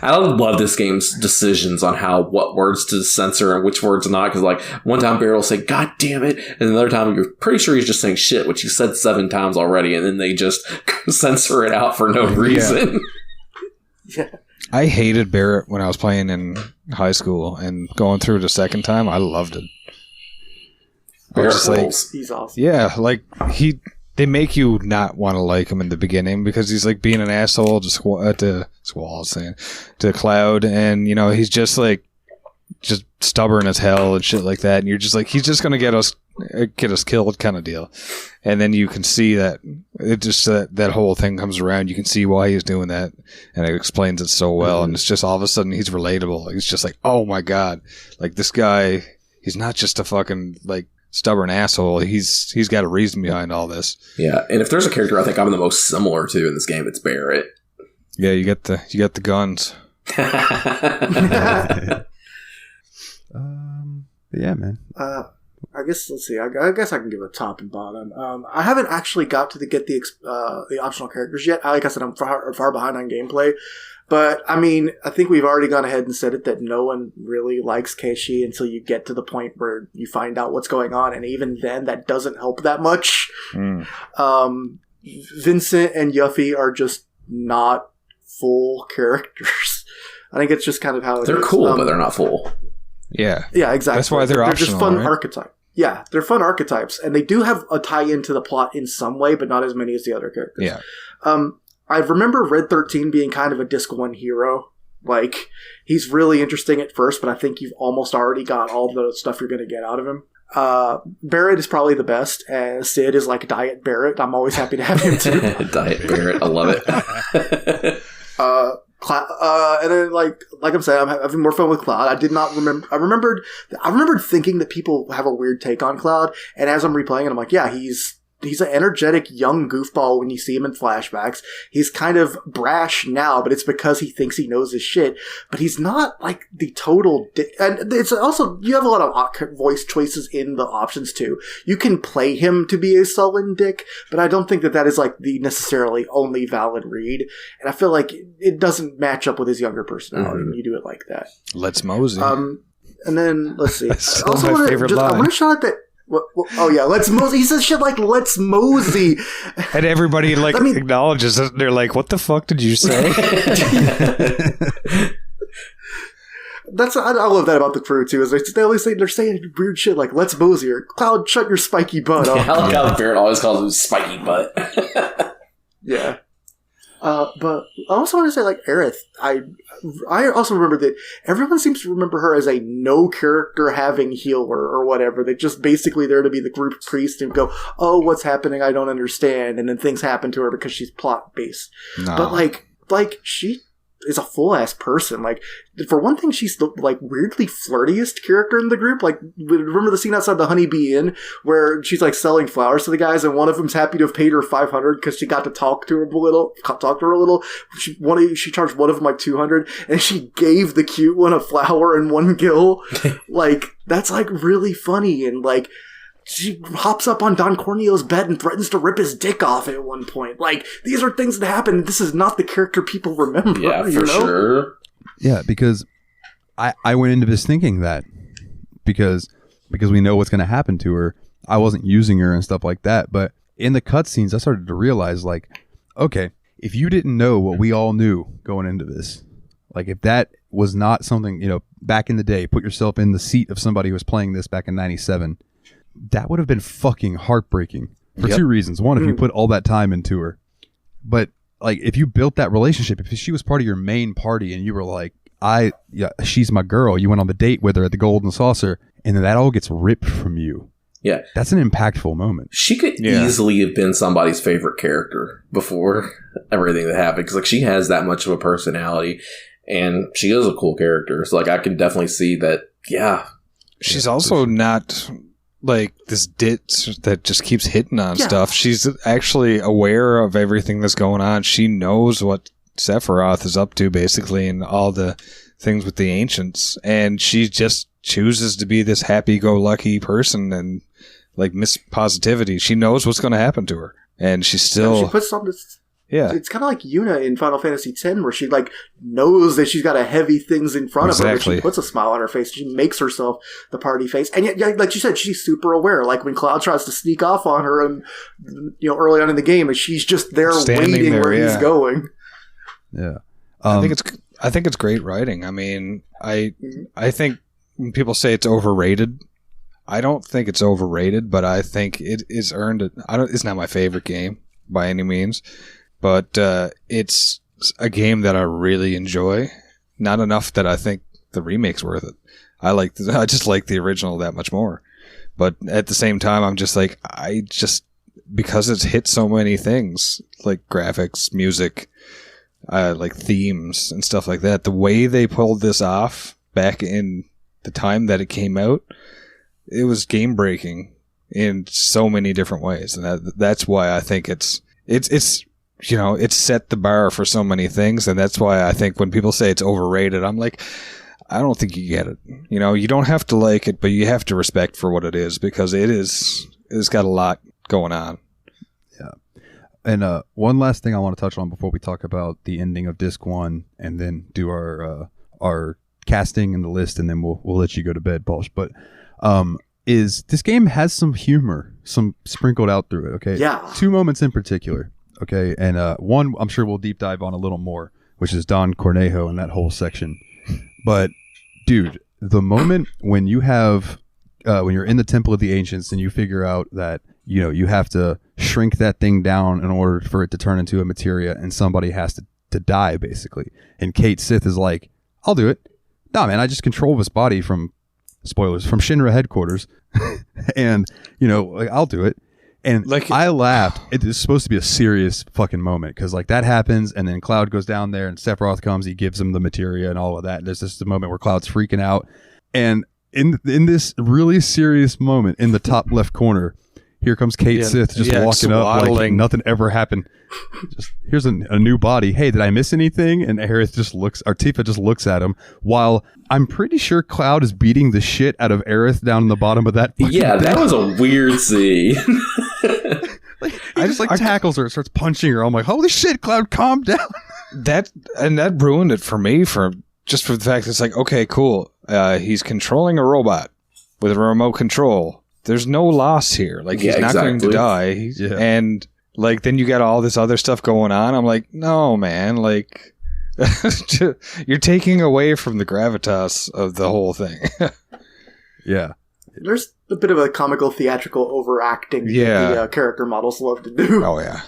[SPEAKER 3] I love this game's decisions on what words to censor and which words not. Because like one time Barrett will say "God damn it," and another time you're pretty sure he's just saying "shit," which he said 7 times already, and then they just censor it out for no reason.
[SPEAKER 4] Yeah.
[SPEAKER 5] I hated Barrett when I was playing in high school, and going through it a second time, I loved it.
[SPEAKER 3] Barrett
[SPEAKER 4] He's awesome.
[SPEAKER 5] Yeah, like they make you not want to like him in the beginning because he's like being an asshole to Cloud, and you know he's just stubborn as hell and shit like that, and you're just like, he's just gonna get us killed kind of deal. And then you can see that it just that whole thing comes around. You can see why he's doing that, and it explains it so well. And it's just all of a sudden he's relatable. It's just like, oh my god, like this guy, he's not just a fucking like stubborn asshole. He's got a reason behind all this.
[SPEAKER 3] Yeah, and if there's a character I think I'm the most similar to in this game, it's Barrett.
[SPEAKER 5] Yeah, you got the guns.
[SPEAKER 2] Yeah, man.
[SPEAKER 4] I guess let's see. I guess I can give a top and bottom. I haven't actually got to get the optional characters yet. Like I said, I'm far behind on gameplay. But I mean, I think we've already gone ahead and said it that no one really likes Keishi until you get to the point where you find out what's going on, and even then, that doesn't help that much. Vincent and Yuffie are just not full characters. I think it's just kind of how it is.
[SPEAKER 3] They're cool, but they're not full.
[SPEAKER 5] Yeah,
[SPEAKER 4] exactly.
[SPEAKER 5] That's why they're optional,
[SPEAKER 4] just fun
[SPEAKER 5] right?
[SPEAKER 4] archetypes. Yeah, they're fun archetypes, and they do have a tie-in to the plot in some way, but not as many as the other characters.
[SPEAKER 5] Yeah.
[SPEAKER 4] I remember Red 13 being kind of a Disc 1 hero. Like, he's really interesting at first, but I think you've almost already got all the stuff you're going to get out of him. Barrett is probably the best, and Sid is like Diet Barrett. I'm always happy to have him too.
[SPEAKER 3] Diet Barrett, I love it.
[SPEAKER 4] And then like I'm saying, I'm having more fun with Cloud. I did not remember. I remembered thinking that people have a weird take on Cloud, and as I'm replaying it, I'm like, yeah, he's an energetic young goofball when you see him in flashbacks. He's kind of brash now, but it's because he thinks he knows his shit. But he's not like the total dick. And it's also, you have a lot of voice choices in the options too. You can play him to be a sullen dick, but I don't think that is like the necessarily only valid read. And I feel like it doesn't match up with his younger personality when you do it like that.
[SPEAKER 5] Let's mosey.
[SPEAKER 4] And then let's see.
[SPEAKER 5] That's
[SPEAKER 4] I also
[SPEAKER 5] my
[SPEAKER 4] want
[SPEAKER 5] favorite
[SPEAKER 4] to
[SPEAKER 5] line.
[SPEAKER 4] I want to shout out that. Oh yeah, let's mosey. He says shit like "let's mosey,"
[SPEAKER 5] And everybody acknowledges it. They're like, "What the fuck did you say?"
[SPEAKER 4] I love that about the crew too. Is they always say they're saying weird shit like "let's mosey" or "Cloud, shut your spiky butt."
[SPEAKER 3] Yeah, I like how Barrett always calls him spiky butt.
[SPEAKER 4] Yeah. But I also want to say, like, Aerith, I also remember that everyone seems to remember her as a no character having healer or whatever. They're just basically there to be the group priest and go, oh, what's happening? I don't understand. And then things happen to her because she's plot based.
[SPEAKER 5] No.
[SPEAKER 4] But like she is a full ass person. Like, for one thing, she's the like weirdly flirtiest character in the group. Like, remember the scene outside the Honeybee Inn where she's like selling flowers to the guys, and one of them's happy to have paid her $500 because she got to talk to her a little. She charged one of them like $200, and she gave the cute one a flower and one gill. Like, that's like really funny, and like, she hops up on Don Corneo's bed and threatens to rip his dick off at one point. Like, these are things that happen. This is not the character people remember.
[SPEAKER 3] Yeah, for sure.
[SPEAKER 2] Yeah, because I went into this thinking that because we know what's going to happen to her, I wasn't using her and stuff like that. But in the cutscenes, I started to realize, like, okay, if you didn't know what we all knew going into this, like if that was not something, you know, back in the day, put yourself in the seat of somebody who was playing this back in 97, that would have been fucking heartbreaking for two reasons. One, if you put all that time into her, but like if you built that relationship, if she was part of your main party and you were like, she's my girl, you went on the date with her at the Golden Saucer, and then that all gets ripped from you.
[SPEAKER 3] Yeah.
[SPEAKER 2] That's an impactful moment.
[SPEAKER 3] She could easily have been somebody's favorite character before everything that happened, because like she has that much of a personality and she is a cool character. So like I can definitely see that. Yeah.
[SPEAKER 5] She's also not like this ditz that just keeps hitting on stuff. She's actually aware of everything that's going on. She knows what Sephiroth is up to, basically, and all the things with the ancients. And she just chooses to be this happy-go-lucky person and like Miss Positivity. She knows what's going to happen to her, and she still
[SPEAKER 4] she puts on this.
[SPEAKER 5] Yeah,
[SPEAKER 4] it's kind of like Yuna in Final Fantasy X, where she like knows that she's got a heavy things in front of her, but she puts a smile on her face. She makes herself the party face, and yet, like you said, she's super aware. Like when Cloud tries to sneak off on her, and you know, early on in the game, and she's just there waiting where he's going.
[SPEAKER 2] Yeah,
[SPEAKER 5] I think it's great writing. I mean, I think when people say it's overrated, I don't think it's overrated, but I think it is earned it. It's not my favorite game by any means. But it's a game that I really enjoy. Not enough that I think the remake's worth it. I just like the original that much more. But at the same time, I'm just like, because it's hit so many things, like graphics, music, like themes and stuff like that. The way they pulled this off back in the time that it came out, it was game breaking in so many different ways. And that's why I think it's you know, it's set the bar for so many things, and that's why I think when people say it's overrated, I'm like, I don't think you get it. You know, you don't have to like it, but you have to respect for what it is, because it's got a lot going on.
[SPEAKER 2] Yeah. And one last thing I want to touch on before we talk about the ending of Disc 1 and then do our casting and the list, and then we'll let you go to bed, Balsh. But is this game has some humor, some sprinkled out through it, okay?
[SPEAKER 4] Yeah.
[SPEAKER 2] 2 moments in particular. Okay, and one I'm sure we'll deep dive on a little more, which is Don Cornejo and that whole section. But, dude, the moment when you have, when you're in the Temple of the Ancients and you figure out that, you know, you have to shrink that thing down in order for it to turn into a materia, and somebody has to die, basically. And Kate Sith is like, I'll do it. Nah, man, I just control this body from, spoilers, from Shinra headquarters. And, you know, like, I'll do it. And like, I laughed. It is supposed to be a serious fucking moment, because like that happens, and then Cloud goes down there, and Sephiroth comes. He gives him the materia and all of that. And there's this moment where Cloud's freaking out, and in this really serious moment, in the top left corner, here comes Kate Sith just walking up like nothing ever happened. Just here's a new body. Hey, did I miss anything? And Tifa just looks at him, while I'm pretty sure Cloud is beating the shit out of Aerith down in the bottom of that.
[SPEAKER 3] Yeah, that was a weird scene.
[SPEAKER 2] He just tackles her and starts punching her. I'm like, holy shit, Cloud, calm down.
[SPEAKER 5] That ruined it for me, for the fact that it's like, okay, cool. He's controlling a robot with a remote control. There's no loss here. Like, he's not going to die. And like, then you got all this other stuff going on. I'm like, no, man, like, you're taking away from the gravitas of the whole thing.
[SPEAKER 2] Yeah.
[SPEAKER 4] There's a bit of a comical, theatrical overacting that the character models love to do.
[SPEAKER 5] Oh, yeah.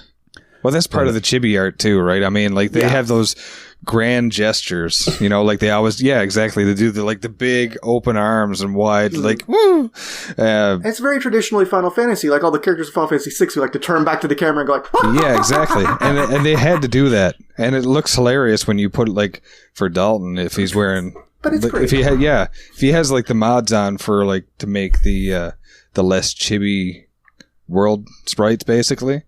[SPEAKER 5] Well, that's part of the chibi art too, right? I mean, like they have those grand gestures, like they always, exactly. They do the big open arms and wide, like woo.
[SPEAKER 4] It's very traditionally Final Fantasy. Like all the characters in Final Fantasy VI, who like to turn back to the camera and go like,
[SPEAKER 5] yeah, exactly. And they had to do that, and it looks hilarious when you put it like for Dalton if he's wearing.
[SPEAKER 4] But it's great.
[SPEAKER 5] If he has like the mods on for like to make the less chibi world sprites, basically.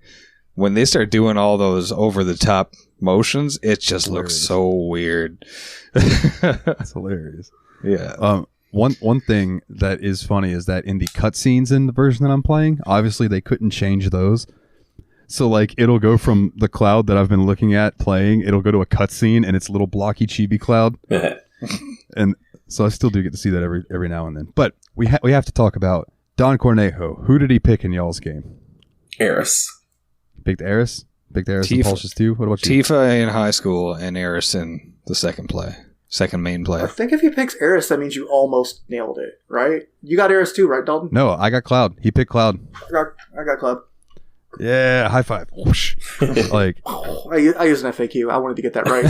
[SPEAKER 5] When they start doing all those over the top motions, it just looks so weird.
[SPEAKER 2] It's hilarious.
[SPEAKER 5] Yeah.
[SPEAKER 2] One thing that is funny is that in the cutscenes in the version that I'm playing, obviously they couldn't change those. So like it'll go from the cloud that I've been looking at playing, it'll go to a cutscene and it's a little blocky chibi cloud. And so I still do get to see that every now and then. But we have to talk about Don Cornejo. Who did he pick in y'all's game?
[SPEAKER 3] Eris.
[SPEAKER 2] Picked Eris? Picked Eris and Pulses too? What about you?
[SPEAKER 5] Tifa in high school and Eris in the second main play.
[SPEAKER 4] I think if he picks Eris, that means you almost nailed it, right? You got Eris too, right, Dalton?
[SPEAKER 2] No, I got Cloud. He picked Cloud.
[SPEAKER 4] I got Cloud.
[SPEAKER 2] Yeah, high five. Like
[SPEAKER 4] I used an FAQ. I wanted to get that right.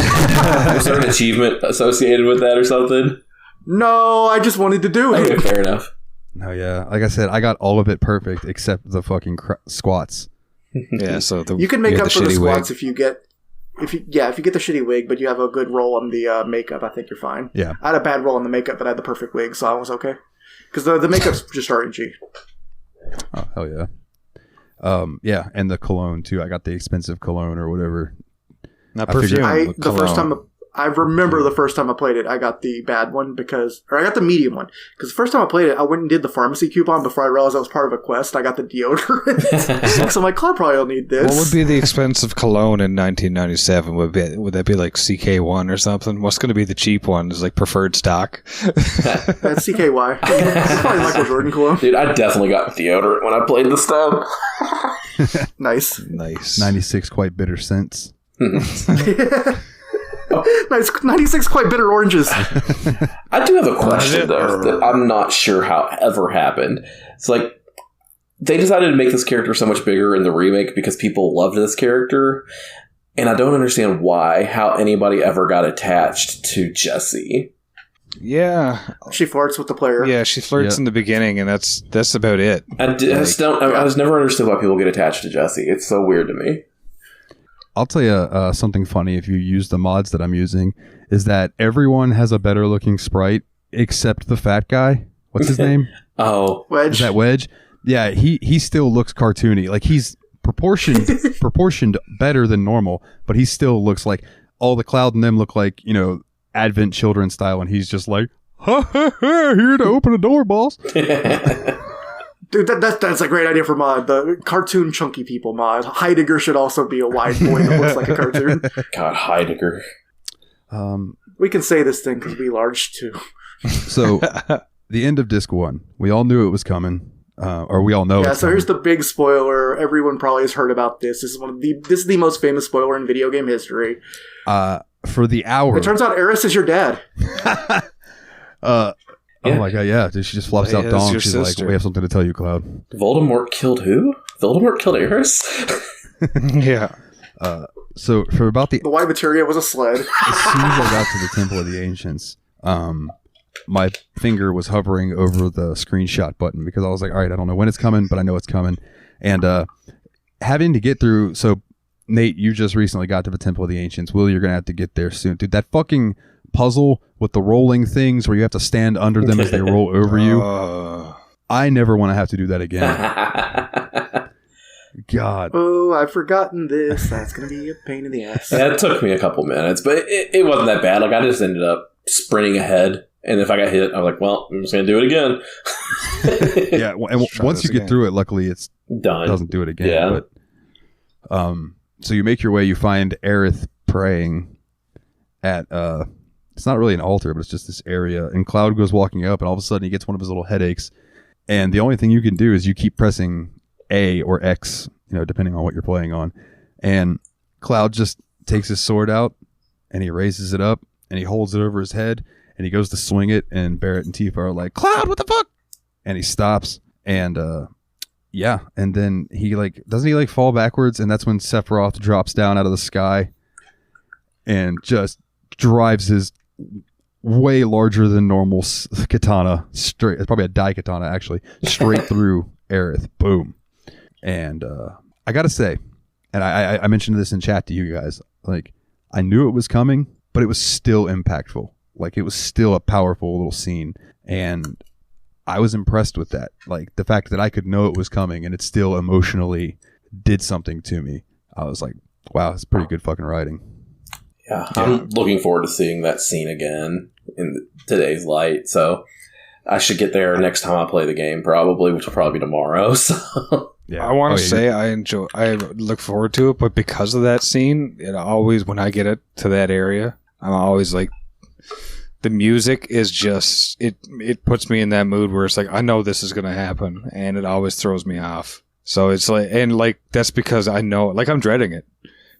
[SPEAKER 3] Was there an achievement associated with that or something?
[SPEAKER 4] No, I just wanted to do it.
[SPEAKER 3] Okay, fair enough.
[SPEAKER 2] No, yeah. Like I said, I got all of it perfect except the fucking squats.
[SPEAKER 5] Yeah, so
[SPEAKER 4] you can make up for the squats
[SPEAKER 5] wig.
[SPEAKER 4] if you get the shitty wig, but you have a good roll on the makeup. I think you're fine.
[SPEAKER 2] Yeah,
[SPEAKER 4] I had a bad roll on the makeup, but I had the perfect wig, so I was okay. Because the makeup's just RNG.
[SPEAKER 2] Oh hell yeah. Yeah, and the cologne too. I got the expensive cologne or whatever.
[SPEAKER 5] Not perfume.
[SPEAKER 4] I remember the first time I played it, I got the bad one I got the medium one. Because the first time I played it, I went and did the pharmacy coupon before I realized I was part of a quest. I got the deodorant. So I'm like, Cloud probably will need this.
[SPEAKER 5] What would be the expensive cologne in 1997? Would that be like CK1 or something? What's going to be the cheap one? Is like preferred stock?
[SPEAKER 4] That's CKY. It's probably Michael Jordan cologne.
[SPEAKER 3] Dude, I definitely got deodorant when I played this stuff.
[SPEAKER 4] Nice.
[SPEAKER 2] 96 quite bitter scents.
[SPEAKER 4] Nice 96 quite bitter oranges.
[SPEAKER 3] I do have a question though that I'm not sure how ever happened. It's like they decided to make this character so much bigger in the remake because people loved this character, and I don't understand how anybody ever got attached to Jessie.
[SPEAKER 5] Yeah,
[SPEAKER 4] she flirts with the player.
[SPEAKER 5] Yeah, she flirts in the beginning, and that's about it.
[SPEAKER 3] I just never understood why people get attached to Jessie. It's so weird to me.
[SPEAKER 2] I'll tell you something funny if you use the mods that I'm using, is that everyone has a better looking sprite except the fat guy. What's his name?
[SPEAKER 3] Oh,
[SPEAKER 4] Wedge.
[SPEAKER 2] Is that Wedge? Yeah, he still looks cartoony. Like he's proportioned better than normal, but he still looks like all the Cloud and them look like, Advent Children style, and he's just like, ha ha ha, here to open a door, boss.
[SPEAKER 4] Dude, that's a great idea for mod. The cartoon chunky people mod. Heidegger should also be a wide boy that looks like a cartoon.
[SPEAKER 3] God, Heidegger.
[SPEAKER 4] We can say this thing because we large too.
[SPEAKER 2] So, the end of Disc 1. We all knew it was coming. Or we all know
[SPEAKER 4] Yeah,
[SPEAKER 2] it's
[SPEAKER 4] so
[SPEAKER 2] coming.
[SPEAKER 4] here's the big spoiler. Everyone probably has heard about this. This is the most famous spoiler in video game history.
[SPEAKER 2] For the hour.
[SPEAKER 4] It turns out Eris is your dad.
[SPEAKER 2] Oh my god, yeah. She just flops out Dong. She's
[SPEAKER 5] sister.
[SPEAKER 2] like, we have something to tell you, Cloud.
[SPEAKER 3] Voldemort killed who? Voldemort killed Eris?
[SPEAKER 5] Yeah.
[SPEAKER 2] So for about the
[SPEAKER 4] white materia was a sled.
[SPEAKER 2] as soon as I got to the Temple of the Ancients, my finger was hovering over the screenshot button because I was like, all right, I don't know when it's coming, but I know it's coming. And having to get through, so Nate, you just recently got to the Temple of the Ancients. Will, you're going to have to get there soon. Dude, that fucking puzzle with the rolling things where you have to stand under them as they roll over you. I never want to have to do that again. God.
[SPEAKER 4] Oh, I've forgotten this. That's going to be a pain in the ass.
[SPEAKER 3] Yeah, it took me a couple minutes, but it wasn't that bad. Like, I just ended up sprinting ahead, and if I got hit, I was like, well, I'm just going to do it again.
[SPEAKER 2] Yeah, and once you get through it, luckily it's
[SPEAKER 3] done.
[SPEAKER 2] It doesn't do it again.
[SPEAKER 3] Yeah.
[SPEAKER 2] But, so you make your way, you find Aerith praying at, it's not really an altar, but it's just this area, and Cloud goes walking up, and all of a sudden he gets one of his little headaches, and the only thing you can do is you keep pressing A or X, depending on what you're playing on, and Cloud just takes his sword out, and he raises it up, and he holds it over his head, and he goes to swing it, and Barrett and Tifa are like, Cloud, what the fuck? And he stops, and Yeah, and then he doesn't he fall backwards, and that's when Sephiroth drops down out of the sky and just drives his way larger than normal katana straight. It's probably a Dai katana actually, straight through Aerith. Boom. And I gotta say, and I mentioned this in chat to you guys, I knew it was coming, but it was still impactful. It was still a powerful little scene, and I was impressed with that. The fact that I could know it was coming and it still emotionally did something to me. I was like, wow, it's pretty good fucking writing.
[SPEAKER 3] Yeah, I'm looking forward to seeing that scene again in today's light. So I should get there next time I play the game, probably, which will probably be tomorrow. So
[SPEAKER 2] Yeah,
[SPEAKER 5] I want to say I look forward to it, but because of that scene, it always, when I get it to that area, I'm always like, the music is just, it puts me in that mood where it's like, I know this is going to happen, and it always throws me off. So it's that's because I know, I'm dreading it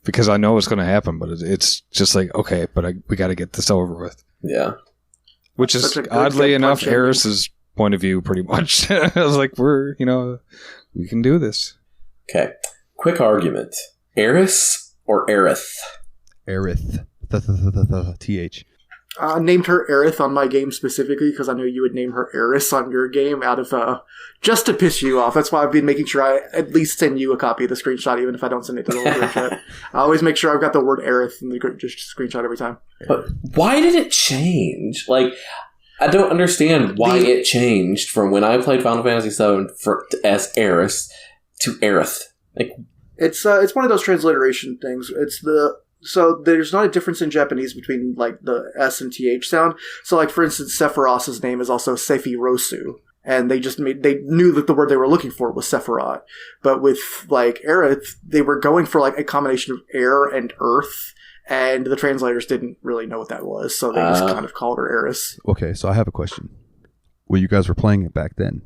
[SPEAKER 5] because I know it's going to happen, but it's just okay, but we got to get this over with.
[SPEAKER 3] Yeah.
[SPEAKER 5] Which is, oddly enough, Eris's point of view, pretty much. I was like, we can do this.
[SPEAKER 3] Okay. Quick argument. Eris or Aerith?
[SPEAKER 2] Aerith. TH.
[SPEAKER 4] I named her Aerith on my game specifically because I knew you would name her Eris on your game out of just to piss you off. That's why I've been making sure I at least send you a copy of the screenshot, even if I don't send it to the group chat. I always make sure I've got the word Aerith in the just screenshot every time.
[SPEAKER 3] But why did it change? I don't understand why it changed from when I played Final Fantasy VII as Eris to Aerith.
[SPEAKER 4] It's one of those transliteration things. So there's not a difference in Japanese between the S and TH sound. So for instance, Sephiroth's name is also Sephirosu. And they knew that the word they were looking for was Sephiroth. But with Aerith, they were going for a combination of air and earth. And the translators didn't really know what that was. So they just kind of called her Eris.
[SPEAKER 2] Okay, so I have a question. When you guys were playing it back then,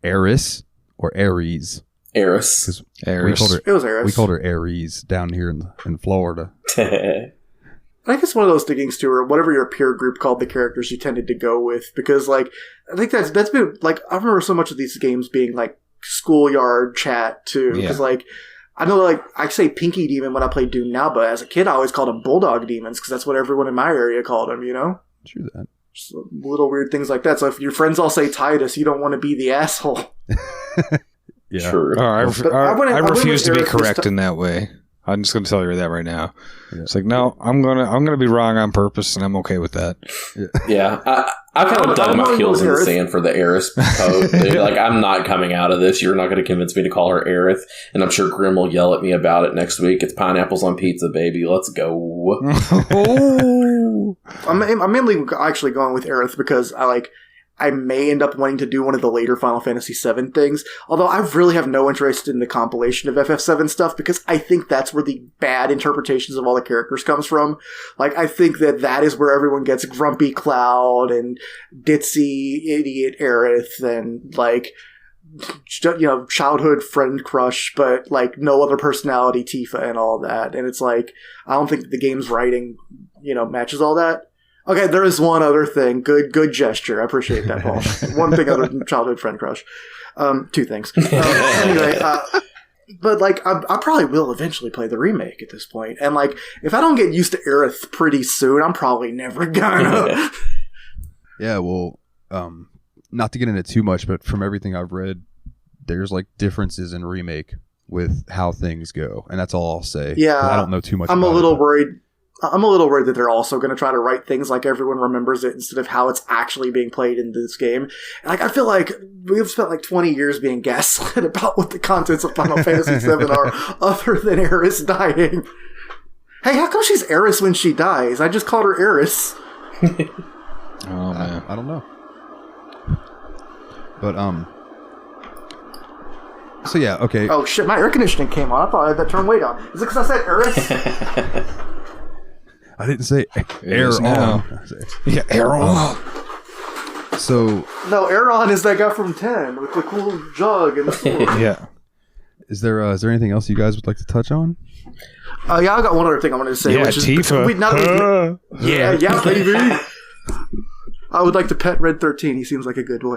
[SPEAKER 2] Eris or Ares?
[SPEAKER 3] Eris.
[SPEAKER 4] It was Eris.
[SPEAKER 2] We called her Ares down here in Florida.
[SPEAKER 4] I think it's one of those things too, or whatever your peer group called the characters you tended to go with, because I think that's been I remember so much of these games being schoolyard chat too, because I know I say Pinky Demon when I play Doom now, but as a kid I always called them Bulldog Demons because that's what everyone in my area called them,
[SPEAKER 2] True that.
[SPEAKER 4] Just little weird things like that. So if your friends all say Titus, you don't want to be the asshole.
[SPEAKER 2] Yeah.
[SPEAKER 3] True.
[SPEAKER 5] I refuse to be correct in that way. I'm just going to tell you that right now. Yeah. It's no, I'm gonna be wrong on purpose, and I'm okay with that.
[SPEAKER 3] Yeah, I kind of dug my heels in the sand for the Eris post. I'm not coming out of this. You're not going to convince me to call her Aerith, and I'm sure Grim will yell at me about it next week. It's pineapples on pizza, baby. Let's go.
[SPEAKER 4] I'm mainly actually going with Aerith because I may end up wanting to do one of the later Final Fantasy VII things, although I really have no interest in the compilation of FF7 stuff because I think that's where the bad interpretations of all the characters comes from. I think that is where everyone gets Grumpy Cloud and Ditzy Idiot Aerith and, childhood friend crush, but, no other personality Tifa and all that. And it's I don't think the game's writing, matches all that. Okay, there is one other thing. Good gesture. I appreciate that, Paul. One thing other than childhood friend crush. Two things. Anyway, but I probably will eventually play the remake at this point. And if I don't get used to Aerith pretty soon, I'm probably never gonna.
[SPEAKER 2] Yeah, well, not to get into too much, but from everything I've read, there's differences in remake with how things go, and that's all I'll say.
[SPEAKER 4] Yeah,
[SPEAKER 2] I don't know too much.
[SPEAKER 4] I'm a little worried that they're also going to try to write things like everyone remembers it instead of how it's actually being played in this game. And I feel like we've spent 20 years being gaslit about what the contents of Final Fantasy VII are, other than Eris dying. Hey, how come she's Eris when she dies? I just called her Eris.
[SPEAKER 5] Oh man,
[SPEAKER 2] I don't know. But so yeah, okay.
[SPEAKER 4] Oh shit, my air conditioning came on. I thought I had that turned way down. Is it because I said Eris?
[SPEAKER 2] I didn't say air on.
[SPEAKER 5] Yeah, air on.
[SPEAKER 2] So
[SPEAKER 4] no, Aaron is that guy from 10 with the cool jug and the sword.
[SPEAKER 5] Yeah.
[SPEAKER 2] Is there anything else you guys would like to touch on?
[SPEAKER 4] Yeah, I got one other thing I wanted to say.
[SPEAKER 5] Yeah,
[SPEAKER 4] which is
[SPEAKER 5] Tifa.
[SPEAKER 4] Yeah, baby. I would like to pet Red 13. He seems like a good boy.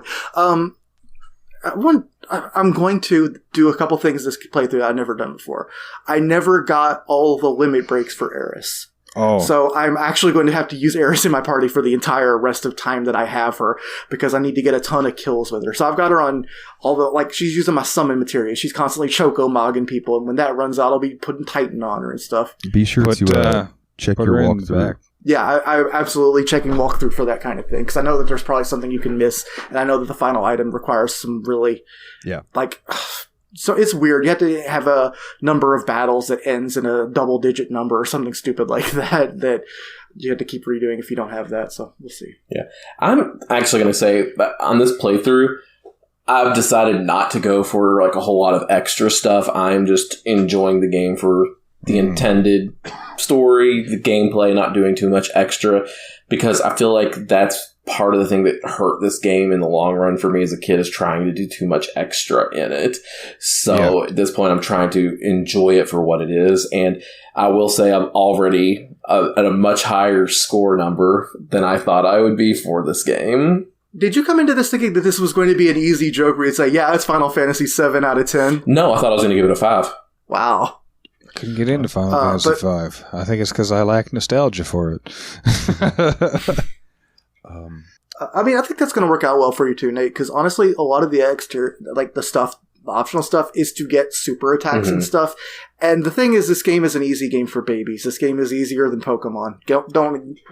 [SPEAKER 4] I'm going to do a couple things this playthrough that I've never done before. I never got all the limit breaks for Eris.
[SPEAKER 5] Oh.
[SPEAKER 4] So I'm actually going to have to use Eris in my party for the entire rest of time that I have her, because I need to get a ton of kills with her. So I've got her on all the, like, she's using my summon materia. She's constantly choco-mogging people, and when that runs out, I'll be putting Titan on her and stuff.
[SPEAKER 2] Be sure to check your walkthrough.
[SPEAKER 4] Yeah, I'm absolutely checking walkthrough for that kind of thing, because I know that there's probably something you can miss, and I know that the final item requires some really, so it's weird. You have to have a number of battles that ends in a double-digit number or something stupid like that you have to keep redoing if you don't have that, so we'll see.
[SPEAKER 3] Yeah. I'm actually going to say that on this playthrough, I've decided not to go for like a whole lot of extra stuff. I'm just enjoying the game for the intended story, the gameplay, not doing too much extra, because I feel like that's part of the thing that hurt this game in the long run for me as a kid, is trying to do too much extra in it. So at this point, I'm trying to enjoy it for what it is. And I will say I'm already at a much higher score number than I thought I would be for this game.
[SPEAKER 4] Did you come into this thinking that this was going to be an easy joke where you'd say, yeah, it's Final Fantasy 7 out of 10?
[SPEAKER 3] No, I thought I was going to give it a 5.
[SPEAKER 4] Wow.
[SPEAKER 5] Couldn't get into Final Fantasy V. I think it's because I lack nostalgia for it.
[SPEAKER 4] I mean, I think that's going to work out well for you too, Nate, because honestly, a lot of the extra, like the stuff, the optional stuff, is to get super attacks and stuff. And the thing is, this game is an easy game for babies. This game is easier than Pokemon.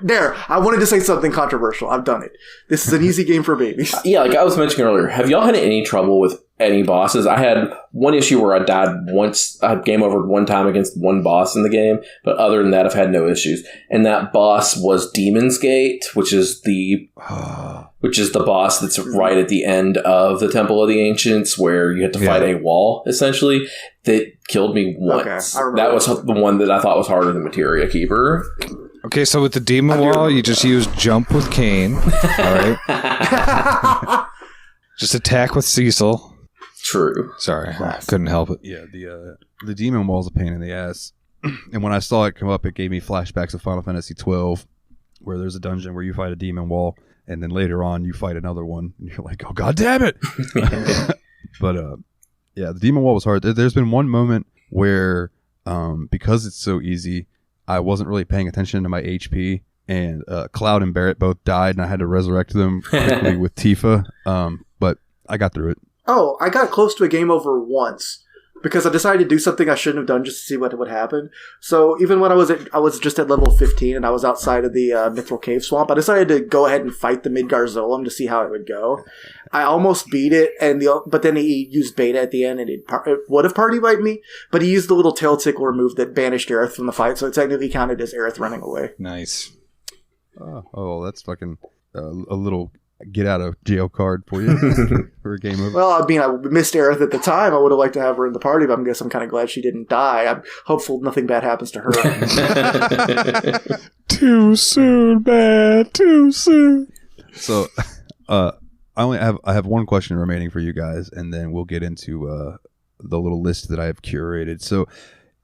[SPEAKER 4] There, I wanted to say something controversial. I've done it. This is an easy game for babies.
[SPEAKER 3] Yeah, like I was mentioning earlier, have y'all had any trouble with any bosses? I had one issue where I died once. I had game over one time against one boss in the game, but other than that, I've had no issues. And that boss was Demon's Gate, which is the boss that's right at the end of the Temple of the Ancients, where you have to fight a wall, essentially, that killed me once.
[SPEAKER 4] Okay,
[SPEAKER 3] that was the one that I thought was harder than Materia Keeper.
[SPEAKER 5] Okay, so with the Demon Wall, you just use Jump with Kane. All right. Just attack with Cecil.
[SPEAKER 3] True.
[SPEAKER 5] Sorry, I couldn't help it.
[SPEAKER 2] Yeah, the demon wall's a pain in the ass. And when I saw it come up, it gave me flashbacks of Final Fantasy 12, where there's a dungeon where you fight a demon wall, and then later on you fight another one, and you're like, oh god damn it! But yeah, the demon wall was hard. There's been one moment where, because it's so easy, I wasn't really paying attention to my HP, and Cloud and Barrett both died, and I had to resurrect them quickly with Tifa. But I got through it.
[SPEAKER 4] Oh, I got close to a game over once because I decided to do something I shouldn't have done just to see what would happen. So even when I was just at level 15 and I was outside of the Mithril Cave Swamp, I decided to go ahead and fight the Midgar Zolom to see how it would go. I almost beat it, but then he used beta at the end, and it would have party wiped me, but he used the little tail tickler move that banished Aerith from the fight, so it technically counted as Aerith running away.
[SPEAKER 5] Nice.
[SPEAKER 2] Oh, that's fucking a little get out of jail card for you for a game over.
[SPEAKER 4] Well, I mean, I missed Aerith at the time. I would have liked to have her in the party, but I guess I'm kind of glad she didn't die. I'm hopeful nothing bad happens to her.
[SPEAKER 5] Too soon, man. Too soon.
[SPEAKER 2] So, I have one question remaining for you guys, and then we'll get into the little list that I have curated. So,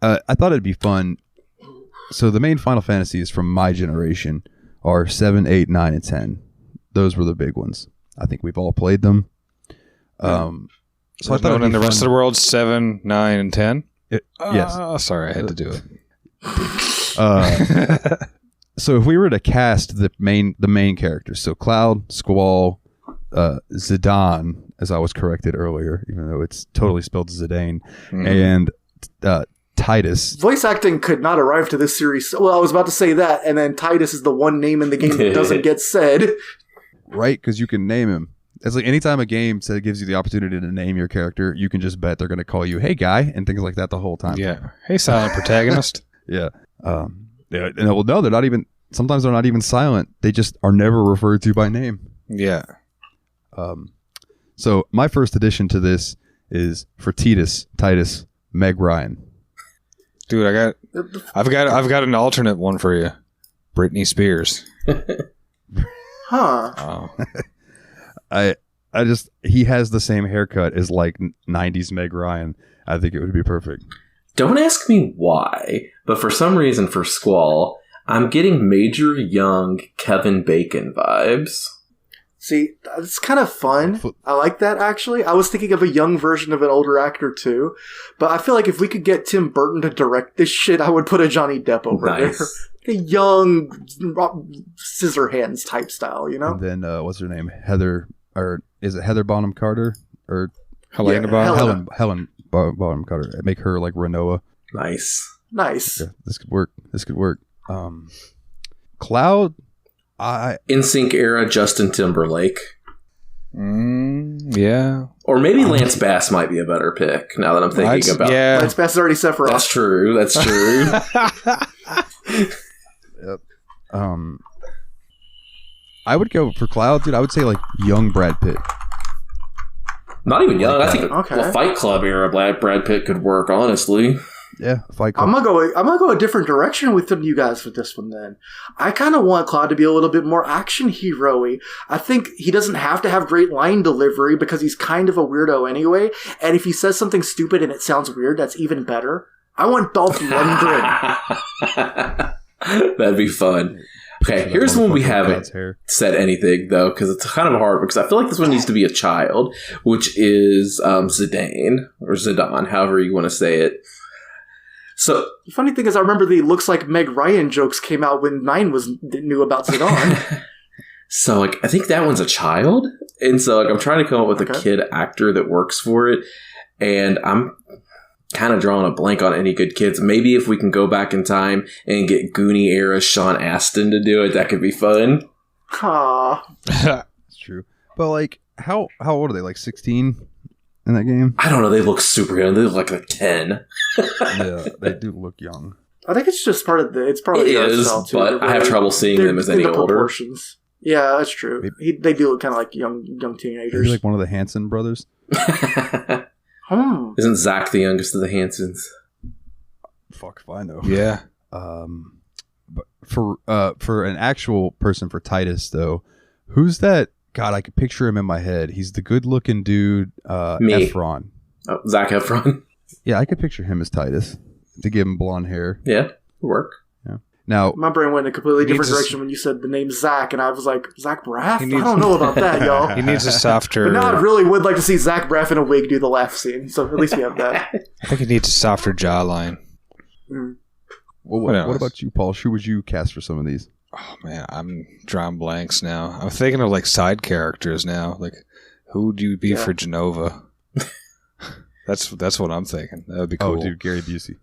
[SPEAKER 2] I thought it'd be fun. So, the main Final Fantasies from my generation are 7, 8, 9, and 10. Those were the big ones. I think we've all played them. So I thought
[SPEAKER 5] in the rest of the world, 7, 9, and 10.
[SPEAKER 2] Yes.
[SPEAKER 5] Sorry, I had to do it.
[SPEAKER 2] So if we were to cast the main characters, so Cloud, Squall, Zidane, as I was corrected earlier, even though it's totally spelled Zidane, and Titus.
[SPEAKER 4] Voice acting could not arrive to this series. Well, I was about to say that, and then Titus is the one name in the game that doesn't get said.
[SPEAKER 2] Right, because you can name him. It's like anytime a game gives you the opportunity to name your character, you can just bet they're going to call you, hey guy, and things like that the whole time.
[SPEAKER 5] Yeah. Hey, silent protagonist.
[SPEAKER 2] Yeah. Well, no, they're not even, sometimes they're not even silent. They just are never referred to by name.
[SPEAKER 5] Yeah.
[SPEAKER 2] So my first addition to this is for Titus, Meg Ryan.
[SPEAKER 5] Dude, I've got an alternate one for you. Britney Spears.
[SPEAKER 4] Huh.
[SPEAKER 5] Oh.
[SPEAKER 2] He has the same haircut as like 90s Meg Ryan. I think it would be perfect.
[SPEAKER 3] Don't ask me why, but for some reason for Squall, I'm getting Major Young Kevin Bacon vibes.
[SPEAKER 4] See, it's kind of fun. I like that, actually. I was thinking of a young version of an older actor, too. But I feel like if we could get Tim Burton to direct this shit, I would put a Johnny Depp over there. A young Scissorhands type style, you know?
[SPEAKER 2] And then, what's her name? Heather, or is it Heather Bonham Carter? Or
[SPEAKER 5] Helena Bonham?
[SPEAKER 2] Helen Bonham Carter. Make her like Renoa.
[SPEAKER 3] Nice.
[SPEAKER 4] Nice.
[SPEAKER 2] Yeah, this could work. Cloud...
[SPEAKER 3] NSYNC era Justin Timberlake.
[SPEAKER 5] Yeah.
[SPEAKER 3] Or maybe Lance Bass might be a better pick now that I'm thinking about it.
[SPEAKER 5] Yeah.
[SPEAKER 4] Lance Bass is already set for us.
[SPEAKER 3] That's true.
[SPEAKER 2] Yep. I would go for Cloud, dude. I would say like young Brad Pitt.
[SPEAKER 3] Not even young.
[SPEAKER 2] Like
[SPEAKER 3] I think the Fight Club era Brad Pitt could work, honestly.
[SPEAKER 2] Yeah, Fight Club.
[SPEAKER 4] I'm gonna go a different direction with you guys with this one. Then I kind of want Cloud to be a little bit more action hero-y. I think he doesn't have to have great line delivery because he's kind of a weirdo anyway. And if he says something stupid and it sounds weird, that's even better. I want Dolph Lundgren.
[SPEAKER 3] That'd be fun. Okay, here's one we haven't said anything, though, because it's kind of hard, because I feel like this one needs to be a child, which is Zidane, or Zidane, however you want to say it. So
[SPEAKER 4] the funny thing is, I remember the "looks like Meg Ryan" jokes came out when Nine knew about Zidane.
[SPEAKER 3] So, like, I think that one's a child, and so like I'm trying to come up with a kid actor that works for it, and I'm kind of drawing a blank on any good kids. Maybe if we can go back in time and get Goonie era Sean Astin to do it, that could be fun.
[SPEAKER 2] That's true. But like, how old are they? Like 16 in that game?
[SPEAKER 3] I don't know. They look super young. They look like 10.
[SPEAKER 2] Yeah, they do look young.
[SPEAKER 4] I think it's just part of the. It's part of the art style too.
[SPEAKER 3] But I have trouble seeing them as any older.
[SPEAKER 4] Proportions. Yeah, that's true. They do look kind of like young teenagers.
[SPEAKER 2] Maybe like one of the Hanson brothers.
[SPEAKER 3] Isn't Zach the youngest of the Hansons?
[SPEAKER 2] Fuck if I know.
[SPEAKER 5] Yeah.
[SPEAKER 2] But for an actual person, for Titus though, who's that? God, I could picture him in my head. He's the good-looking dude,
[SPEAKER 3] Me.
[SPEAKER 2] Efron.
[SPEAKER 3] Oh, Zac Efron.
[SPEAKER 2] Yeah, I could picture him as Titus to give him blonde hair.
[SPEAKER 3] Yeah, work.
[SPEAKER 2] Yeah. Now,
[SPEAKER 4] my brain went in a completely different direction when you said the name Zach, and I was like, Zach Braff? I don't know about that, y'all.
[SPEAKER 5] He needs a softer...
[SPEAKER 4] But now I really would like to see Zach Braff in a wig do the laugh scene, so at least we have that.
[SPEAKER 5] I think he needs a softer jawline.
[SPEAKER 2] What about you, Paul? Who would you cast for some of these?
[SPEAKER 5] Oh, man, I'm drawing blanks now. I'm thinking of, like, side characters now. Like, who would you be for Genova? That's what I'm thinking. That would be cool.
[SPEAKER 2] Oh, dude, Gary Busey.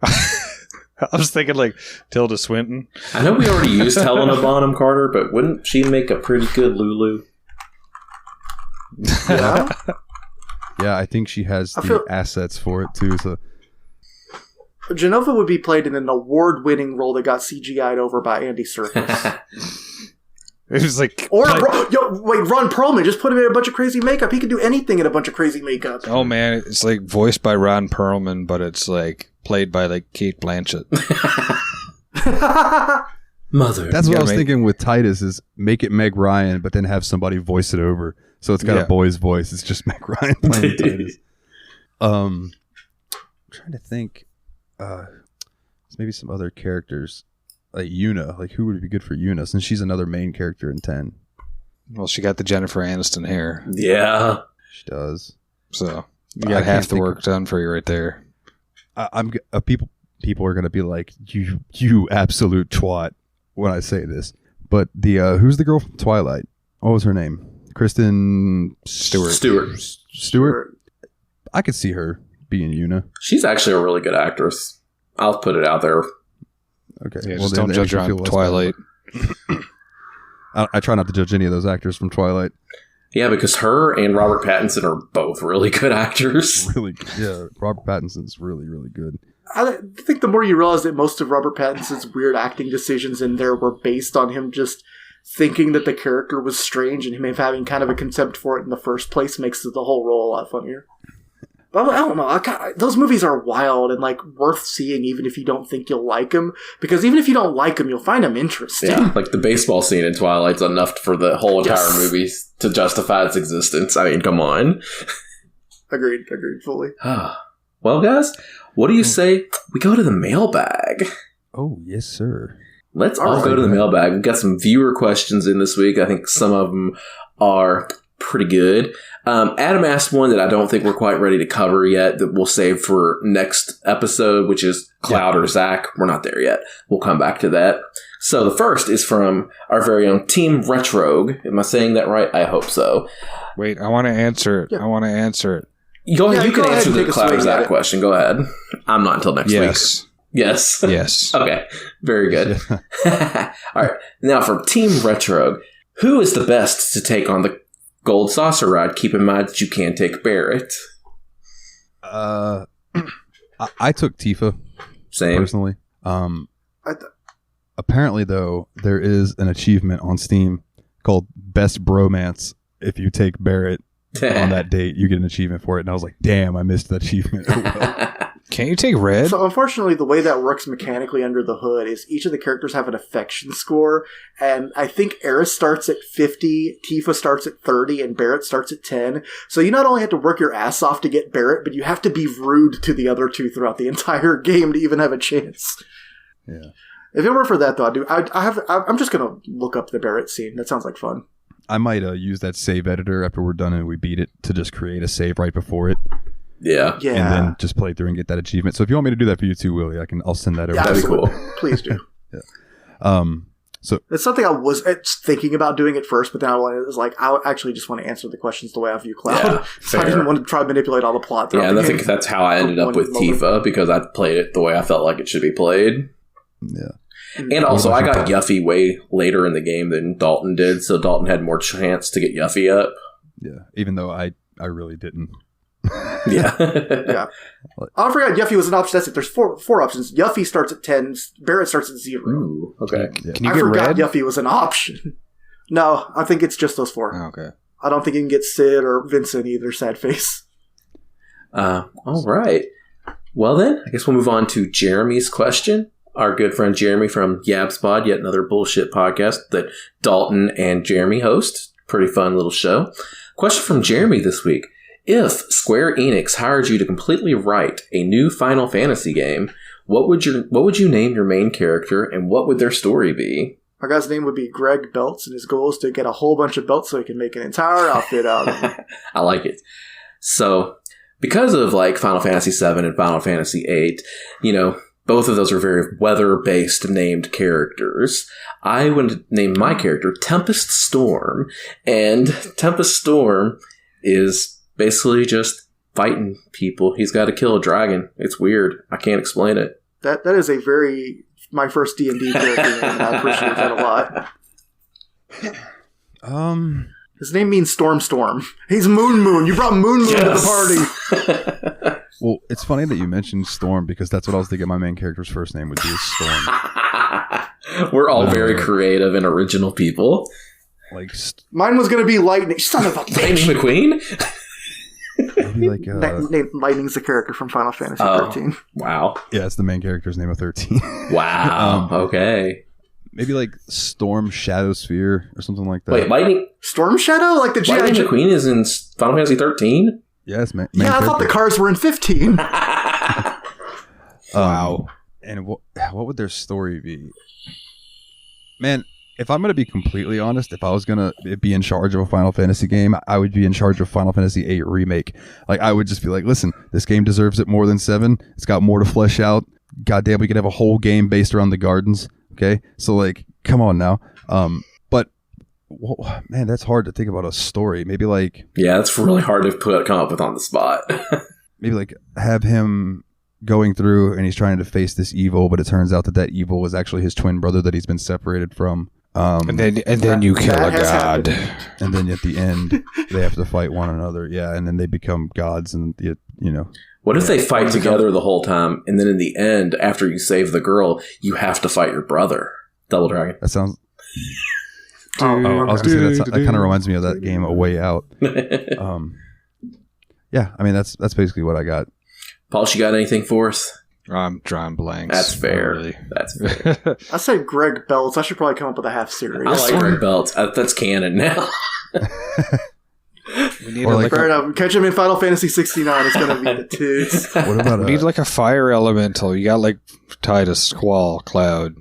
[SPEAKER 5] I was thinking, like, Tilda Swinton.
[SPEAKER 3] I know we already used Helena Bonham Carter, but wouldn't she make a pretty good Lulu?
[SPEAKER 4] Yeah?
[SPEAKER 2] Yeah, I think she has the assets for it, too, so...
[SPEAKER 4] Genova would be played in an award-winning role that got CGI'd over by Andy Serkis.
[SPEAKER 5] It was like...
[SPEAKER 4] Ron Perlman. Just put him in a bunch of crazy makeup. He could do anything in a bunch of crazy makeup.
[SPEAKER 5] Oh, man. It's like voiced by Ron Perlman, but it's like played by like Kate Blanchett.
[SPEAKER 3] Mother.
[SPEAKER 2] That's what I was thinking with Titus is make it Meg Ryan, but then have somebody voice it over. So it's got a boy's voice. It's just Meg Ryan playing Titus. I'm trying to think. Maybe some other characters like Yuna. Like who would be good for Yuna since she's another main character in 10?
[SPEAKER 5] Well, she got the Jennifer Aniston hair.
[SPEAKER 3] Yeah,
[SPEAKER 2] she does.
[SPEAKER 5] So you got half the work done for you right there. People are gonna be like you absolute twat when I say this. But the who's the girl from Twilight? What was her name? Kristen Stewart. I could see her being Yuna.
[SPEAKER 3] She's actually a really good actress. I'll put it out there.
[SPEAKER 2] Okay.
[SPEAKER 5] Yeah, just don't judge her on Twilight.
[SPEAKER 2] I try not to judge any of those actors from Twilight.
[SPEAKER 3] Yeah, because her and Robert Pattinson are both really good actors.
[SPEAKER 2] Really good. Yeah, Robert Pattinson's really, really good.
[SPEAKER 4] I think the more you realize that most of Robert Pattinson's weird acting decisions in there were based on him just thinking that the character was strange and him having kind of a contempt for it in the first place makes the whole role a lot funnier. But I don't know. Those movies are wild and like worth seeing even if you don't think you'll like them. Because even if you don't like them, you'll find them interesting.
[SPEAKER 3] Yeah, like the baseball scene in Twilight's enough for the whole entire movie to justify its existence. I mean, come on.
[SPEAKER 4] Agreed fully.
[SPEAKER 3] Well, guys, what do you say we go to the mailbag?
[SPEAKER 2] Oh, yes, sir.
[SPEAKER 3] Let's all go to the mailbag. We've got some viewer questions in this week. I think some of them are pretty good. Adam asked one that I don't think we're quite ready to cover yet that we'll save for next episode, which is Cloud or Zach. We're not there yet. We'll come back to that. So the first is from our very own Team Retrogue. Am I saying that right? I hope so.
[SPEAKER 5] Wait, I want to answer it.
[SPEAKER 4] Yeah.
[SPEAKER 5] I want to answer it.
[SPEAKER 3] Go ahead.
[SPEAKER 4] Yeah,
[SPEAKER 3] You can
[SPEAKER 4] go ahead
[SPEAKER 3] answer
[SPEAKER 4] and
[SPEAKER 3] the
[SPEAKER 4] take a
[SPEAKER 3] Cloud or
[SPEAKER 4] swing at
[SPEAKER 3] Zach
[SPEAKER 4] it.
[SPEAKER 3] question. Go ahead. I'm not until next week.
[SPEAKER 5] Yes.
[SPEAKER 3] Yes.
[SPEAKER 5] Yes.
[SPEAKER 3] Okay. Very good. All right. Now for Team Retrogue, who is the best to take on the Gold Saucer Ride? Keep in mind that you can take Barrett.
[SPEAKER 2] I took Tifa
[SPEAKER 3] Same.
[SPEAKER 2] personally. Apparently, though, there is an achievement on Steam called Best Bromance. If you take Barrett on that date, you get an achievement for it. And I was like, damn, I missed that achievement. Oh, well.
[SPEAKER 5] Can't you take red?
[SPEAKER 4] So unfortunately, the way that works mechanically under the hood is each of the characters have an affection score, and I think Eris starts at 50, Tifa starts at 30, and Barrett starts at 10. So you not only have to work your ass off to get Barrett, but you have to be rude to the other two throughout the entire game to even have a chance.
[SPEAKER 2] Yeah.
[SPEAKER 4] If it weren't for that, though, I'm just gonna look up the Barrett scene. That sounds like fun.
[SPEAKER 2] I might use that save editor after we're done and we beat it to just create a save right before it.
[SPEAKER 3] Yeah.
[SPEAKER 4] Yeah,
[SPEAKER 2] And then just play through and get that achievement. So if you want me to do that for you too, Willie, I'll send that over.
[SPEAKER 4] Yeah,
[SPEAKER 3] That'd be cool.
[SPEAKER 4] Please do.
[SPEAKER 2] So
[SPEAKER 4] It's something I was thinking about doing at first, but then I was like, I actually just want to answer the questions the way I view Cloud.
[SPEAKER 3] Yeah,
[SPEAKER 4] So I
[SPEAKER 3] fair.
[SPEAKER 4] didn't want to try to manipulate all the plot. throughout
[SPEAKER 3] Yeah, and
[SPEAKER 4] the
[SPEAKER 3] I
[SPEAKER 4] game.
[SPEAKER 3] think that's how I ended up with
[SPEAKER 4] One moment.
[SPEAKER 3] Tifa, because I played it the way I felt like it should be played.
[SPEAKER 2] yeah.
[SPEAKER 3] And also, I got Yuffie way later in the game than Dalton did, so Dalton had more chance to get Yuffie up.
[SPEAKER 2] Yeah. Even though I really didn't.
[SPEAKER 3] Yeah.
[SPEAKER 4] Yeah. I forgot Yuffie was an option. That's it. There's four options. Yuffie starts at 10. Barrett starts at 0.
[SPEAKER 3] Ooh, okay.
[SPEAKER 2] Yeah.
[SPEAKER 5] Can you
[SPEAKER 4] I
[SPEAKER 5] get
[SPEAKER 4] forgot
[SPEAKER 5] red?
[SPEAKER 4] Yuffie was an option. No, I think it's just those 4.
[SPEAKER 5] Oh, okay.
[SPEAKER 4] I don't think you can get Sid or Vincent either, sad face.
[SPEAKER 3] All right. Well, then, I guess we'll move on to Jeremy's question. Our good friend Jeremy from YabsPod, yet another bullshit podcast that Dalton and Jeremy host. Pretty fun little show. Question from Jeremy this week. If Square Enix hired you to completely write a new Final Fantasy game, what would you name your main character, and what would their story be?
[SPEAKER 4] My guy's name would be Greg Belts, and his goal is to get a whole bunch of belts so he can make an entire outfit out of them.
[SPEAKER 3] I like it. So, because of like Final Fantasy VII and Final Fantasy VIII, both of those are very weather-based named characters. I would name my character Tempest Storm, and Tempest Storm is basically just fighting people. He's got to kill a dragon. It's weird. I can't explain it.
[SPEAKER 4] That is a very my first D&D character name, and I appreciate that a lot. His name means Storm. He's Moon. You brought Moon to the party.
[SPEAKER 2] Well, it's funny that you mentioned Storm because that's what I was thinking my main character's first name would be is Storm.
[SPEAKER 3] We're all very creative and original people.
[SPEAKER 2] Like,
[SPEAKER 4] Mine was going to be Lightning. Son of a
[SPEAKER 3] Lightning
[SPEAKER 4] bitch.
[SPEAKER 3] McQueen?
[SPEAKER 2] maybe like,
[SPEAKER 4] Lightning's the character from Final Fantasy
[SPEAKER 3] Oh.
[SPEAKER 4] 13.
[SPEAKER 3] Wow.
[SPEAKER 2] yeah, it's the main character's name of 13.
[SPEAKER 3] Wow. Okay.
[SPEAKER 2] Maybe like Storm Shadowsphere or something like that.
[SPEAKER 3] Wait, Lightning
[SPEAKER 4] Storm Shadow? Like the G.I.
[SPEAKER 3] Lightning
[SPEAKER 4] Joe?
[SPEAKER 3] McQueen is in Final Fantasy 13?
[SPEAKER 2] Yes, main
[SPEAKER 4] Yeah, I thought the
[SPEAKER 2] character.
[SPEAKER 4] cars were in 15.
[SPEAKER 2] Wow. And what would their story be? Man, if I'm going to be completely honest, if I was going to be in charge of a Final Fantasy game, I would be in charge of Final Fantasy VIII Remake. Like, I would just be like, listen, this game deserves it more than 7. It's got more to flesh out. Goddamn, we could have a whole game based around the gardens. Okay? So, like, come on now. But, well, man, that's hard to think about a story. Maybe, like...
[SPEAKER 3] Yeah, it's really hard to come up with on the spot.
[SPEAKER 2] maybe, like, have him going through and he's trying to face this evil, but it turns out that evil was actually his twin brother that he's been separated from.
[SPEAKER 5] And then you kill a
[SPEAKER 4] that has
[SPEAKER 5] god.
[SPEAKER 2] And then at the end, they have to fight one another. Yeah, and then they become gods, and
[SPEAKER 3] What if they fight together the whole time, and then in the end, after you save the girl, you have to fight your brother? Double Dragon.
[SPEAKER 2] that sounds.
[SPEAKER 4] Oh,
[SPEAKER 2] I was gonna say that kind of reminds me of that game, A Way Out. Yeah, I mean that's basically what I got.
[SPEAKER 3] Paul, you got anything for us?
[SPEAKER 5] I'm drawing blanks.
[SPEAKER 3] That's fair.
[SPEAKER 5] Not really.
[SPEAKER 3] That's fair.
[SPEAKER 4] I said Greg Belts. I should probably come up with a half series.
[SPEAKER 3] I like Greg Belts. That's canon now.
[SPEAKER 5] We need
[SPEAKER 2] Or
[SPEAKER 5] a,
[SPEAKER 2] like
[SPEAKER 4] Fair enough. Catch him in Final Fantasy 69. It's going to be the toots.
[SPEAKER 2] What about
[SPEAKER 5] we need like a fire elemental. You got like Titus, Squall, Cloud.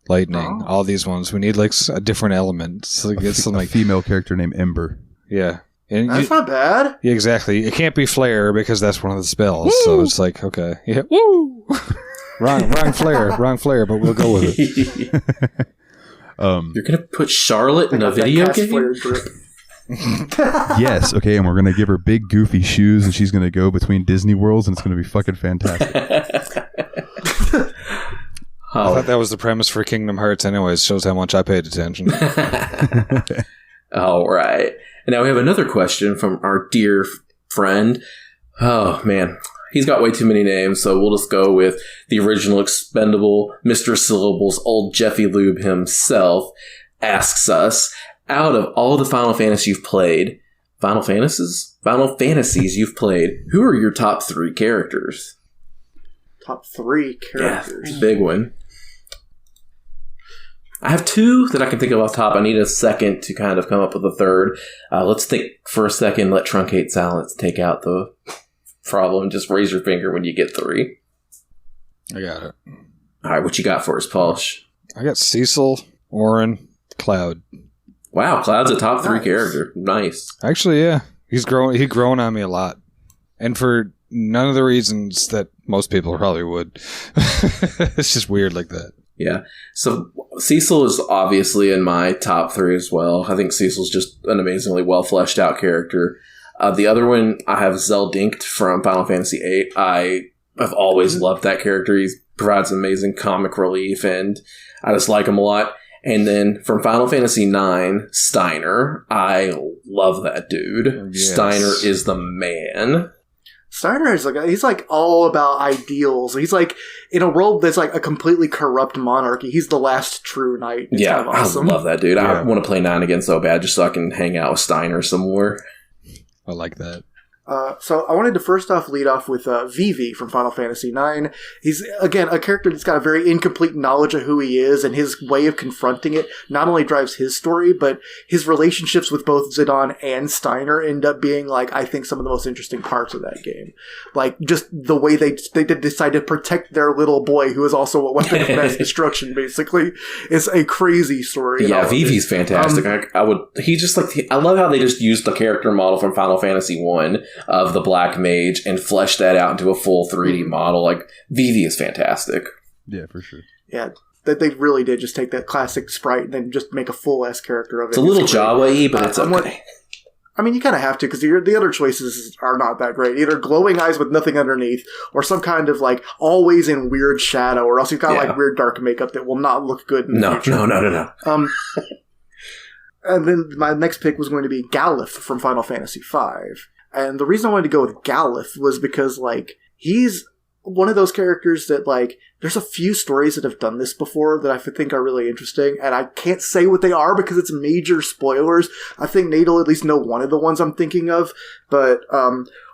[SPEAKER 5] lightning, all these ones. We need like a different element. So get some
[SPEAKER 2] a
[SPEAKER 5] like
[SPEAKER 2] female character named Ember.
[SPEAKER 5] yeah. And
[SPEAKER 4] That's not bad.
[SPEAKER 5] yeah, exactly. It can't be flare because that's one of the spells. So it's like okay, yeah, woo. wrong flare, but we'll go with it.
[SPEAKER 3] You're gonna put Charlotte in a video
[SPEAKER 4] Cast
[SPEAKER 3] game?
[SPEAKER 4] flare drip.
[SPEAKER 2] Yes, okay, and we're gonna give her big goofy shoes, and she's gonna go between Disney worlds, and it's gonna be fucking fantastic.
[SPEAKER 5] I thought that was the premise for Kingdom Hearts anyways. Shows how much I paid attention.
[SPEAKER 3] All right. And now we have another question from our dear friend. Oh, man. He's got way too many names, so we'll just go with the original expendable Mr. Syllables, old Jeffy Lube himself, asks us, out of all the Final Fantasies you've played, Final Fantasies you've played, who are your top 3 characters?
[SPEAKER 4] Top 3 characters.
[SPEAKER 3] Yeah, big one. I have 2 that I can think of off top. I need a second to kind of come up with a third. Let's think for a second. Let Truncate Silence take out the problem. Just raise your finger when you get 3.
[SPEAKER 5] I got it.
[SPEAKER 3] All right, what you got for us, Paush?
[SPEAKER 5] I got Cecil, Orin, Cloud.
[SPEAKER 3] Wow, Cloud's a top 3
[SPEAKER 4] Nice.
[SPEAKER 3] character. Nice.
[SPEAKER 5] Actually, yeah. He's grown on me a lot. And for none of the reasons that most people probably would. It's just weird like that.
[SPEAKER 3] Yeah. So Cecil is obviously in my top 3 as well. I think Cecil's just an amazingly well fleshed out character. The other one, I have Zeldinked from Final Fantasy VIII. I have always loved that character. He provides amazing comic relief, and I just like him a lot. And then from Final Fantasy IX, Steiner. I love that dude.
[SPEAKER 5] Yes.
[SPEAKER 3] Steiner is the man.
[SPEAKER 4] Steiner is he's like all about ideals. He's like in a world that's like a completely corrupt monarchy. He's the last true knight. It's
[SPEAKER 3] Yeah,
[SPEAKER 4] kind of awesome.
[SPEAKER 3] I love that dude. I
[SPEAKER 5] Yeah.
[SPEAKER 3] want to play 9 again so bad just so I can hang out with Steiner some more.
[SPEAKER 5] I like that.
[SPEAKER 4] So I wanted to first off lead off with VII from Final Fantasy IX. He's, again, a character that's got a very incomplete knowledge of who he is, and his way of confronting it not only drives his story, but his relationships with both Zidane and Steiner end up being, like, I think some of the most interesting parts of that game. Like, just the way they did decide to protect their little boy, who is also a weapon of mass destruction, basically. It's a crazy story.
[SPEAKER 3] Yeah, Vivi's fantastic. I love how they just used the character model from Final Fantasy 1 of the Black Mage and fleshed that out into a full 3D model. Like, Vivi is fantastic.
[SPEAKER 2] Yeah, for sure.
[SPEAKER 4] Yeah, that they really did just take that classic sprite and then just make a full-ass character of it.
[SPEAKER 3] It's a little
[SPEAKER 4] great.
[SPEAKER 3] Jawa-y, but it's okay.
[SPEAKER 4] I mean, you kind of have to, because the other choices are not that great. Either glowing eyes with nothing underneath, or some kind of, like, always in weird shadow, or else you've got, like, weird dark makeup that will not look good in the future.
[SPEAKER 3] No.
[SPEAKER 4] And then my next pick was going to be Galith from Final Fantasy V. And the reason I wanted to go with Galith was because, like, he's one of those characters that, like, there's a few stories that have done this before that I think are really interesting, and I can't say what they are because it's major spoilers. I think Nate'll at least know one of the ones I'm thinking of, but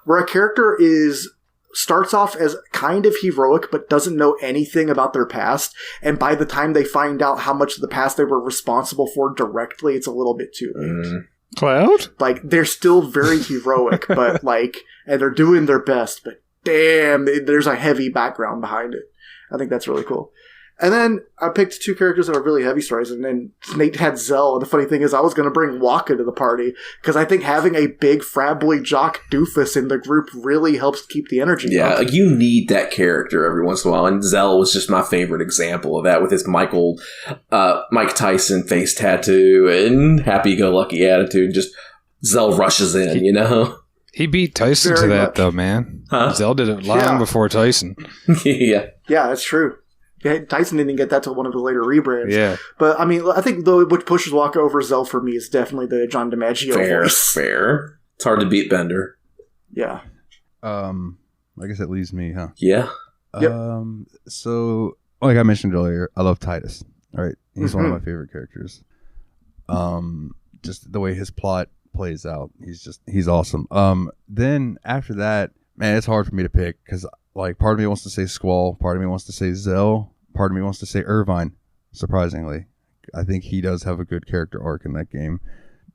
[SPEAKER 4] where a character starts off as kind of heroic but doesn't know anything about their past, and by the time they find out how much of the past they were responsible for directly, it's a little bit too late.
[SPEAKER 5] Cloud?
[SPEAKER 4] Like, they're still very heroic, but, like, and they're doing their best, but damn, there's a heavy background behind it. I think that's really cool. And then I picked 2 characters that are really heavy stories, and then Nate had Zell, and the funny thing is I was going to bring Waka to the party, because I think having a big frat boy jock doofus in the group really helps keep the energy
[SPEAKER 3] Yeah,
[SPEAKER 4] up.
[SPEAKER 3] like, you need that character every once in a while, and Zell was just my favorite example of that with his Mike Tyson face tattoo and happy-go-lucky attitude. Just Zell rushes in, you know?
[SPEAKER 5] He beat Tyson
[SPEAKER 4] Very
[SPEAKER 5] to that,
[SPEAKER 4] much.
[SPEAKER 5] though, man.
[SPEAKER 3] Huh?
[SPEAKER 5] Zell did it long before Tyson.
[SPEAKER 3] Yeah.
[SPEAKER 4] Yeah, that's true. Yeah, Tyson didn't get that till one of the later rebrands.
[SPEAKER 5] Yeah.
[SPEAKER 4] But, I mean, I think what pushes Waka over Zell for me is definitely the John DiMaggio voice.
[SPEAKER 3] Fair. It's hard to beat Bender.
[SPEAKER 4] Yeah.
[SPEAKER 2] I guess it leaves me, huh?
[SPEAKER 3] Yeah.
[SPEAKER 4] Yep.
[SPEAKER 2] So, like I mentioned earlier, I love Titus. All right, he's one of my favorite characters. Just the way his plot plays out, he's awesome. Then after that, man, it's hard for me to pick because, like, part of me wants to say Squall, part of me wants to say Zell, part of me wants to say Irvine. Surprisingly, I think he does have a good character arc in that game,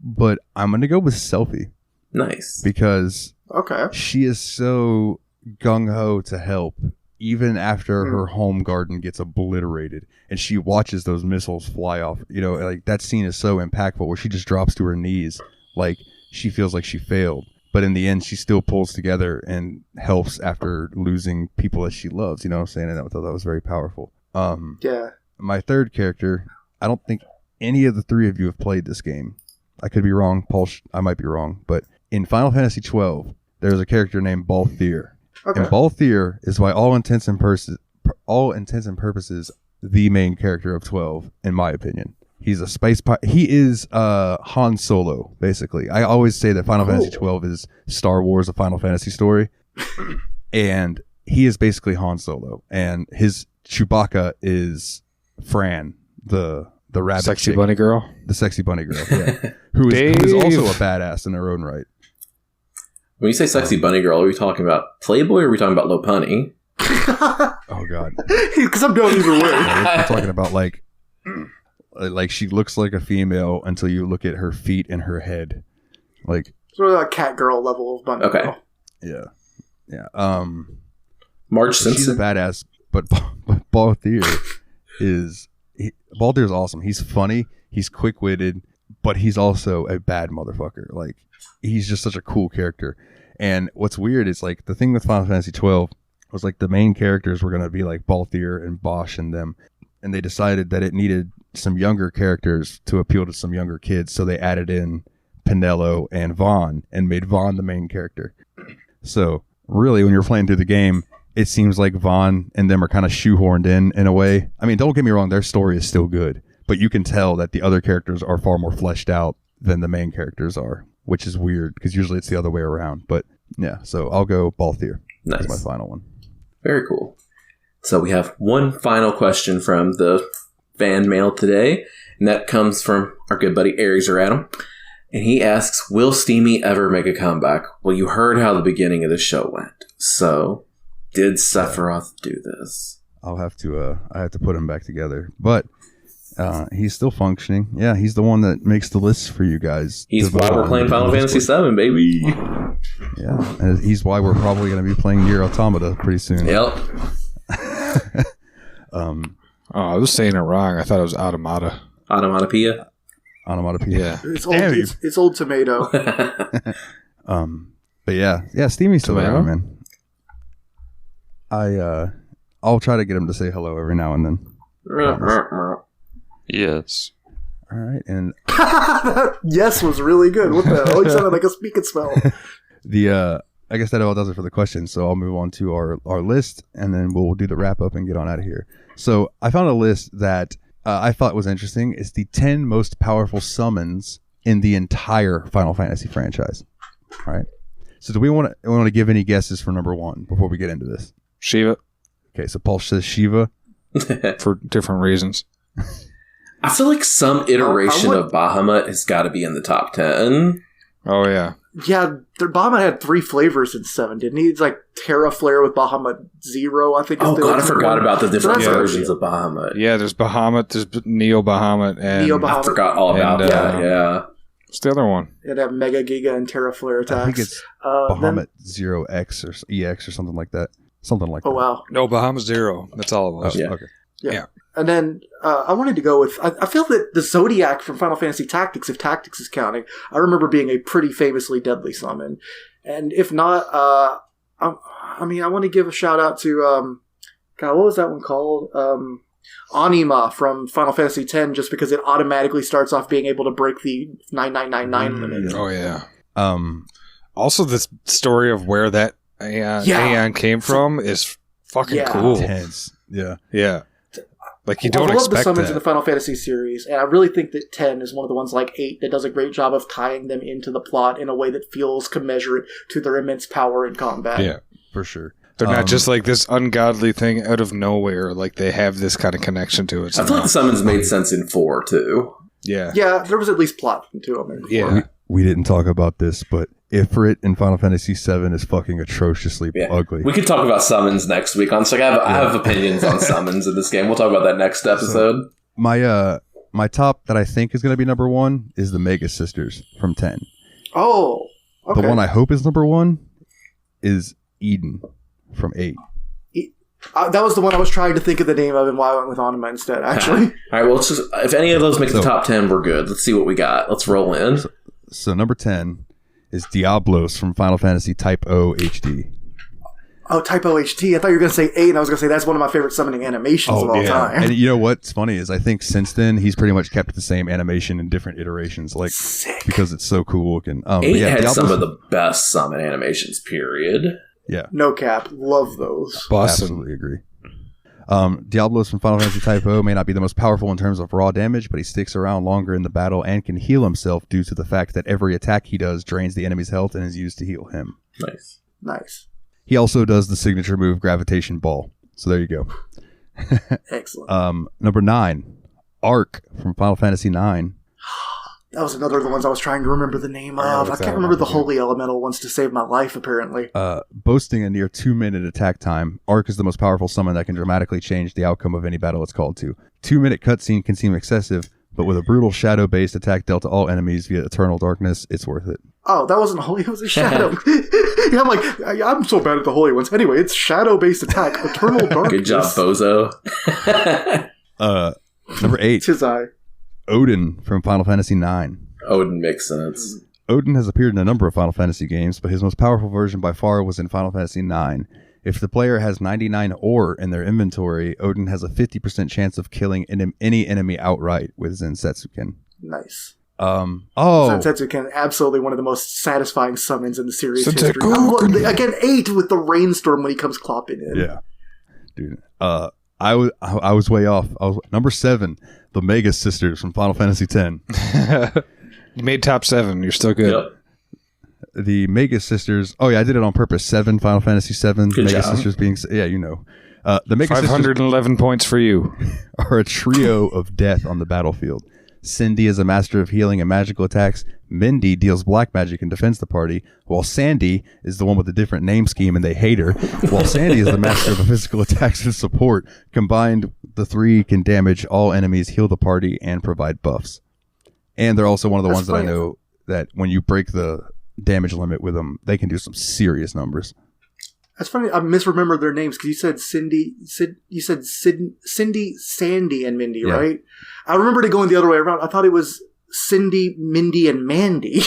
[SPEAKER 2] but I'm gonna go with Selphie
[SPEAKER 3] Nice.
[SPEAKER 2] because
[SPEAKER 4] Okay.
[SPEAKER 2] she is so gung-ho to help, even after her home garden gets obliterated and she watches those missiles fly off, like that scene is so impactful where she just drops to her knees, like she feels like she failed. But in the end, she still pulls together and helps after losing people that she loves. You know what I'm saying? And I thought that was very powerful.
[SPEAKER 4] Yeah.
[SPEAKER 2] My third character, I don't think any of the three of you have played this game. I could be wrong. Paul, I might be wrong. But in Final Fantasy XII, there's a character named Balthier.
[SPEAKER 4] Okay.
[SPEAKER 2] And Balthier is, by all intents and purposes, the main character of 12, in my opinion. He's a space pirate. He is Han Solo, basically. I always say that Final Fantasy XII is Star Wars, a Final Fantasy story. And he is basically Han Solo. And his Chewbacca is Fran, the rabbit
[SPEAKER 5] Sexy
[SPEAKER 2] chick.
[SPEAKER 5] bunny girl.
[SPEAKER 2] The sexy bunny girl, yeah. who is also a badass in her own right.
[SPEAKER 3] When you say sexy bunny girl, are we talking about Playboy or are we talking about Lopunny?
[SPEAKER 2] Oh, God.
[SPEAKER 4] Because I'm going either way.
[SPEAKER 2] We're talking about, like she looks like a female until you look at her feet and her head. Like,
[SPEAKER 4] Sort of like cat girl level of bunny
[SPEAKER 3] Okay.
[SPEAKER 4] girl.
[SPEAKER 2] yeah. Yeah.
[SPEAKER 3] Marge
[SPEAKER 2] She's a
[SPEAKER 3] Simpson.
[SPEAKER 2] badass, but Balthier is awesome. He's funny, he's quick-witted, but he's also a bad motherfucker. Like, he's just such a cool character. And what's weird is, like, the thing with Final Fantasy XII was, like, the main characters were going to be like Balthier and Bosch and them, and they decided that it needed some younger characters to appeal to some younger kids, so they added in Pinello and Vaughn and made Vaughn the main character. So really, when you're playing through the game, it seems like Vaughn and them are kind of shoehorned in a way. I mean, don't get me wrong, their story is still good, but you can tell that the other characters are far more fleshed out than the main characters are, which is weird because usually it's the other way around. But yeah, so I'll go Balthier.
[SPEAKER 3] Nice.
[SPEAKER 2] That's my final one.
[SPEAKER 3] Very cool. So we have one final question from the fan mail today, and that comes from our good buddy Aries or Adam. And he asks, will Steamy ever make a comeback? Well, you heard how the beginning of the show went. So, did Sephiroth do this?
[SPEAKER 2] I have to put him back together. But he's still functioning. Yeah, he's the one that makes the lists for you guys.
[SPEAKER 3] He's why we're playing Final Fantasy VII, baby.
[SPEAKER 2] Yeah, and he's why we're probably going to be playing Nier Automata pretty soon.
[SPEAKER 3] Yep.
[SPEAKER 5] I was saying it wrong. I thought it was Automata.
[SPEAKER 3] Automatopoeia.
[SPEAKER 2] Onomatopoeia.
[SPEAKER 5] Yeah.
[SPEAKER 4] It's old tomato.
[SPEAKER 2] But yeah, Steamy's still
[SPEAKER 5] Tomato?
[SPEAKER 2] around, man. I'll try to get him to say hello every now and then.
[SPEAKER 5] Yes.
[SPEAKER 2] All right, and
[SPEAKER 4] Yes was really good. What the hell? It sounded like a speak and spell.
[SPEAKER 2] I guess that about does it for the questions. So I'll move on to our list, and then we'll do the wrap up and get on out of here. So I found a list that I thought was interesting. It's the 10 most powerful summons in the entire Final Fantasy franchise. All right. So do we want to give any guesses for number one before we get into this?
[SPEAKER 5] Shiva,
[SPEAKER 2] Okay, so Paul says Shiva.
[SPEAKER 5] for different reasons.
[SPEAKER 3] I feel like some iteration of Bahamut has got to be in the top 10.
[SPEAKER 5] Oh, yeah.
[SPEAKER 4] Yeah, Bahamut had 3 flavors in 7, didn't he? It's like Terra Flare with Bahamut Zero, I think.
[SPEAKER 3] Oh,
[SPEAKER 4] is the
[SPEAKER 3] God, I
[SPEAKER 4] ultimate
[SPEAKER 3] forgot
[SPEAKER 4] one.
[SPEAKER 3] about the different
[SPEAKER 4] So that's
[SPEAKER 3] versions
[SPEAKER 4] actually-
[SPEAKER 3] of Bahamut.
[SPEAKER 5] Yeah, there's Bahamut, there's Neo Bahamut, and
[SPEAKER 4] Neo Bahamut.
[SPEAKER 3] I forgot all about
[SPEAKER 5] And,
[SPEAKER 3] that, yeah.
[SPEAKER 5] what's the other one?
[SPEAKER 4] It'd have Mega Giga and Terra Flare attacks.
[SPEAKER 2] I think it's Bahamut 0X or EX or something like that. Something like that.
[SPEAKER 4] Oh, wow.
[SPEAKER 5] No, Bahamut Zero. That's all it was.
[SPEAKER 3] Yeah.
[SPEAKER 2] Okay.
[SPEAKER 4] Yeah. And then I wanted to go with... I feel that the Zodiac from Final Fantasy Tactics, if Tactics is counting, I remember being a pretty famously deadly summon. And if not, I want to give a shout out to... God, what was that one called? Anima from Final Fantasy X, just because it automatically starts off being able to break the 9999 limit.
[SPEAKER 5] Oh, yeah. Also, this story of where that Aeon came from is fucking cool.
[SPEAKER 2] Intense. Yeah.
[SPEAKER 5] Yeah. Like, you don't
[SPEAKER 4] I love the
[SPEAKER 5] expect
[SPEAKER 4] summons
[SPEAKER 5] that.
[SPEAKER 4] in the Final Fantasy series, and I really think that 10 is one of the ones like 8 that does a great job of tying them into the plot in a way that feels commensurate to their immense power in combat.
[SPEAKER 5] Yeah.
[SPEAKER 2] For sure.
[SPEAKER 5] They're not just like this ungodly thing out of nowhere. Like, they have this kind of connection to it.
[SPEAKER 3] I feel like the summons made sense in 4, too.
[SPEAKER 5] Yeah.
[SPEAKER 4] Yeah, there was at least plot to them.
[SPEAKER 5] Yeah.
[SPEAKER 2] We didn't talk about this, but Ifrit in Final Fantasy VII is fucking atrociously ugly.
[SPEAKER 3] We could talk about summons next week. I have opinions on summons in this game. We'll talk about that next episode.
[SPEAKER 2] My top that I think is going to be number one is the Mega Sisters from 10.
[SPEAKER 4] Oh, okay.
[SPEAKER 2] The one I hope is number one is Eden from 8.
[SPEAKER 4] That was the one I was trying to think of the name of and why I went with Anima instead, actually.
[SPEAKER 3] All right, well, if any of those make the top 10, we're good. Let's see what we got. Let's roll in.
[SPEAKER 2] So number 10 is Diablos from Final Fantasy Type O HD.
[SPEAKER 4] Oh, Type O HD. I thought you were going to say 8, and I was going to say that's one of my favorite summoning animations of all time.
[SPEAKER 2] And you know what's funny is I think since then he's pretty much kept the same animation in different iterations, like
[SPEAKER 4] Sick.
[SPEAKER 2] because it's so cool looking.
[SPEAKER 3] 8 had
[SPEAKER 2] Diablos,
[SPEAKER 3] some of the best summon animations, period.
[SPEAKER 2] Yeah.
[SPEAKER 4] No cap. Love those.
[SPEAKER 5] Boston.
[SPEAKER 2] Absolutely agree. Diablos from Final Fantasy Type O may not be the most powerful in terms of raw damage, but he sticks around longer in the battle and can heal himself due to the fact that every attack he does drains the enemy's health and is used to heal him.
[SPEAKER 4] Nice.
[SPEAKER 2] He also does the signature move Gravitation Ball. So there you go.
[SPEAKER 4] Excellent.
[SPEAKER 2] Number 9, Arc from Final Fantasy 9.
[SPEAKER 4] That was another of the ones I was trying to remember the name of. I can't remember the Holy Elemental ones to save my life, apparently.
[SPEAKER 2] Boasting a near 2-minute attack time, Arc is the most powerful summon that can dramatically change the outcome of any battle it's called to. 2-minute cutscene can seem excessive, but with a brutal shadow-based attack dealt to all enemies via Eternal Darkness, it's worth it.
[SPEAKER 4] Oh, that wasn't Holy, it was a Shadow. Yeah, I'm like, I'm so bad at the Holy ones. Anyway, it's Shadow-based attack, Eternal Darkness.
[SPEAKER 3] Good job, Bozo.
[SPEAKER 2] Number 8,
[SPEAKER 4] Tis I.
[SPEAKER 2] Odin from Final Fantasy 9.
[SPEAKER 3] Odin makes sense.
[SPEAKER 2] Odin has appeared in a number of Final Fantasy games, but his most powerful version by far was in Final Fantasy 9. If the player has 99 ore in their inventory, Odin has a 50% chance of killing any enemy outright with Zensetsuken.
[SPEAKER 4] Nice.
[SPEAKER 2] Zensetsuken,
[SPEAKER 4] absolutely one of the most satisfying summons in the series history. Again, 8 with the rainstorm when he comes clopping in.
[SPEAKER 2] Yeah. Dude, I was way off. I was number 7, the Mega Sisters from Final Fantasy X.
[SPEAKER 5] You made top 7. You're still good.
[SPEAKER 3] Yep.
[SPEAKER 2] The Mega Sisters. Oh yeah, I did it on purpose. 7 Final Fantasy 7.
[SPEAKER 3] Good
[SPEAKER 2] Mega
[SPEAKER 3] job.
[SPEAKER 2] Sisters being the Mega
[SPEAKER 5] 511 points for you.
[SPEAKER 2] Sisters are a trio of death on the battlefield. Cindy is a master of healing and magical attacks. Mindy deals black magic and defends the party, while Sandy is the one with a different name scheme and they hate her. While Sandy is the master of physical attacks and support. Combined, the three can damage all enemies, heal the party, and provide buffs. And they're also one of the ones that I know that when you break the damage limit with them, they can do some serious numbers.
[SPEAKER 4] That's funny. I misremembered their names because you said Cindy, Sandy, and Mindy,
[SPEAKER 2] Yeah.
[SPEAKER 4] right? I remembered it going the other way around. I thought it was Cindy, Mindy, and Mandy.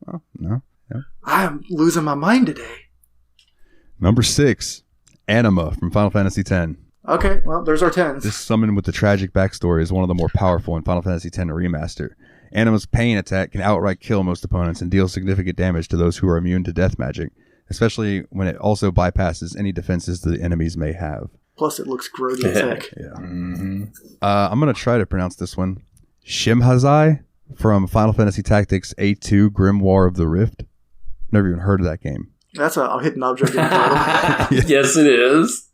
[SPEAKER 2] Oh, no. Yeah.
[SPEAKER 4] I'm losing my mind today.
[SPEAKER 2] Number 6, Anima from Final Fantasy X.
[SPEAKER 4] Okay, well, there's our 10s.
[SPEAKER 2] This summon with the tragic backstory is one of the more powerful in Final Fantasy X Remaster. Anima's pain attack can outright kill most opponents and deal significant damage to those who are immune to death magic, especially when it also bypasses any defenses the enemies may have.
[SPEAKER 4] Plus, it looks grody as heck.
[SPEAKER 2] Yeah. I'm going to try to pronounce this one. Shimhazai from Final Fantasy Tactics A2 Grimoire of the Rift. Never even heard of that game.
[SPEAKER 4] That's a hidden object in the title.
[SPEAKER 3] Yes, it is.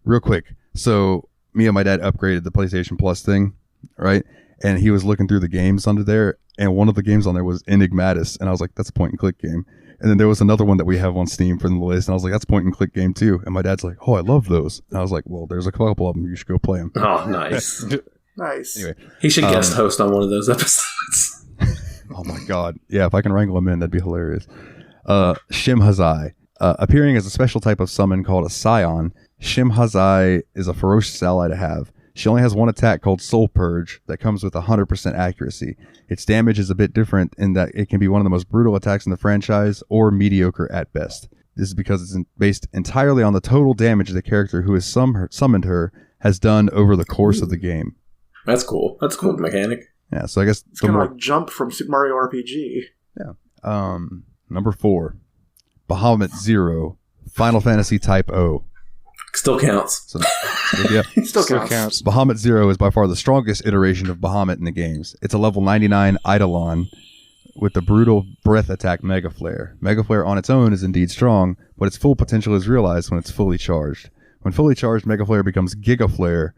[SPEAKER 2] Real quick. So me and my dad upgraded the PlayStation Plus thing, right? And he was looking through the games under there, and one of the games on there was Enigmatus, and I was like, that's a point and click game. And then there was another one that we have on Steam from the list, and I was like, that's a point and click game too. And my dad's like, oh, I love those. And I was like, well, there's a couple of them. You should go play them.
[SPEAKER 3] Oh, nice.
[SPEAKER 4] Nice.
[SPEAKER 2] Anyway,
[SPEAKER 3] He should guest host on one of those episodes.
[SPEAKER 2] oh my god, yeah, if I can wrangle him in, that'd be hilarious. Shimhazai, appearing as a special type of summon called a Scion. Shimhazai is a ferocious ally to have. She only has one attack called Soul Purge that comes with 100% accuracy. Its damage is a bit different in that it can be one of the most brutal attacks in the franchise or mediocre at best. This is because it's based entirely on the total damage the character who has summoned her has done over the course of the game.
[SPEAKER 3] That's cool. That's a cool mechanic.
[SPEAKER 2] Yeah, so I guess
[SPEAKER 4] It's kind of like Jump from Super Mario RPG.
[SPEAKER 2] Yeah. Number 4, Bahamut Zero, Final Fantasy Type O.
[SPEAKER 3] Still counts.
[SPEAKER 2] So, yeah.
[SPEAKER 4] Still counts.
[SPEAKER 2] Bahamut Zero is by far the strongest iteration of Bahamut in the games. It's a level 99 Eidolon with the brutal breath attack Mega Flare. Mega Flare on its own is indeed strong, but its full potential is realized when it's fully charged. When fully charged, Mega Flare becomes Giga Flare,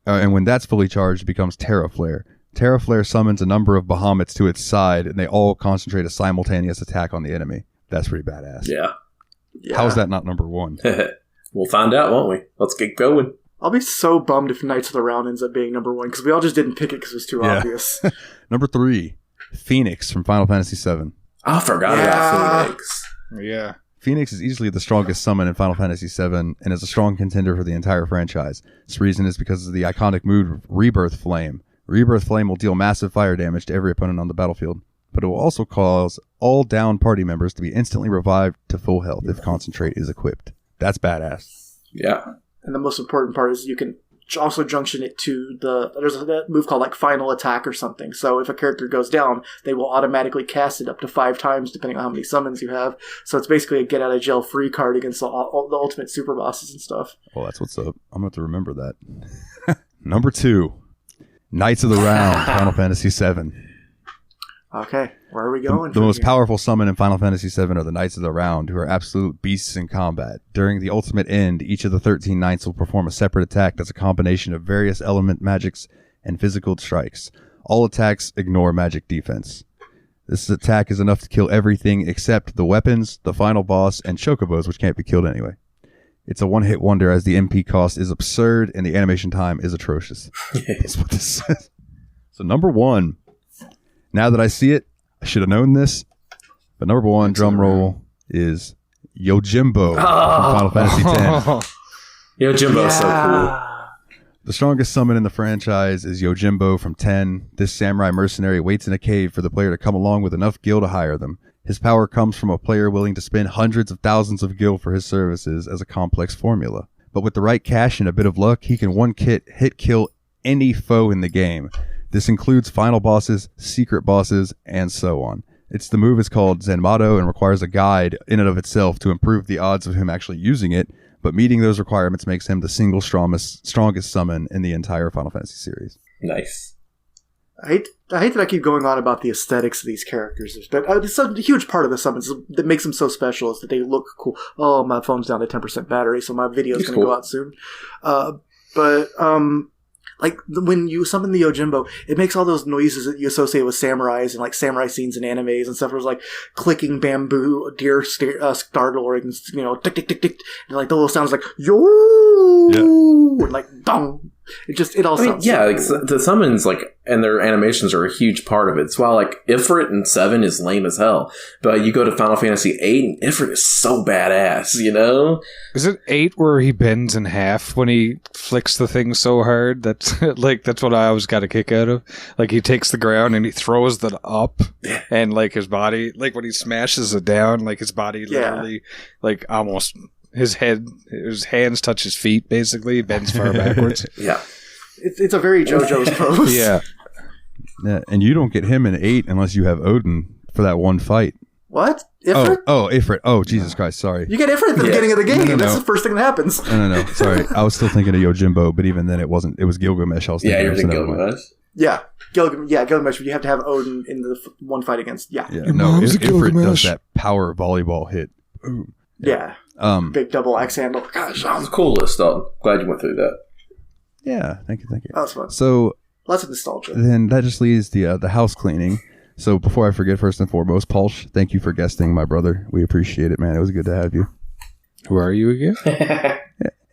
[SPEAKER 2] and when that's fully charged, it becomes Terra Flare. Terra Flare summons a number of Bahamuts to its side, and they all concentrate a simultaneous attack on the enemy. That's pretty badass.
[SPEAKER 3] Yeah.
[SPEAKER 2] How is that not number 1?
[SPEAKER 3] We'll find out, won't we? Let's get going.
[SPEAKER 4] I'll be so bummed if Knights of the Round ends up being number 1, because we all just didn't pick it because it was too obvious.
[SPEAKER 2] Number 3, Phoenix from Final Fantasy VII.
[SPEAKER 3] I forgot about Phoenix.
[SPEAKER 5] Yeah.
[SPEAKER 2] Phoenix is easily the strongest summon in Final Fantasy VII and is a strong contender for the entire franchise. This reason is because of the iconic move Rebirth Flame. Rebirth Flame will deal massive fire damage to every opponent on the battlefield, but it will also cause all down party members to be instantly revived to full health if Concentrate is equipped. That's badass.
[SPEAKER 3] Yeah.
[SPEAKER 4] And the most important part is you can also junction it to there's a move called like Final Attack or something. So if a character goes down, they will automatically cast it up to 5 times depending on how many summons you have. So it's basically a get out of jail free card against the ultimate super bosses and stuff.
[SPEAKER 2] Oh, that's what's up. I'm going to have to remember that. Number 2, Knights of the Round, Final Fantasy VII.
[SPEAKER 4] Okay, where are we going?
[SPEAKER 2] The most powerful summon in Final Fantasy VII are the Knights of the Round, who are absolute beasts in combat. During the ultimate end, each of the 13 knights will perform a separate attack that's a combination of various element magics and physical strikes. All attacks ignore magic defense. This attack is enough to kill everything except the weapons, the final boss, and chocobos, which can't be killed anyway. It's a one-hit wonder as the MP cost is absurd and the animation time is atrocious. That's what this says. So number 1. Now that I see it, I should have known this. But number 1, drum roll, is Yojimbo from Final Fantasy X.
[SPEAKER 3] Yojimbo is so cool.
[SPEAKER 2] The strongest summon in the franchise is Yojimbo from 10. This samurai mercenary waits in a cave for the player to come along with enough gil to hire them. His power comes from a player willing to spend hundreds of thousands of gil for his services as a complex formula. But with the right cash and a bit of luck, he can hit kill any foe in the game. This includes final bosses, secret bosses, and so on. The move is called Zenmato and requires a guide in and of itself to improve the odds of him actually using it, but meeting those requirements makes him the single strongest summon in the entire Final Fantasy series.
[SPEAKER 3] Nice.
[SPEAKER 4] I hate that I keep going on about the aesthetics of these characters, but it's a huge part of the summons that makes them so special is that they look cool. Oh, my phone's down to 10% battery, so my video is going to go out soon. Like, when you summon the Yojimbo, it makes all those noises that you associate with samurais and, like, samurai scenes in animes and stuff. It was like clicking bamboo, deer startling, you know, tick, tick, tick, tick. And, like, the little sounds like, yo! Yeah. And, like, dong! It all sounds
[SPEAKER 3] yeah,
[SPEAKER 4] so cool.
[SPEAKER 3] The summons, like, and their animations are a huge part of it. It's why, like, Ifrit in 7 is lame as hell. But you go to Final Fantasy 8, and Ifrit is so badass, you know?
[SPEAKER 5] Is it 8 where he bends in half when he flicks the thing so hard? That's what I always got a kick out of. Like, he takes the ground and he throws it up, and, like, his body, like, when he smashes it down, like, his body literally, like, almost... His hands touch his feet, basically. He bends far backwards.
[SPEAKER 3] Yeah.
[SPEAKER 4] It's a very JoJo's pose.
[SPEAKER 2] Yeah, and you don't get him in 8 unless you have Odin for that one fight.
[SPEAKER 4] What? Ifrit?
[SPEAKER 2] Oh, Ifrit. Oh, Jesus Christ, sorry.
[SPEAKER 4] You get Ifrit at the beginning of the game.
[SPEAKER 2] No.
[SPEAKER 4] That's the first thing that happens.
[SPEAKER 2] No. Sorry. I was still thinking of Yojimbo, but even then it wasn't. It was Gilgamesh I was thinking
[SPEAKER 3] you're
[SPEAKER 2] of.
[SPEAKER 3] thinking Gilgamesh.
[SPEAKER 4] Yeah. Gilgamesh, but you have to have Odin in the one fight against. Yeah.
[SPEAKER 2] No, Ifrit does that power volleyball hit. Boom.
[SPEAKER 4] Yeah. Big double axe handle. Gosh,
[SPEAKER 3] That was a cool list, Dalton. Glad you went through that.
[SPEAKER 2] Yeah, thank you.
[SPEAKER 4] that was fun.
[SPEAKER 2] So
[SPEAKER 4] Lots of nostalgia.
[SPEAKER 2] then that just leaves the house cleaning. So before I forget, first and foremost, Paulsh, thank you for guesting, my brother. We appreciate it, man. It was good to have you.
[SPEAKER 5] Who are you again?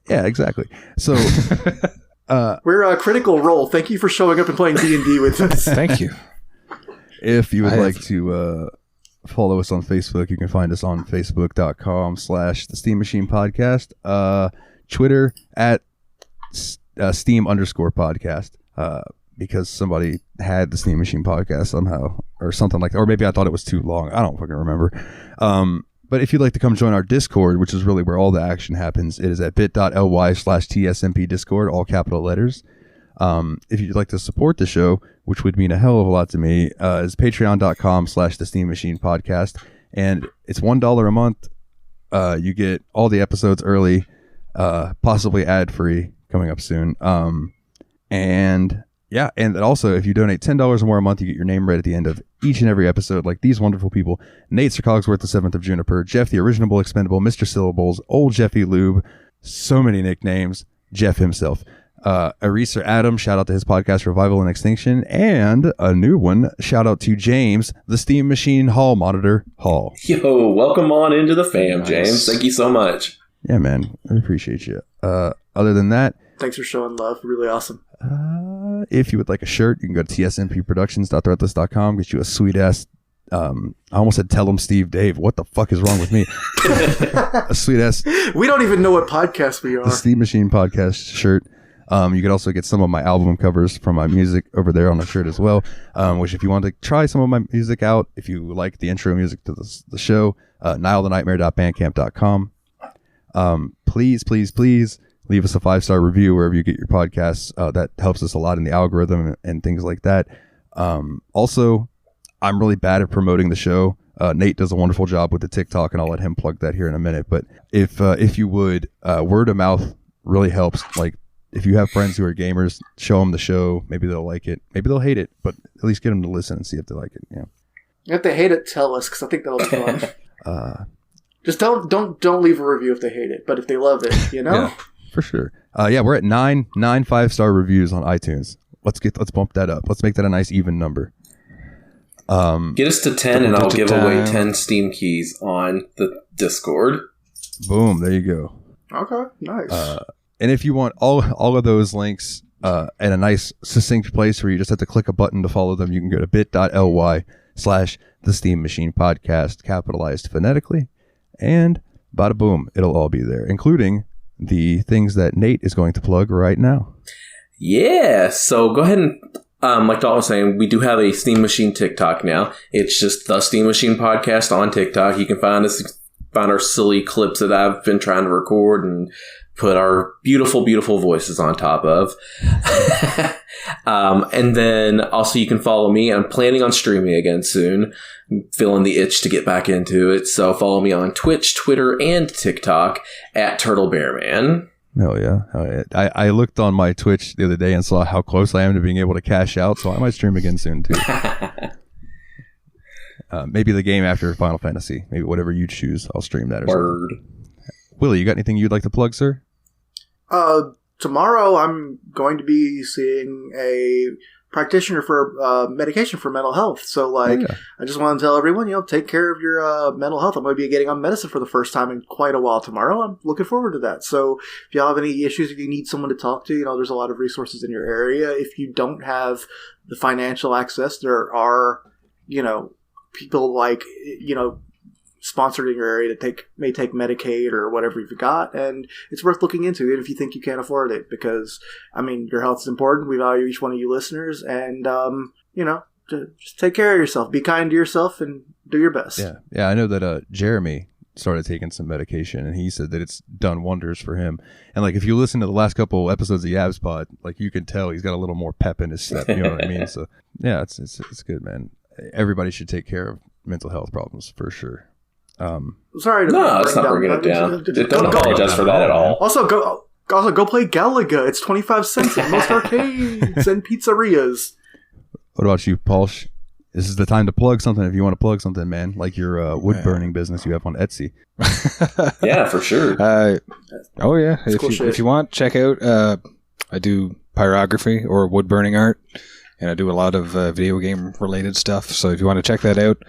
[SPEAKER 2] Yeah, exactly. So
[SPEAKER 4] We're a Critical Role. Thank you for showing up and playing D&D with us.
[SPEAKER 5] Thank you.
[SPEAKER 2] if you would like to follow us on Facebook, you can find us on facebook.com/the Steam Machine Podcast, Twitter at Steam_podcast, because somebody had the Steam Machine Podcast somehow or something like that, or maybe I thought it was too long. I don't fucking remember. But if you'd like to come join our Discord, which is really where all the action happens, it is at bit.ly/TSMP Discord, all capital letters. If you'd like to support the show, which would mean a hell of a lot to me, is patreon.com/the Steam Machine Podcast. And it's $1 a month. You get all the episodes early, possibly ad-free coming up soon. And also if you donate $10 or more a month, you get your name read at the end of each and every episode, like these wonderful people: Nate Sir Cogsworth, the 7th of Juniper, Jeff the Original Expendable, Mr. Syllables, Old Jeffy Lube, so many nicknames, Jeff himself, Eraser Adam, shout out to his podcast Revival and Extinction, and a new one, shout out to James, the Steam Machine Hall Monitor Hall.
[SPEAKER 3] Yo, welcome on into the fam, James. Thank you so much.
[SPEAKER 2] Yeah, man, I appreciate you. Other than that,
[SPEAKER 4] Thanks for showing love. Really awesome.
[SPEAKER 2] if you would like a shirt, you can go to tsmpproductions.threadless.com, get you a sweet ass I almost said tell him Steve Dave. What the fuck is wrong with me? A sweet ass.
[SPEAKER 4] We don't even know what podcast we are.
[SPEAKER 2] The Steam Machine podcast shirt. You can also get some of my album covers from my music over there on the shirt as well. Which if you want to try some of my music out, if you like the intro music to the show, nilethenightmare.bandcamp.com. Please leave us a 5-star review wherever you get your podcasts. That helps us a lot in the algorithm and things like that. Also, I'm really bad at promoting the show. Nate does a wonderful job with the TikTok, and I'll let him plug that here in a minute. But if you would, word of mouth really helps. Like, if you have friends who are gamers, show them the show. Maybe they'll like it. Maybe they'll hate it, but at least get them to listen and see if they like it. Yeah.
[SPEAKER 4] If they hate it, tell us, because I think that'll be fun. Just don't leave a review if they hate it, but if they love it,
[SPEAKER 2] Yeah, for sure. We're at nine 5-star reviews on iTunes. Let's bump that up. Let's make that a nice even number.
[SPEAKER 3] Get us to 10 and I'll give away 10 Steam keys on the Discord.
[SPEAKER 2] Boom, there you go.
[SPEAKER 4] Okay, nice.
[SPEAKER 2] And if you want all of those links in a nice succinct place where you just have to click a button to follow them, you can go to bit.ly/the Steam Machine Podcast, capitalized phonetically, and bada boom, it'll all be there, including the things that Nate is going to plug right now.
[SPEAKER 3] Yeah, so go ahead and like Dalton was saying, we do have a Steam Machine TikTok now. It's just the Steam Machine Podcast on TikTok. You can find our silly clips that I've been trying to record and put our beautiful, beautiful voices on top of. And then also you can follow me. I'm planning on streaming again soon. I'm feeling the itch to get back into it. So follow me on Twitch, Twitter, and TikTok at TurtleBearMan.
[SPEAKER 2] Hell yeah. I looked on my Twitch the other day and saw how close I am to being able to cash out, so I might stream again soon too. Maybe the game after Final Fantasy. Maybe whatever you choose, I'll stream that or something. Willie, you got anything you'd like to plug, sir?
[SPEAKER 4] Tomorrow I'm going to be seeing a practitioner for medication for mental health. So, I just want to tell everyone, take care of your mental health. I'm going to be getting on medicine for the first time in quite a while tomorrow. I'm looking forward to that. So, if y'all have any issues, if you need someone to talk to, there's a lot of resources in your area. If you don't have the financial access, there are, people sponsored in your area that may take Medicaid or whatever you've got, and it's worth looking into it if you think you can't afford it, because your health is important. We value each one of you listeners, and just take care of yourself, be kind to yourself, and do your best.
[SPEAKER 2] Yeah, I know that Jeremy started taking some medication, and he said that it's done wonders for him. And if you listen to the last couple episodes of Yabs Pod, you can tell he's got a little more pep in his step. You know what I mean? So yeah, it's good, man. Everybody should take care of mental health problems for sure.
[SPEAKER 4] Sorry to
[SPEAKER 3] let's not bring it down. Don't apologize for that at all.
[SPEAKER 4] Also, go play Galaga. It's 25 cents at most arcades and pizzerias.
[SPEAKER 2] What about you, Paul? This is the time to plug something if you want to plug something, man. Like your wood burning business you have on Etsy.
[SPEAKER 3] Yeah, for sure.
[SPEAKER 5] Oh yeah, if you want, check out. I do pyrography or wood burning art, and I do a lot of video game related stuff. So if you want to check that out.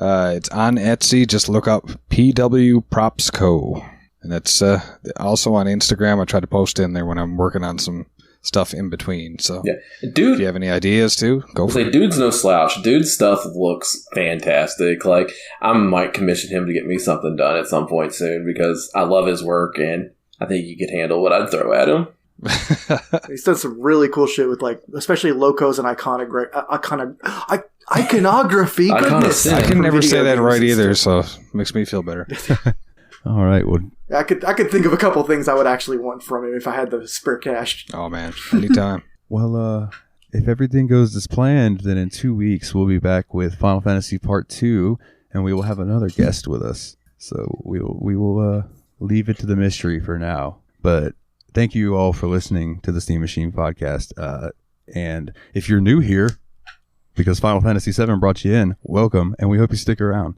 [SPEAKER 5] It's on Etsy. Just look up PW Props Co. And that's also on Instagram. I try to post in there when I'm working on some stuff in between. So,
[SPEAKER 3] yeah. Dude,
[SPEAKER 5] if you have any ideas too, go for it.
[SPEAKER 3] Dude's no slouch. Dude's stuff looks fantastic. I might commission him to get me something done at some point soon, because I love his work and I think he could handle what I'd throw at him.
[SPEAKER 4] He's done some really cool shit with especially locos and iconography. Goodness.
[SPEAKER 5] I can never say that right either, so it makes me feel better.
[SPEAKER 2] All right, well,
[SPEAKER 4] I could think of a couple things I would actually want from him if I had the spare cash.
[SPEAKER 5] Oh man, anytime.
[SPEAKER 2] Well, if everything goes as planned, then in 2 weeks we'll be back with Final Fantasy Part 2, and we will have another guest with us. So we will leave it to the mystery for now. But thank you all for listening to the Steam Machine Podcast. And if you're new here, because Final Fantasy VII brought you in, welcome, and we hope you stick around.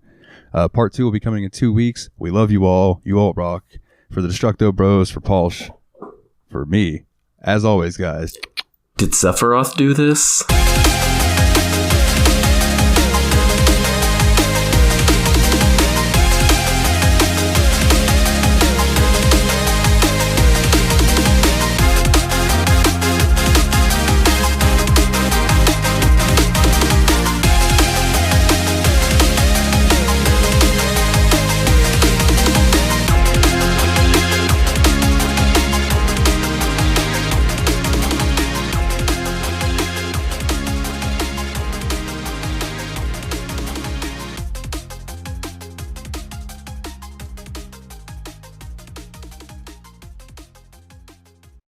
[SPEAKER 2] Part 2 will be coming in 2 weeks. We love you all. You all rock. For the Destructo Bros, for Paul, for me, as always, guys.
[SPEAKER 3] Did Sephiroth do this?